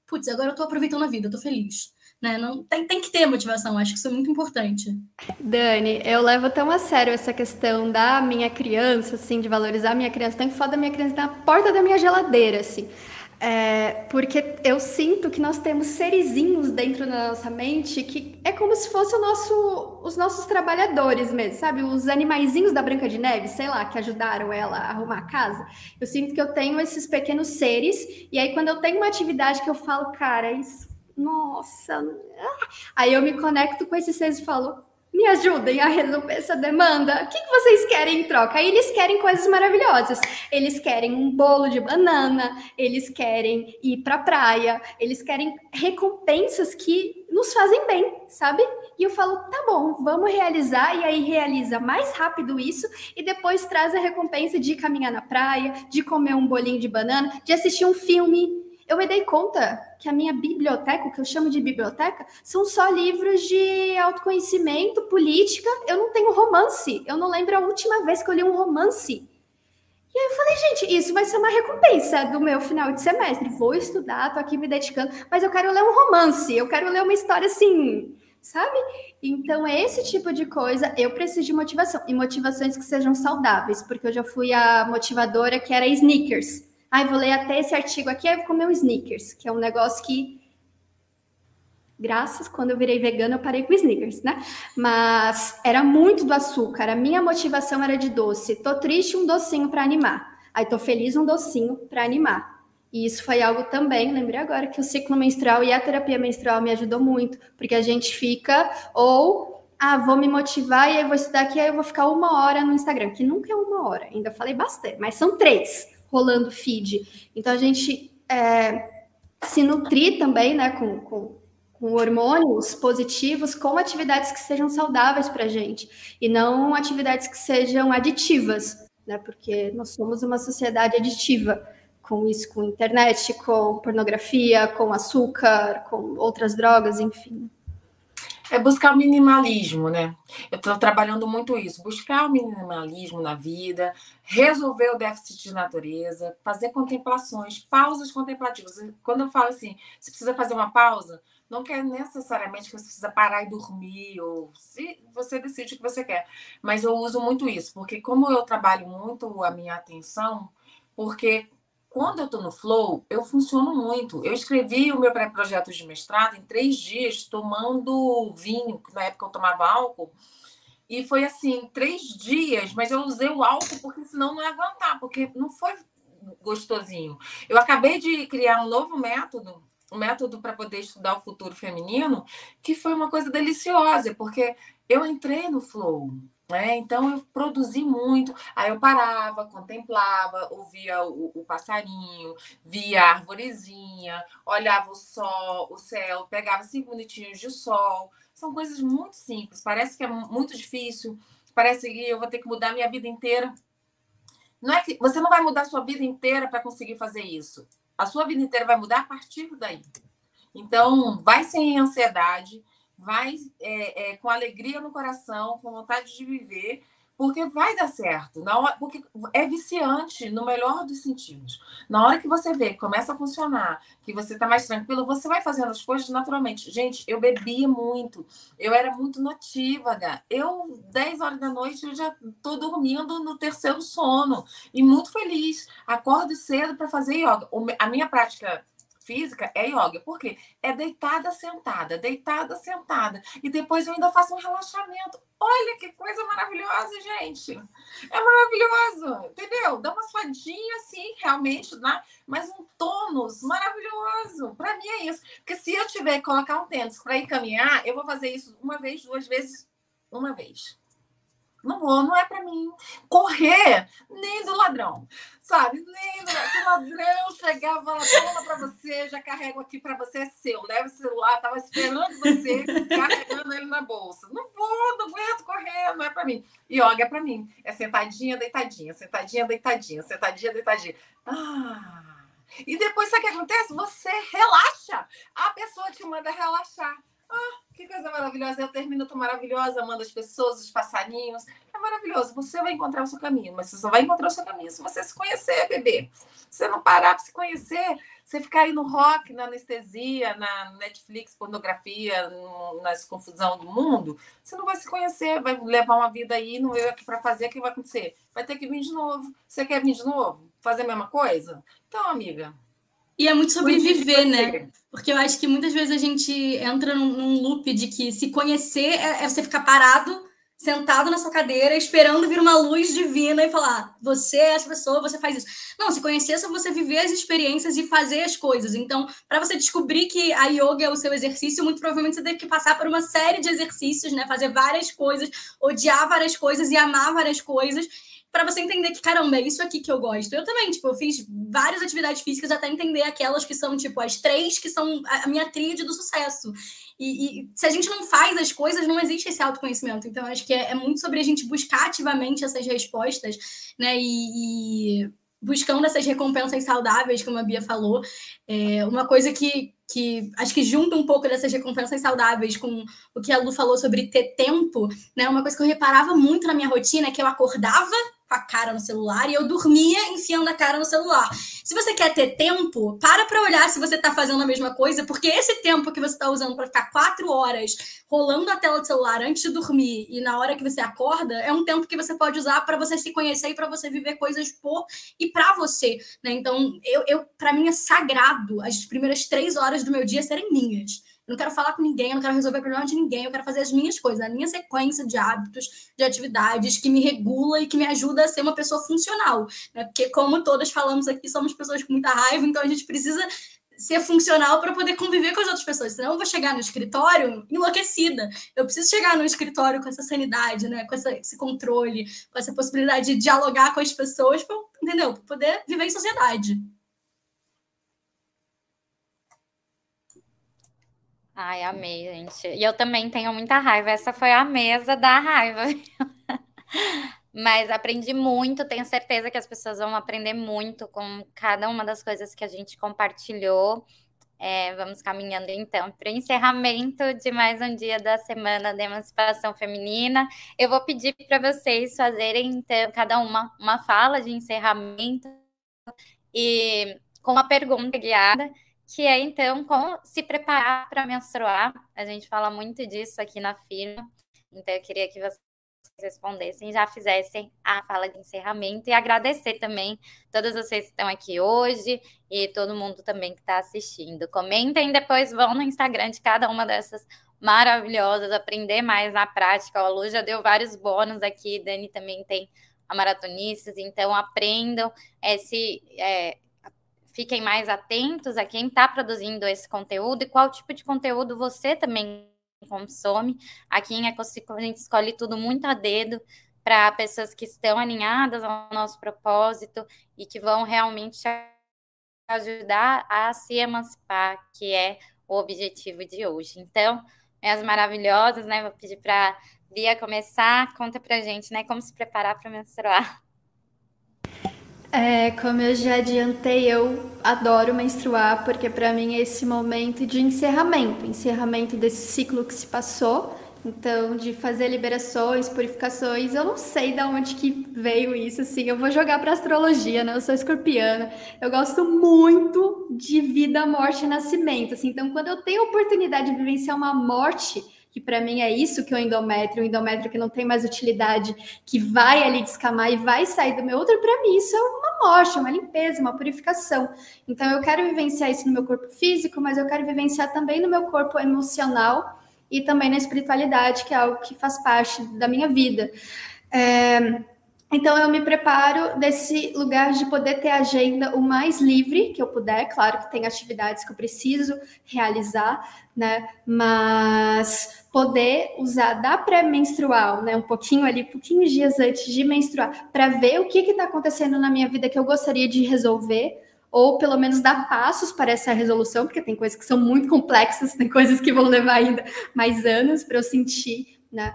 putz, agora eu tô aproveitando a vida, eu tô feliz. Né? Não, tem que ter motivação, acho que isso é muito importante. Dani, eu levo tão a sério essa questão da minha criança, assim, de valorizar a minha criança, tenho foto da minha criança na porta da minha geladeira, assim. Porque eu sinto que nós temos serizinhos dentro da nossa mente que é como se fosse os nossos trabalhadores mesmo, sabe? Os animaizinhos da Branca de Neve, sei lá, que ajudaram ela a arrumar a casa. Eu sinto que eu tenho esses pequenos seres, e aí quando eu tenho uma atividade que eu falo, cara, isso, nossa, aí eu me conecto com esses seres e falo, me ajudem a resolver essa demanda. O que vocês querem em troca? Aí eles querem coisas maravilhosas. Eles querem um bolo de banana, eles querem ir pra praia, eles querem recompensas que nos fazem bem, sabe? E eu falo, tá bom, vamos realizar. E aí realiza mais rápido isso e depois traz a recompensa de caminhar na praia, de comer um bolinho de banana, de assistir um filme. Eu me dei conta que a minha biblioteca, o que eu chamo de biblioteca, são só livros de autoconhecimento, política. Eu não tenho romance. Eu não lembro a última vez que eu li um romance. E aí eu falei, gente, isso vai ser uma recompensa do meu final de semestre. Vou estudar, tô aqui me dedicando, mas eu quero ler um romance, eu quero ler uma história assim, sabe? Então, esse tipo de coisa, eu preciso de motivação. E motivações que sejam saudáveis, porque eu já fui a motivadora que era sneakers. Vou ler até esse artigo aqui, aí vou comer um Snickers, que é um negócio que, quando eu virei vegana, eu parei com Snickers, né? Mas era muito do açúcar, a minha motivação era de doce. Tô triste, um docinho para animar. Aí tô feliz, um docinho para animar. E isso foi algo também, lembrei agora, que o ciclo menstrual e a terapia menstrual me ajudou muito, porque a gente fica, vou me motivar e aí vou estudar aqui, aí eu vou ficar 1 hora no Instagram, que nunca é 1 hora, ainda falei bastante, mas são 3 rolando feed. Então, a gente se nutrir também, né, com hormônios positivos, com atividades que sejam saudáveis para a gente, e não atividades que sejam aditivas, né, porque nós somos uma sociedade aditiva, com isso, com internet, com pornografia, com açúcar, com outras drogas, enfim. É buscar o minimalismo, né? Eu estou trabalhando muito isso, buscar o minimalismo na vida, resolver o déficit de natureza, fazer contemplações, pausas contemplativas. Quando eu falo assim, você precisa fazer uma pausa, não quer necessariamente que você precisa parar e dormir, ou se você decide o que você quer. Mas eu uso muito isso, porque como eu trabalho muito a minha atenção, porque quando eu estou no flow, eu funciono muito. Eu escrevi o meu pré-projeto de mestrado em 3 dias, tomando vinho, que na época eu tomava álcool. E foi assim, 3 dias, mas eu usei o álcool porque senão não ia aguentar, porque não foi gostosinho. Eu acabei de criar um novo método, um método para poder estudar o futuro feminino, que foi uma coisa deliciosa, porque eu entrei no flow. Então eu produzi muito, aí eu parava, contemplava, ouvia o passarinho, via a arvorezinha, olhava o sol, o céu, pegava 5 minutinhos de sol. São coisas muito simples, parece que é muito difícil, parece que eu vou ter que mudar minha vida inteira. Não é que você não vai mudar a sua vida inteira para conseguir fazer isso. A sua vida inteira vai mudar a partir daí. Então, vai sem ansiedade, vai com alegria no coração, com vontade de viver, porque vai dar certo. Porque é viciante, no melhor dos sentidos. Na hora que você vê que começa a funcionar, que você está mais tranquilo, você vai fazendo as coisas naturalmente. Gente, eu bebia muito, eu era muito notívaga. 10 horas da noite, eu já estou dormindo no 3º sono e muito feliz. Acordo cedo para fazer yoga. A minha prática física é yoga. Por quê? É deitada, sentada, deitada, sentada. E depois eu ainda faço um relaxamento. Olha que coisa maravilhosa, gente. É maravilhoso, entendeu? Dá uma suadinha assim, realmente, né? Mas um tônus maravilhoso. Para mim é isso. Porque se eu tiver que colocar um tênis para ir caminhar, eu vou fazer isso 1 vez, 2 vezes, 1 vez. Não vou, não é para mim. Correr, nem do ladrão, sabe? Nem do ladrão. Se o ladrão chegar e falar, toma para você, já carrego aqui para você, é seu. Leva o celular, estava esperando você, carregando ele na bolsa. Não vou, não aguento correr, não é para mim. Yoga é para mim. É sentadinha, deitadinha, sentadinha, deitadinha, sentadinha, deitadinha. E depois, sabe o que acontece? Você relaxa. A pessoa te manda relaxar. Que coisa maravilhosa. Eu termino, tô maravilhosa, amando as pessoas, os passarinhos. É maravilhoso. Você vai encontrar o seu caminho, mas você só vai encontrar o seu caminho se você se conhecer, bebê. Se você não parar para se conhecer, você ficar aí no rock, na anestesia, na Netflix, pornografia, nas confusão do mundo, você não vai se conhecer, vai levar uma vida aí, não veio aqui para fazer, o que vai acontecer? Vai ter que vir de novo. Você quer vir de novo? Fazer a mesma coisa? Então, amiga... E é muito sobre viver, né? Porque eu acho que muitas vezes a gente entra num loop de que se conhecer é você ficar parado, sentado na sua cadeira, esperando vir uma luz divina e falar, você é essa pessoa, você faz isso. Não, se conhecer é só você viver as experiências e fazer as coisas. Então, para você descobrir que a yoga é o seu exercício, muito provavelmente você teve que passar por uma série de exercícios, né? Fazer várias coisas, odiar várias coisas e amar várias coisas, para você entender que, caramba, é isso aqui que eu gosto. Eu também, eu fiz várias atividades físicas até entender aquelas que são, as 3 que são a minha tríade do sucesso. E se a gente não faz as coisas, não existe esse autoconhecimento. Então, acho que é muito sobre a gente buscar ativamente essas respostas, né? E buscando essas recompensas saudáveis, como a Bia falou. Uma coisa que acho que junta um pouco dessas recompensas saudáveis com o que a Lu falou sobre ter tempo, né? Uma coisa que eu reparava muito na minha rotina é que eu acordava com a cara no celular e eu dormia enfiando a cara no celular. Se você quer ter tempo, para olhar se você está fazendo a mesma coisa, porque esse tempo que você está usando para ficar 4 horas rolando a tela do celular antes de dormir e na hora que você acorda, é um tempo que você pode usar para você se conhecer e para você viver coisas por e para você, né? Então, para mim é sagrado as primeiras 3 horas do meu dia serem minhas. Eu não quero falar com ninguém, eu não quero resolver problema de ninguém, eu quero fazer as minhas coisas, a minha sequência de hábitos, de atividades que me regula e que me ajuda a ser uma pessoa funcional, né? Porque, como todas falamos aqui, somos pessoas com muita raiva, então a gente precisa ser funcional para poder conviver com as outras pessoas, senão eu vou chegar no escritório enlouquecida. Eu preciso chegar no escritório com essa sanidade, né? Com esse controle, com essa possibilidade de dialogar com as pessoas, entendeu? Para poder viver em sociedade. Ai, amei, gente. E eu também tenho muita raiva. Essa foi a mesa da raiva. Mas aprendi muito, tenho certeza que as pessoas vão aprender muito com cada uma das coisas que a gente compartilhou. Vamos caminhando, então, para o encerramento de mais um dia da Semana da Emancipação Feminina. Eu vou pedir para vocês fazerem, então, cada uma fala de encerramento e com uma pergunta guiada, que é, então, como se preparar para menstruar. A gente fala muito disso aqui na firma, então eu queria que vocês respondessem, já fizessem a fala de encerramento e agradecer também todos vocês que estão aqui hoje e todo mundo também que está assistindo. Comentem, depois vão no Instagram de cada uma dessas maravilhosas, aprender mais na prática. A Lu já deu vários bônus aqui, Dani também tem a Maratonistas, então aprendam, fiquem mais atentos a quem está produzindo esse conteúdo e qual tipo de conteúdo você também consome. Aqui em Ecociclo a gente escolhe tudo muito a dedo para pessoas que estão alinhadas ao nosso propósito e que vão realmente ajudar a se emancipar, que é o objetivo de hoje. Então, minhas maravilhosas, né? Vou pedir para Bia começar. Conta pra gente, né? Como se preparar para menstruar. Como eu já adiantei, eu adoro menstruar, porque para mim é esse momento de encerramento desse ciclo que se passou. Então, de fazer liberações, purificações, eu não sei de onde que veio isso, assim, eu vou jogar para astrologia, né? Eu sou escorpiana, eu gosto muito de vida, morte e nascimento, assim, então quando eu tenho a oportunidade de vivenciar uma morte, que para mim é isso que o endométrio que não tem mais utilidade, que vai ali descamar e vai sair do meu útero, para mim isso é uma morte, uma limpeza, uma purificação. Então eu quero vivenciar isso no meu corpo físico, mas eu quero vivenciar também no meu corpo emocional e também na espiritualidade, que é algo que faz parte da minha vida. Então, eu me preparo desse lugar de poder ter a agenda o mais livre que eu puder. Claro que tem atividades que eu preciso realizar, né? Mas poder usar da pré-menstrual, né? Um pouquinho ali, pouquinhos dias antes de menstruar, para ver o que está acontecendo na minha vida que eu gostaria de resolver, ou pelo menos dar passos para essa resolução, porque tem coisas que são muito complexas, tem coisas que vão levar ainda mais anos para eu sentir, né,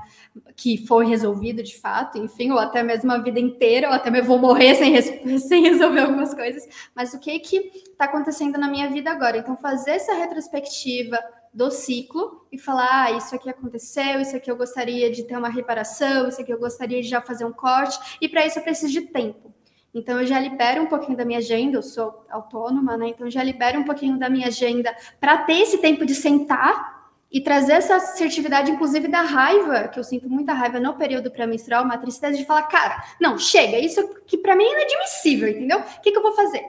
que foi resolvido de fato, enfim, ou até mesmo a vida inteira, ou até mesmo vou morrer sem resolver algumas coisas, mas o que está acontecendo na minha vida agora? Então, fazer essa retrospectiva do ciclo e falar, isso aqui aconteceu, isso aqui eu gostaria de ter uma reparação, isso aqui eu gostaria de já fazer um corte, e para isso eu preciso de tempo. Então, eu já libero um pouquinho da minha agenda, eu sou autônoma, né? Então, já libero um pouquinho da minha agenda para ter esse tempo de sentar e trazer essa assertividade, inclusive, da raiva, que eu sinto muita raiva no período pré-menstrual, uma tristeza de falar, cara, não, chega, isso que para mim é inadmissível, entendeu? O que eu vou fazer?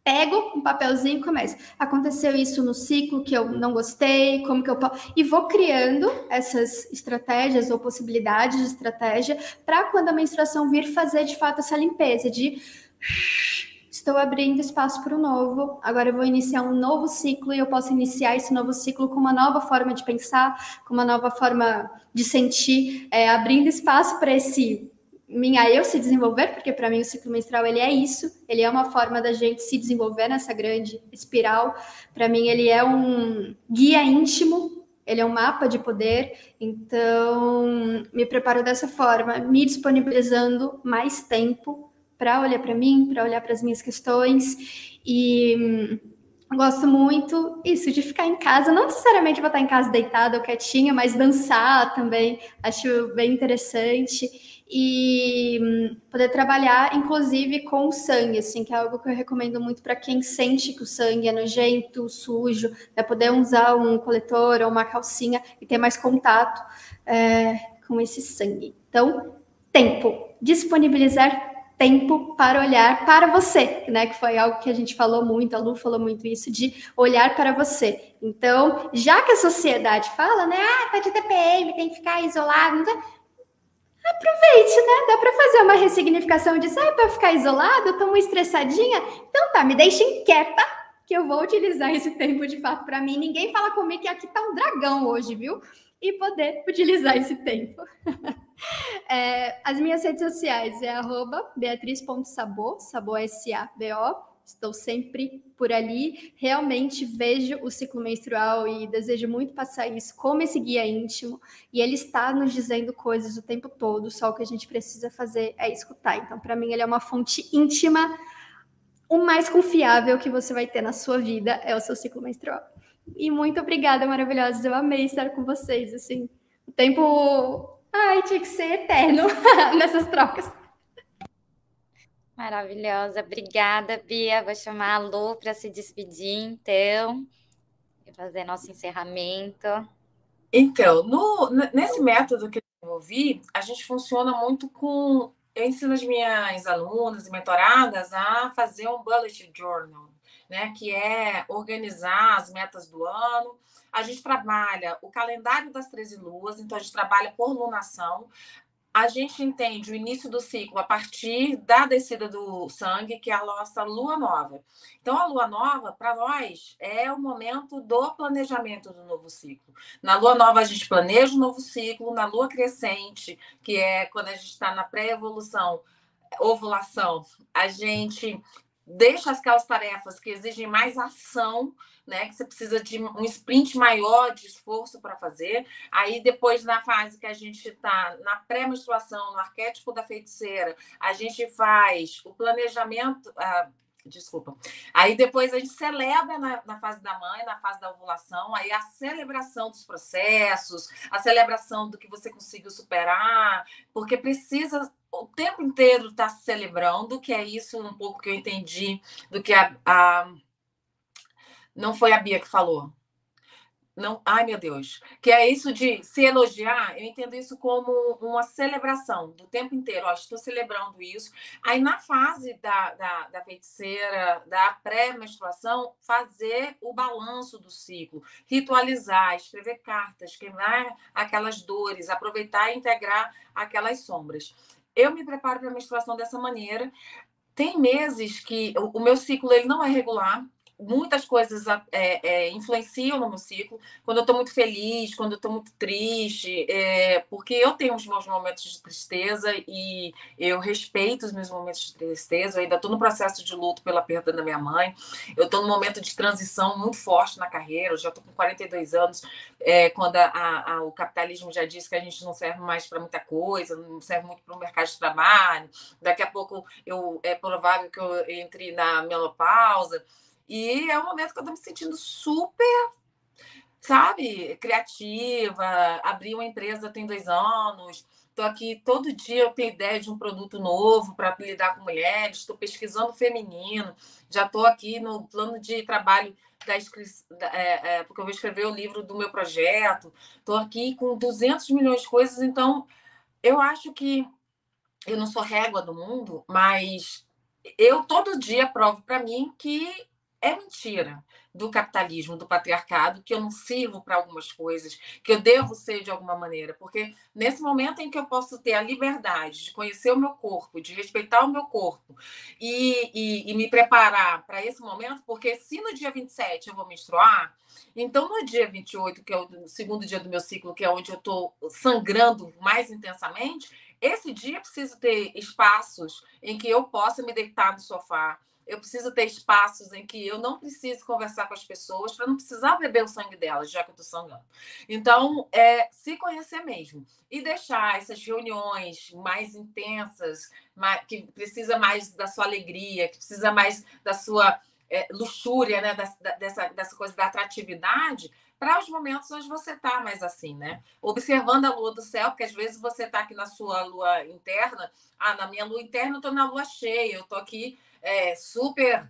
Pego um papelzinho e começo. Aconteceu isso no ciclo que eu não gostei, como que eu posso... E vou criando essas estratégias ou possibilidades de estratégia para quando a menstruação vir fazer, de fato, essa limpeza de... Estou abrindo espaço para o novo, agora eu vou iniciar um novo ciclo e eu posso iniciar esse novo ciclo com uma nova forma de pensar, com uma nova forma de sentir, abrindo espaço para esse minha eu se desenvolver, porque para mim o ciclo menstrual ele é isso, ele é uma forma da gente se desenvolver nessa grande espiral. Para mim ele é um guia íntimo, ele é um mapa de poder, então me preparo dessa forma, me disponibilizando mais tempo para olhar para mim, para olhar para as minhas questões, e gosto muito isso de ficar em casa, não necessariamente vou estar em casa deitada ou quietinha, mas dançar também, acho bem interessante, e poder trabalhar, inclusive, com o sangue, assim, que é algo que eu recomendo muito para quem sente que o sangue é nojento, sujo, é poder usar um coletor ou uma calcinha e ter mais contato com esse sangue. Então, tempo, disponibilizar tempo para olhar para você, né? Que foi algo que a gente falou muito, a Lu falou muito isso, de olhar para você. Então, já que a sociedade fala, né? Tá de TPM, tem que ficar isolado, então, aproveite, né? Dá para fazer uma ressignificação disso. Para ficar isolado, eu tô muito estressadinha. Então tá, me deixem quieta, que eu vou utilizar esse tempo de fato para mim. Ninguém fala comigo que aqui tá um dragão hoje, viu? E poder utilizar esse tempo. As minhas redes sociais é @beatriz.sabo, Sabo S-A-B-O. Estou sempre por ali. Realmente vejo o ciclo menstrual e desejo muito passar isso como esse guia íntimo. E ele está nos dizendo coisas o tempo todo, só o que a gente precisa fazer é escutar. Então, para mim, ele é uma fonte íntima. O mais confiável que você vai ter na sua vida é o seu ciclo menstrual. E muito obrigada, maravilhosos. Eu amei estar com vocês. Assim, o tempo... tinha que ser eterno nessas trocas. Maravilhosa. Obrigada, Bia. Vou chamar a Lu para se despedir, então, e fazer nosso encerramento. Então, nesse método que eu desenvolvi, a gente funciona muito com... Eu ensino as minhas alunas e mentoradas a fazer um bullet journal, né? Que é organizar as metas do ano. A gente trabalha o calendário das 13 luas, então a gente trabalha por lunação. A gente entende o início do ciclo a partir da descida do sangue, que é a nossa lua nova. Então, a lua nova, para nós, é o momento do planejamento do novo ciclo. Na lua nova, a gente planeja o novo ciclo. Na lua crescente, que é quando a gente está na pré-evolução, ovulação, a gente deixa aquelas tarefas que exigem mais ação, né? Que você precisa de um sprint maior de esforço para fazer. Aí, depois, na fase que a gente está na pré-menstruação, no arquétipo da feiticeira, a gente faz o planejamento... Desculpa. Aí depois a gente celebra na fase da mãe, na fase da ovulação, aí a celebração dos processos, a celebração do que você conseguiu superar, porque precisa o tempo inteiro estar celebrando, que é isso um pouco que eu entendi do que não foi a Bia que falou. Não, ai, meu Deus. Que é isso de se elogiar, eu entendo isso como uma celebração do tempo inteiro. Ó, estou celebrando isso. Aí, na fase da feiticeira, da pré-menstruação, fazer o balanço do ciclo, ritualizar, escrever cartas, queimar aquelas dores, aproveitar e integrar aquelas sombras. eu me preparo para a menstruação dessa maneira. Tem meses que o meu ciclo ele não é regular. Muitas coisas influenciam no meu ciclo. Quando eu estou muito feliz, quando eu estou muito triste, porque eu tenho os meus momentos de tristeza e eu respeito os meus momentos de tristeza. Eu ainda estou no processo de luto pela perda da minha mãe. Eu estou num momento de transição muito forte na carreira. Eu já estou com 42 anos, quando o capitalismo já disse que a gente não serve mais para muita coisa, não serve muito para o mercado de trabalho. Daqui a pouco é provável que eu entre na menopausa. E é um momento que eu estou me sentindo super, sabe, criativa. Abri uma empresa tem 2 anos. Estou aqui todo dia, eu tenho ideia de um produto novo para lidar com mulheres. Estou pesquisando feminino. Já estou aqui no plano de trabalho porque eu vou escrever o livro do meu projeto. Estou aqui com 200 milhões de coisas. Então, eu acho que eu não sou régua do mundo, mas eu todo dia provo para mim que é mentira do capitalismo, do patriarcado, que eu não sirvo para algumas coisas, que eu devo ser de alguma maneira. Porque nesse momento em que eu posso ter a liberdade de conhecer o meu corpo, de respeitar o meu corpo e me preparar para esse momento, porque se no dia 27 eu vou menstruar, então no dia 28, que é o segundo dia do meu ciclo, que é onde eu estou sangrando mais intensamente, esse dia eu preciso ter espaços em que eu possa me deitar no sofá. Eu preciso ter espaços em que eu não preciso conversar com as pessoas para não precisar beber o sangue delas, já que eu estou sangrando. Então, se conhecer mesmo. E deixar essas reuniões mais intensas, que precisa mais da sua alegria, que precisa mais da sua luxúria, né? dessa coisa da atratividade, para os momentos onde você está mais assim, né? Observando a lua do céu, porque às vezes você está aqui na sua lua interna. Na minha lua interna eu estou na lua cheia, eu estou aqui super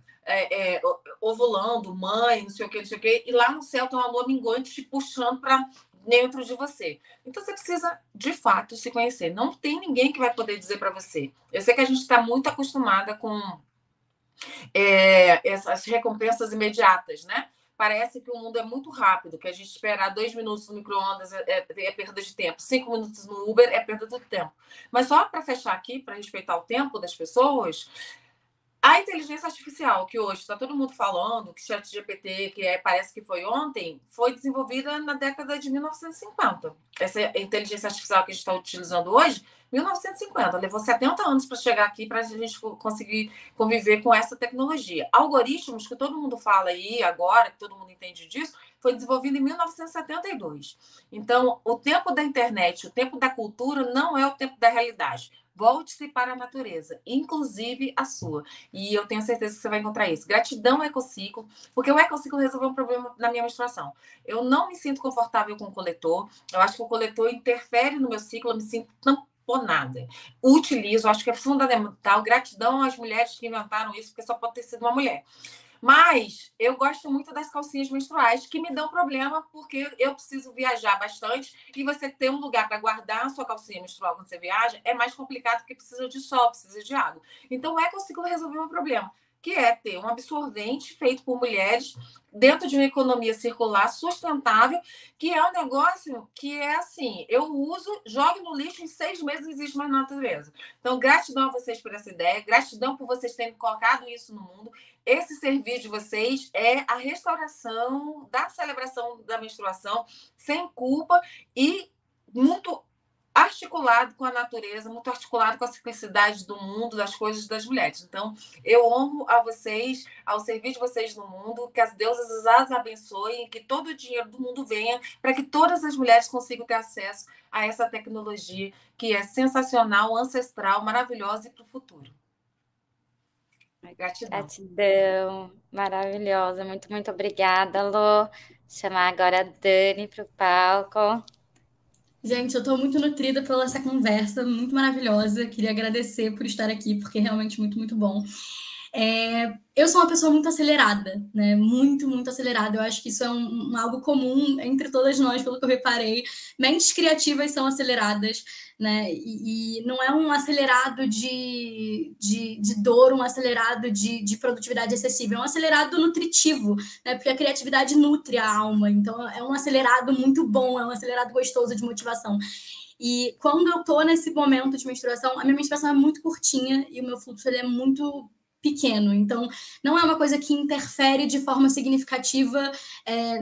ovulando, mãe, não sei o quê, e lá no céu tem uma lua minguante te puxando para dentro de você. Então você precisa, de fato, se conhecer. Não tem ninguém que vai poder dizer para você. Eu sei que a gente está muito acostumada com essas recompensas imediatas, né? Parece que o mundo é muito rápido, que a gente esperar 2 minutos no micro-ondas é perda de tempo, 5 minutos no Uber é perda de tempo. Mas só para fechar aqui, para respeitar o tempo das pessoas, a inteligência artificial, que hoje está todo mundo falando, que ChatGPT, parece que foi ontem, foi desenvolvida na década de 1950. Essa inteligência artificial que a gente está utilizando hoje, 1950. Levou 70 anos para chegar aqui para a gente conseguir conviver com essa tecnologia. Algoritmos, que todo mundo fala aí agora, que todo mundo entende disso, foi desenvolvido em 1972. Então, o tempo da internet, o tempo da cultura não é o tempo da realidade. Volte-se para a natureza, inclusive a sua. E eu tenho certeza que você vai encontrar isso. Gratidão ao Ecociclo, porque o Ecociclo resolveu um problema na minha menstruação. Eu não me sinto confortável com o coletor. Eu acho que o coletor interfere no meu ciclo, eu me sinto tamponada. Utilizo, acho que é fundamental. Gratidão às mulheres que inventaram isso, porque só pode ter sido uma mulher. Mas eu gosto muito das calcinhas menstruais, que me dão problema, porque eu preciso viajar bastante e você ter um lugar para guardar a sua calcinha menstrual quando você viaja é mais complicado, porque precisa de sol, precisa de água. Então, o Ecociclo resolveu um problema, que é ter um absorvente feito por mulheres dentro de uma economia circular sustentável, que é um negócio que é assim, eu uso, jogo no lixo, em 6 meses não existe mais na natureza. Então, gratidão a vocês por essa ideia, gratidão por vocês terem colocado isso no mundo. Esse serviço de vocês é a restauração da celebração da menstruação sem culpa e muito articulado com a natureza, muito articulado com a simplicidade do mundo, das coisas das mulheres. Então, eu honro a vocês, ao serviço de vocês no mundo, que as deusas as abençoem, que todo o dinheiro do mundo venha para que todas as mulheres consigam ter acesso a essa tecnologia que é sensacional, ancestral, maravilhosa e para o futuro. Gratidão. Gratidão, maravilhosa. Muito, muito obrigada, Lô. Chamar agora a Dani para o palco. Gente, eu estou muito nutrida pela essa conversa, muito maravilhosa. Queria agradecer por estar aqui, porque é realmente muito, muito bom. Eu sou uma pessoa muito acelerada, né? Muito, muito acelerada. Eu acho que isso é algo comum entre todas nós, pelo que eu reparei. Mentes criativas são aceleradas, né? E não é um acelerado de dor, um acelerado de produtividade excessiva. É um acelerado nutritivo, né? Porque a criatividade nutre a alma. Então, é um acelerado muito bom, é um acelerado gostoso de motivação. E quando eu tô nesse momento de menstruação, a minha menstruação é muito curtinha e o meu fluxo ele é muito pequeno. Então, não é uma coisa que interfere de forma significativa,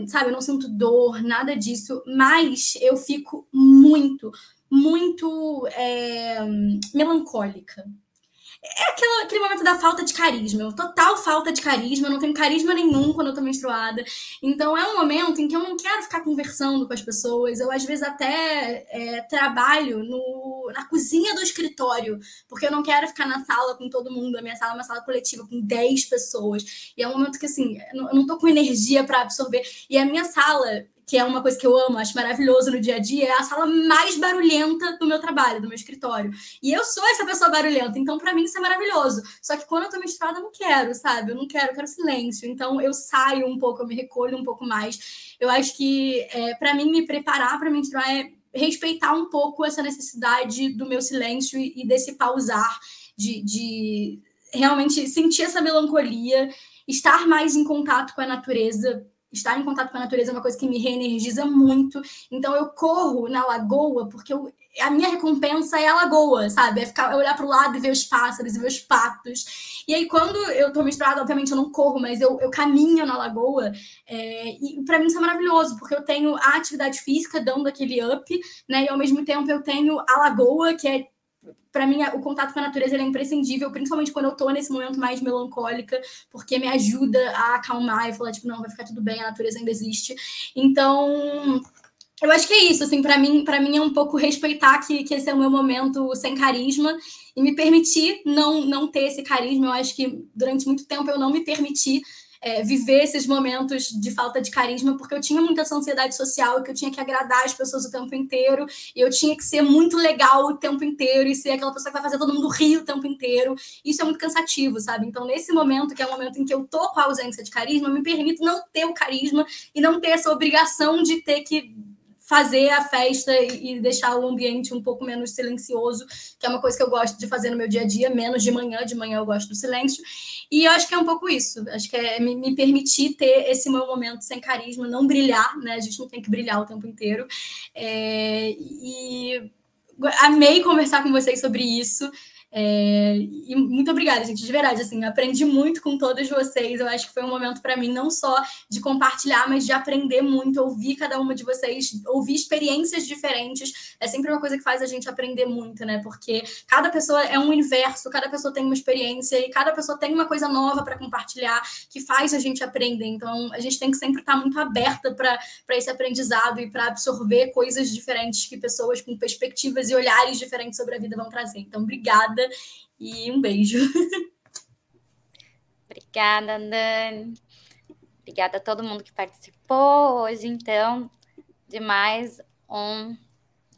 sabe? Eu não sinto dor, nada disso, mas eu fico muito melancólica. É aquele momento da falta de carisma, total falta de carisma, eu não tenho carisma nenhum quando eu tô menstruada. Então é um momento em que eu não quero ficar conversando com as pessoas. Eu, às vezes, até trabalho na cozinha do escritório, porque eu não quero ficar na sala com todo mundo. A minha sala é uma sala coletiva com 10 pessoas. E é um momento que, assim, eu não tô com energia para absorver. E a minha sala, que é uma coisa que eu amo, acho maravilhoso no dia a dia, é a sala mais barulhenta do meu trabalho, do meu escritório. E eu sou essa pessoa barulhenta, então para mim isso é maravilhoso. Só que quando eu tô menstruada, eu não quero, sabe? Eu quero silêncio. Então eu saio um pouco, eu me recolho um pouco mais. Eu acho que para mim me preparar para menstruar é respeitar um pouco essa necessidade do meu silêncio e desse pausar, de realmente sentir essa melancolia, estar mais em contato com a natureza. Estar em contato com a natureza é uma coisa que me reenergiza muito. Então eu corro na lagoa porque a minha recompensa é a lagoa, sabe? É olhar para o lado e ver os pássaros e ver os patos. E aí, quando eu tô menstruada, obviamente eu não corro, mas eu caminho na lagoa. E para mim isso é maravilhoso, porque eu tenho a atividade física dando aquele up, né? E ao mesmo tempo eu tenho a lagoa, que é, para mim, o contato com a natureza ele é imprescindível, principalmente quando eu tô nesse momento mais melancólica, porque me ajuda a acalmar e falar, tipo, não, vai ficar tudo bem, a natureza ainda existe. Então, eu acho que é isso, assim, para mim é um pouco respeitar que esse é o meu momento sem carisma e me permitir não ter esse carisma. Eu acho que durante muito tempo eu não me permiti viver esses momentos de falta de carisma, porque eu tinha muita ansiedade social, que eu tinha que agradar as pessoas o tempo inteiro, e eu tinha que ser muito legal o tempo inteiro, e ser aquela pessoa que vai fazer todo mundo rir o tempo inteiro. Isso é muito cansativo, sabe? Então, nesse momento, que é o momento em que eu tô com a ausência de carisma, eu me permito não ter o carisma e não ter essa obrigação de ter que fazer a festa e deixar o ambiente um pouco menos silencioso, que é uma coisa que eu gosto de fazer no meu dia a dia, menos de manhã eu gosto do silêncio, e eu acho que é um pouco isso, acho que é me permitir ter esse meu momento sem carisma, não brilhar, né, a gente não tem que brilhar o tempo inteiro, e amei conversar com vocês sobre isso. E muito obrigada, gente, de verdade, assim, aprendi muito com todas vocês. Eu acho que foi um momento para mim não só de compartilhar, mas de aprender muito, ouvir cada uma de vocês, ouvir experiências diferentes. É sempre uma coisa que faz a gente aprender muito, né? Porque cada pessoa é um universo, cada pessoa tem uma experiência e cada pessoa tem uma coisa nova para compartilhar que faz a gente aprender. Então a gente tem que sempre estar muito aberta para esse aprendizado e para absorver coisas diferentes que pessoas com perspectivas e olhares diferentes sobre a vida vão trazer. Então, obrigada e um beijo. Obrigada, Dani. Obrigada a todo mundo que participou hoje, então, de mais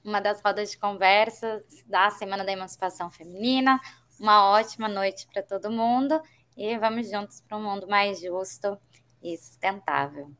uma das rodas de conversa da Semana da Emancipação Feminina. Uma ótima noite para todo mundo e vamos juntos para um mundo mais justo e sustentável.